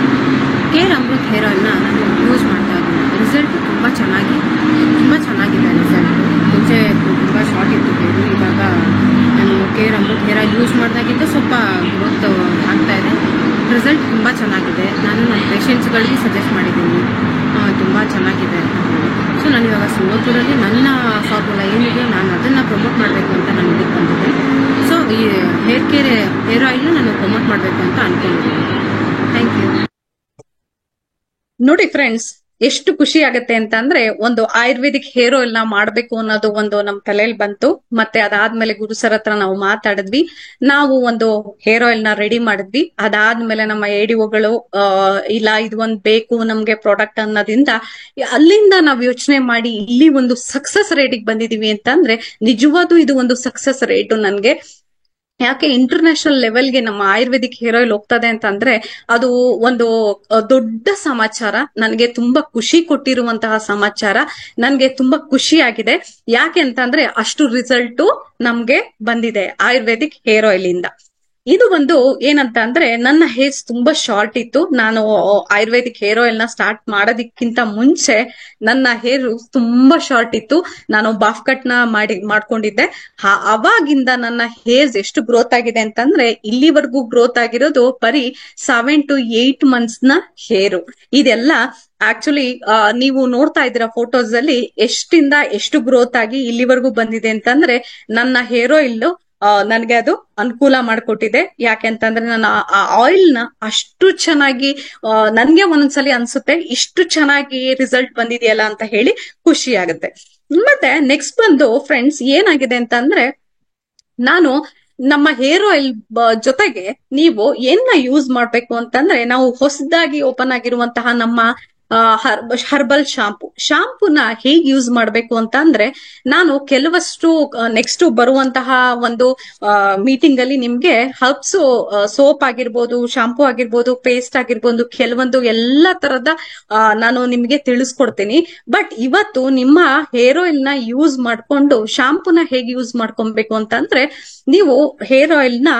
ಕೇರ್ ಅಮೃತ್ ಹೇರ್ ಆಯಿಲ್ನ ನಾನು ಯೂಸ್ ಮಾಡ್ತಾ ಇದ್ದೀನಿ. ರಿಸಲ್ಟ್ ತುಂಬ ಚೆನ್ನಾಗಿದೆ ರಿಸಲ್ಟ್. ಮುಂಚೆ ತುಂಬ ಶಾರ್ಟ್ ಇತ್ತು ಹೇರು, ಇವಾಗ ನಾನು Keramrut hair oil use ಮಾಡಿದಾಗಿಂದ ಸ್ವಲ್ಪ ಗ್ರೋತ್ ಆಗ್ತಾ ಇದೆ. ರಿಸಲ್ಟ್ ತುಂಬ ಚೆನ್ನಾಗಿದೆ. ನಾನು ನನ್ನ ಪೇಷಂಟ್ಸ್ಗಳಿಗೆ ಸಜೆಸ್ಟ್ ಮಾಡಿದ್ದೀನಿ, ತುಂಬ ಚೆನ್ನಾಗಿದೆ. ಸೊ ನಾನು ಇವಾಗ ಸಿಂಗಾಪುರಲ್ಲಿ ನನ್ನ ಫಾರ್ಮುಲಾ ಏನಿದೆ ನಾನು ಅದನ್ನು ಪ್ರಮೋಟ್ ಮಾಡಬೇಕು ಅಂತ ನಾನು ಇದಕ್ಕೆ ಬಂದಿದ್ದೆ. ಸೊ ಈ ಹೇರ್ ಆಯಿಲ್ನ ನಾನು ಪ್ರಮೋಟ್ ಮಾಡಬೇಕು ಅಂತ ಅನ್ಕೊಂಡಿದ್ದೀನಿ. Thank you.
ನೋಡಿ ಫ್ರೆಂಡ್ಸ್, ಎಷ್ಟು ಖುಷಿ ಆಗತ್ತೆ ಅಂತ ಅಂದ್ರೆ ಒಂದು ಆಯುರ್ವೇದಿಕ್ ಹೇರ್ ಆಯಿಲ್ ನ ಮಾಡ್ಬೇಕು ಅನ್ನೋದು ಒಂದು ನಮ್ ತಲೆಯಲ್ಲಿ ಬಂತು. ಮತ್ತೆ ಅದಾದ್ಮೇಲೆ ಗುರು ಸರ್ ಹತ್ರ ನಾವು ಮಾತಾಡಿದ್ವಿ. ನಾವು ಒಂದು ಹೇರ್ ಆಯಿಲ್ ನ ರೆಡಿ ಮಾಡಿದ್ವಿ. ಅದಾದ್ಮೇಲೆ ನಮ್ಮ ಎಡಿಒಗಳು ಇಲ್ಲ ಇದು ಒಂದ್ ಬೇಕು ನಮ್ಗೆ ಪ್ರಾಡಕ್ಟ್ ಅನ್ನೋದ್ರಿಂದ ಅಲ್ಲಿಂದ ನಾವು ಯೋಚನೆ ಮಾಡಿ ಇಲ್ಲಿ ಒಂದು ಸಕ್ಸಸ್ ರೇಟಿಗೆ ಬಂದಿದೀವಿ ಅಂತಂದ್ರೆ ನಿಜವಾದ ಇದು ಒಂದು ಸಕ್ಸಸ್ ರೇಟ್ ನನ್ಗೆ. ಯಾಕೆ ಇಂಟರ್ನ್ಯಾಷನಲ್ ಲೆವೆಲ್ಗೆ ನಮ್ಮ ಆಯುರ್ವೇದಿಕ್ ಹೇರ್ ಆಯಿಲ್ ಹೋಗ್ತದೆ ಅಂತಂದ್ರೆ ಅದು ಒಂದು ದೊಡ್ಡ ಸಮಾಚಾರ. ನನಗೆ ತುಂಬಾ ಖುಷಿ ಕೊಟ್ಟಿರುವಂತಹ ಸಮಾಚಾರ. ನನ್ಗೆ ತುಂಬಾ ಖುಷಿ ಆಗಿದೆ. ಯಾಕೆ ಅಂತಂದ್ರೆ ಅಷ್ಟು ರಿಸಲ್ಟ್ ನಮ್ಗೆ ಬಂದಿದೆ ಆಯುರ್ವೇದಿಕ್ ಹೇರ್ ಆಯಿಲ್ ಇಂದ. ಇದು ಒಂದು ಏನಂತ ಅಂದ್ರೆ ನನ್ನ ಹೇರ್ಸ್ ತುಂಬಾ ಶಾರ್ಟ್ ಇತ್ತು. ನಾನು ಆಯುರ್ವೇದಿಕ್ ಹೇರ್ ಆಯಿಲ್ ನ ಸ್ಟಾರ್ಟ್ ಮಾಡೋದಕ್ಕಿಂತ ಮುಂಚೆ ನನ್ನ ಹೇರ್ ತುಂಬಾ ಶಾರ್ಟ್ ಇತ್ತು. ನಾನು ಬಾಫ್ ಕಟ್ ನ ಮಾಡ್ಕೊಂಡಿದ್ದೆ. ಅವಾಗಿಂದ ನನ್ನ ಹೇರ್ಸ್ ಎಷ್ಟು ಗ್ರೋತ್ ಆಗಿದೆ ಅಂತಂದ್ರೆ ಇಲ್ಲಿವರೆಗೂ ಗ್ರೋತ್ ಆಗಿರೋದು ಬರೀ 7 to 8 months ನ ಹೇರು. ಇದೆಲ್ಲ ಆಕ್ಚುಲಿ ನೀವು ನೋಡ್ತಾ ಇದ್ದೀರಾ ಫೋಟೋಸ್ ಅಲ್ಲಿ ಎಷ್ಟಿಂದ ಎಷ್ಟು ಗ್ರೋತ್ ಆಗಿ ಇಲ್ಲಿವರೆಗೂ ಬಂದಿದೆ ಅಂತಂದ್ರೆ ನನ್ನ ಹೇರ್ ಆಯಿಲ್ ನನ್ಗೆ ಅದು ಅನುಕೂಲ ಮಾಡ್ಕೊಟ್ಟಿದೆ. ಯಾಕೆ ಅಂತಂದ್ರೆ ನಾನು ಆ ಆಯಿಲ್ ನ ಅಷ್ಟು ಚೆನ್ನಾಗಿ ನನ್ಗೆ ಒಂದೊಂದ್ಸಲಿ ಅನ್ಸುತ್ತೆ ಇಷ್ಟು ಚೆನ್ನಾಗಿ ರಿಸಲ್ಟ್ ಬಂದಿದೆಯಲ್ಲ ಅಂತ ಹೇಳಿ ಖುಷಿ ಆಗುತ್ತೆ. ಮತ್ತೆ ನೆಕ್ಸ್ಟ್ ಬಂದು ಫ್ರೆಂಡ್ಸ್ ಏನಾಗಿದೆ ಅಂತ ಅಂದ್ರೆ, ನಾನು ನಮ್ಮ ಹೇರ್ ಆಯಿಲ್ ಜೊತೆಗೆ ನೀವು ಏನ್ನ ಯೂಸ್ ಮಾಡ್ಬೇಕು ಅಂತಂದ್ರೆ, ನಾವು ಹೊಸದಾಗಿ ಓಪನ್ ಆಗಿರುವಂತಹ ನಮ್ಮ ಹರ್ಬಲ್ ಶಾಂಪೂನ ಹೇಗ್ ಯೂಸ್ ಮಾಡ್ಬೇಕು ಅಂತ ಅಂದ್ರೆ, ನಾನು ಕೆಲವಷ್ಟು ನೆಕ್ಸ್ಟ್ ಬರುವಂತಹ ಒಂದು ಮೀಟಿಂಗ್ ಅಲ್ಲಿ ನಿಮ್ಗೆ ಹರ್ಬ್ಸ್ ಸೋಪ್ ಆಗಿರ್ಬೋದು, ಶಾಂಪೂ ಆಗಿರ್ಬೋದು, ಪೇಸ್ಟ್ ಆಗಿರ್ಬೋದು, ಕೆಲವೊಂದು ಎಲ್ಲಾ ತರದ ನಾನು ನಿಮ್ಗೆ ತಿಳಿಸ್ಕೊಡ್ತೀನಿ. ಬಟ್ ಇವತ್ತು ನಿಮ್ಮ ಹೇರ್ ಆಯಿಲ್ ನ ಯೂಸ್ ಮಾಡ್ಕೊಂಡು ಶಾಂಪೂನ ಹೇಗೆ ಯೂಸ್ ಮಾಡ್ಕೊಬೇಕು ಅಂತ ಅಂದ್ರೆ, ನೀವು ಹೇರ್ ಆಯಿಲ್ ನ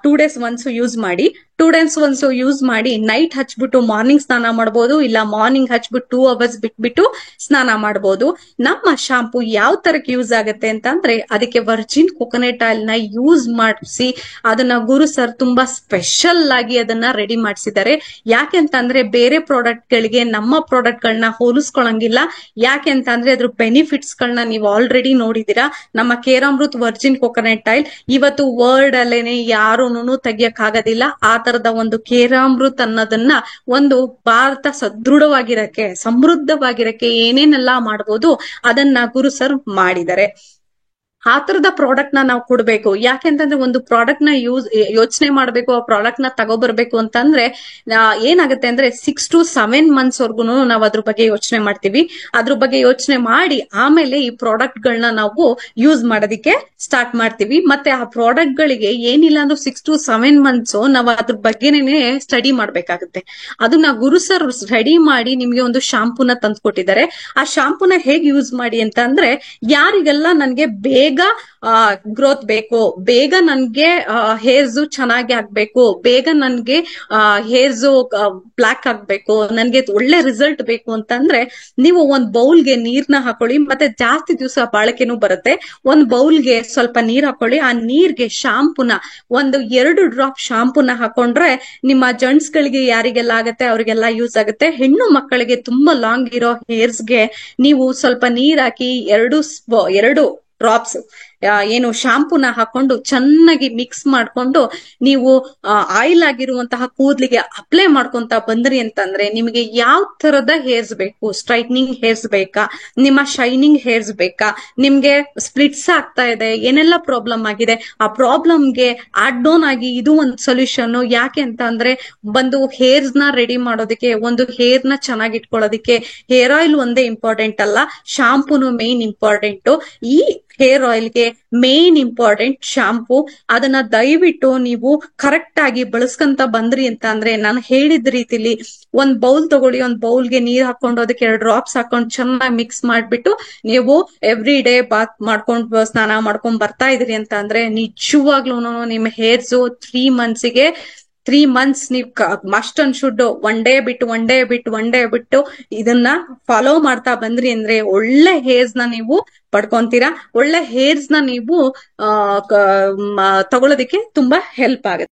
2 days once ಯೂಸ್ ಮಾಡಿ. 2 days once ಯೂಸ್ ಮಾಡಿ ನೈಟ್ ಹಚ್ಬಿಟ್ಟು ಮಾರ್ನಿಂಗ್ ಸ್ನಾನ ಮಾಡಬಹುದು, ಇಲ್ಲ ಮಾರ್ನಿಂಗ್ ಹಚ್ಬಿಟ್ಟು 2 hours ಬಿಟ್ಬಿಟ್ಟು ಸ್ನಾನ ಮಾಡಬಹುದು. ನಮ್ಮ ಶಾಂಪೂ ಯಾವ ತರಕ್ಕೆ ಯೂಸ್ ಆಗುತ್ತೆ ಅಂತ ಅಂದ್ರೆ, ಅದಕ್ಕೆ ವರ್ಜಿನ್ ಕೊಕೊನಟ್ ಆಯಿಲ್ ನ ಯೂಸ್ ಮಾಡಿಸಿ ಅದನ್ನ ಗುರು ಸರ್ ತುಂಬಾ ಸ್ಪೆಷಲ್ ಆಗಿ ಅದನ್ನ ರೆಡಿ ಮಾಡಿಸಿದ್ದಾರೆ. ಯಾಕೆ ಅಂತ ಅಂದ್ರೆ, ಬೇರೆ ಪ್ರಾಡಕ್ಟ್ ಗಳಿಗೆ ನಮ್ಮ ಪ್ರಾಡಕ್ಟ್ ಗಳನ್ನ ಹೋಲಿಸ್ಕೊಳಂಗಿಲ್ಲ. ಯಾಕೆ ಅಂತ ಅಂದ್ರೆ, ಅದ್ರ ಬೆನಿಫಿಟ್ಸ್ ಗಳನ್ನ ನೀವು ಆಲ್ರೆಡಿ ನೋಡಿದೀರಾ. ನಮ್ಮ ಕೇರಾಮೃತ್ ವರ್ಜಿನ್ ಕೊಕೊನಟ್ ಆಯಿಲ್ ಇವತ್ತು ವರ್ಲ್ಡ್ ಅಲ್ಲೇನೆ ಯಾರೂನು ತೆಗಿಯಕ್ ಆಗೋದಿಲ್ಲ. ಆ ತರದ ಒಂದು ಕೇರಾಮೃತ್ ಅನ್ನೋದನ್ನ ಒಂದು ಭಾರತ ಸದೃಢವಾಗಿರಕ್ಕೆ, ಸಮೃದ್ಧವಾಗಿರಕ್ಕೆ ಏನೇನೆಲ್ಲಾ ಮಾಡ್ಬೋದು ಅದನ್ನ ಗುರು ಸರ್ ಮಾಡಿದ್ದಾರೆ. ಆ ತರದ ಪ್ರಾಡಕ್ಟ್ ನಾವು ಕೊಡ್ಬೇಕು. ಯಾಕೆಂತಂದ್ರೆ, ಒಂದು ಪ್ರಾಡಕ್ಟ್ ನ ಯೋಚನೆ ಮಾಡ್ಬೇಕು, ಆ ಪ್ರಾಡಕ್ಟ್ ನ ತಗೋಬರ್ಬೇಕು ಅಂತಂದ್ರೆ ಏನಾಗುತ್ತೆ ಅಂದ್ರೆ 6 to 7 months ವರ್ಗು ನಾವು ಅದ್ರ ಬಗ್ಗೆ ಯೋಚನೆ ಮಾಡ್ತೀವಿ. ಅದ್ರ ಬಗ್ಗೆ ಯೋಚನೆ ಮಾಡಿ ಆಮೇಲೆ ಈ ಪ್ರಾಡಕ್ಟ್ ಗಳನ್ನ ನಾವು ಯೂಸ್ ಮಾಡೋದಿಕ್ಕೆ ಸ್ಟಾರ್ಟ್ ಮಾಡ್ತೀವಿ. ಮತ್ತೆ ಆ ಪ್ರಾಡಕ್ಟ್ ಗಳಿಗೆ ಏನಿಲ್ಲ ಅಂದ್ರೆ 6 to 7 months ನಾವು ಅದ್ರ ಬಗ್ಗೆನೇ ಸ್ಟಡಿ ಮಾಡ್ಬೇಕಾಗುತ್ತೆ. ಅದನ್ನ ಗುರು ಸರ್ ಸ್ಟಡಿ ಮಾಡಿ ನಿಮ್ಗೆ ಒಂದು ಶಾಂಪೂನ ತಂದ್ಕೊಟ್ಟಿದ್ದಾರೆ. ಆ ಶಾಂಪೂನ ಹೇಗೆ ಯೂಸ್ ಮಾಡಿ ಅಂತ ಅಂದ್ರೆ, ಯಾರಿಗೆಲ್ಲ ನನ್ಗೆ ಬೇಗ ಗ್ರೋತ್ ಬೇಕು, ಬೇಗ ನನ್ಗೆ ಹೇರ್ಸ್ ಚೆನ್ನಾಗಿ ಆಗ್ಬೇಕು, ಬೇಗ ನನ್ಗೆ ಹೇರ್ಸ್ ಬ್ಲಾಕ್ ಆಗ್ಬೇಕು, ನನ್ಗೆ ಒಳ್ಳೆ ರಿಸಲ್ಟ್ ಬೇಕು ಅಂತಂದ್ರೆ, ನೀವು ಒಂದ್ ಬೌಲ್ಗೆ ನೀರ್ನ ಹಾಕೊಳ್ಳಿ. ಮತ್ತೆ ಜಾಸ್ತಿ ದಿವಸ ಬಾಳಿಕೆನೂ ಬರುತ್ತೆ. ಒಂದ್ ಬೌಲ್ಗೆ ಸ್ವಲ್ಪ ನೀರ್ ಹಾಕೊಳ್ಳಿ. ಆ ನೀರ್ಗೆ ಶಾಂಪೂನ 1-2 ಡ್ರಾಪ್ ಶಾಂಪೂನ ಹಾಕೊಂಡ್ರೆ ನಿಮ್ಮ ಜೆಂಟ್ಸ್ ಗಳಿಗೆ ಯಾರಿಗೆಲ್ಲ ಆಗತ್ತೆ ಅವ್ರಿಗೆಲ್ಲ ಯೂಸ್ ಆಗುತ್ತೆ. ಹೆಣ್ಣು ಮಕ್ಕಳಿಗೆ ತುಂಬಾ ಲಾಂಗ್ ಇರೋ ಹೇರ್ಸ್ಗೆ ನೀವು ಸ್ವಲ್ಪ ನೀರ್ ಹಾಕಿ 2 ಡ್ರಾಪ್ಸ್ ಏನು ಶಾಂಪೂನ ಹಾಕೊಂಡು ಚೆನ್ನಾಗಿ ಮಿಕ್ಸ್ ಮಾಡ್ಕೊಂಡು ನೀವು ಆಯಿಲ್ ಆಗಿರುವಂತಹ ಕೂದಲಿಗೆ ಅಪ್ಲೈ ಮಾಡ್ಕೊಂತ ಬಂದ್ರಿ ಅಂತಂದ್ರೆ, ನಿಮಗೆ ಯಾವ ತರದ ಹೇರ್ಸ್ ಬೇಕು, ಸ್ಟ್ರೈಟ್ನಿಂಗ್ ಹೇರ್ಸ್ ಬೇಕಾ, ನಿಮ್ಮ ಶೈನಿಂಗ್ ಹೇರ್ಸ್ ಬೇಕಾ, ನಿಮ್ಗೆ ಸ್ಪ್ಲಿಟ್ಸ್ ಆಗ್ತಾ ಇದೆ, ಏನೆಲ್ಲ ಪ್ರಾಬ್ಲಮ್ ಆಗಿದೆ, ಆ ಪ್ರಾಬ್ಲಮ್ಗೆ ಆಡ್ ಆನ್ ಆಗಿ ಇದು ಒಂದು ಸೊಲ್ಯೂಷನ್. ಯಾಕೆ ಅಂತ ಅಂದ್ರೆ, ಒಂದು ಹೇರ್ಸ್ ನ ರೆಡಿ ಮಾಡೋದಕ್ಕೆ, ಒಂದು ಹೇರ್ ನ ಚೆನ್ನಾಗಿ ಇಟ್ಕೊಳ್ಳೋದಕ್ಕೆ ಹೇರ್ ಆಯಿಲ್ ಒಂದೇ ಇಂಪಾರ್ಟೆಂಟ್ ಅಲ್ಲ, ಶಾಂಪೂನು ಮೇನ್ ಇಂಪಾರ್ಟೆಂಟ್. ಈ ಹೇರ್ ಆಯಿಲ್ಗೆ ಮೇನ್ ಇಂಪಾರ್ಟೆಂಟ್ ಶಾಂಪೂ. ಅದನ್ನ ದಯವಿಟ್ಟು ನೀವು ಕರೆಕ್ಟ್ ಆಗಿ ಬಳಸ್ಕೊಂತ ಬಂದ್ರಿ ಅಂತ ಅಂದ್ರೆ, ನಾನು ಹೇಳಿದ ರೀತಿಲಿ ಒಂದ್ ಬೌಲ್ ತಗೊಳ್ಳಿ, ಒಂದ್ ಬೌಲ್ಗೆ ನೀರ್ ಹಾಕೊಂಡು ಅದಕ್ಕೆ 2 ಡ್ರಾಪ್ಸ್ ಹಾಕೊಂಡು ಚೆನ್ನಾಗಿ ಮಿಕ್ಸ್ ಮಾಡ್ಬಿಟ್ಟು ನೀವು ಎವ್ರಿ ಡೇ ಬಾತ್ ಮಾಡ್ಕೊಂಡು ಸ್ನಾನ ಮಾಡ್ಕೊಂಡ್ ಬರ್ತಾ ಇದ್ರಿ ಅಂತ ಅಂದ್ರೆ, ನಿಜವಾಗ್ಲೂ ನಿಮ್ಮ ಹೇರ್ಸ್ 3 months ನೀವು must and should one day ಬಿಟ್ಟು ಇದನ್ನ ಫಾಲೋ ಮಾಡ್ತಾ ಬಂದ್ರಿ ಅಂದ್ರೆ, ಒಳ್ಳೆ ಹೇರ್ಸ್ ನ ನೀವು ಪಡ್ಕೊಂತೀರಾ. ಒಳ್ಳೆ ಹೇರ್ಸ್ ನ ನೀವು ತಗೊಳ್ಳೋದಿಕ್ಕೆ ತುಂಬಾ ಹೆಲ್ಪ್ ಆಗುತ್ತೆ.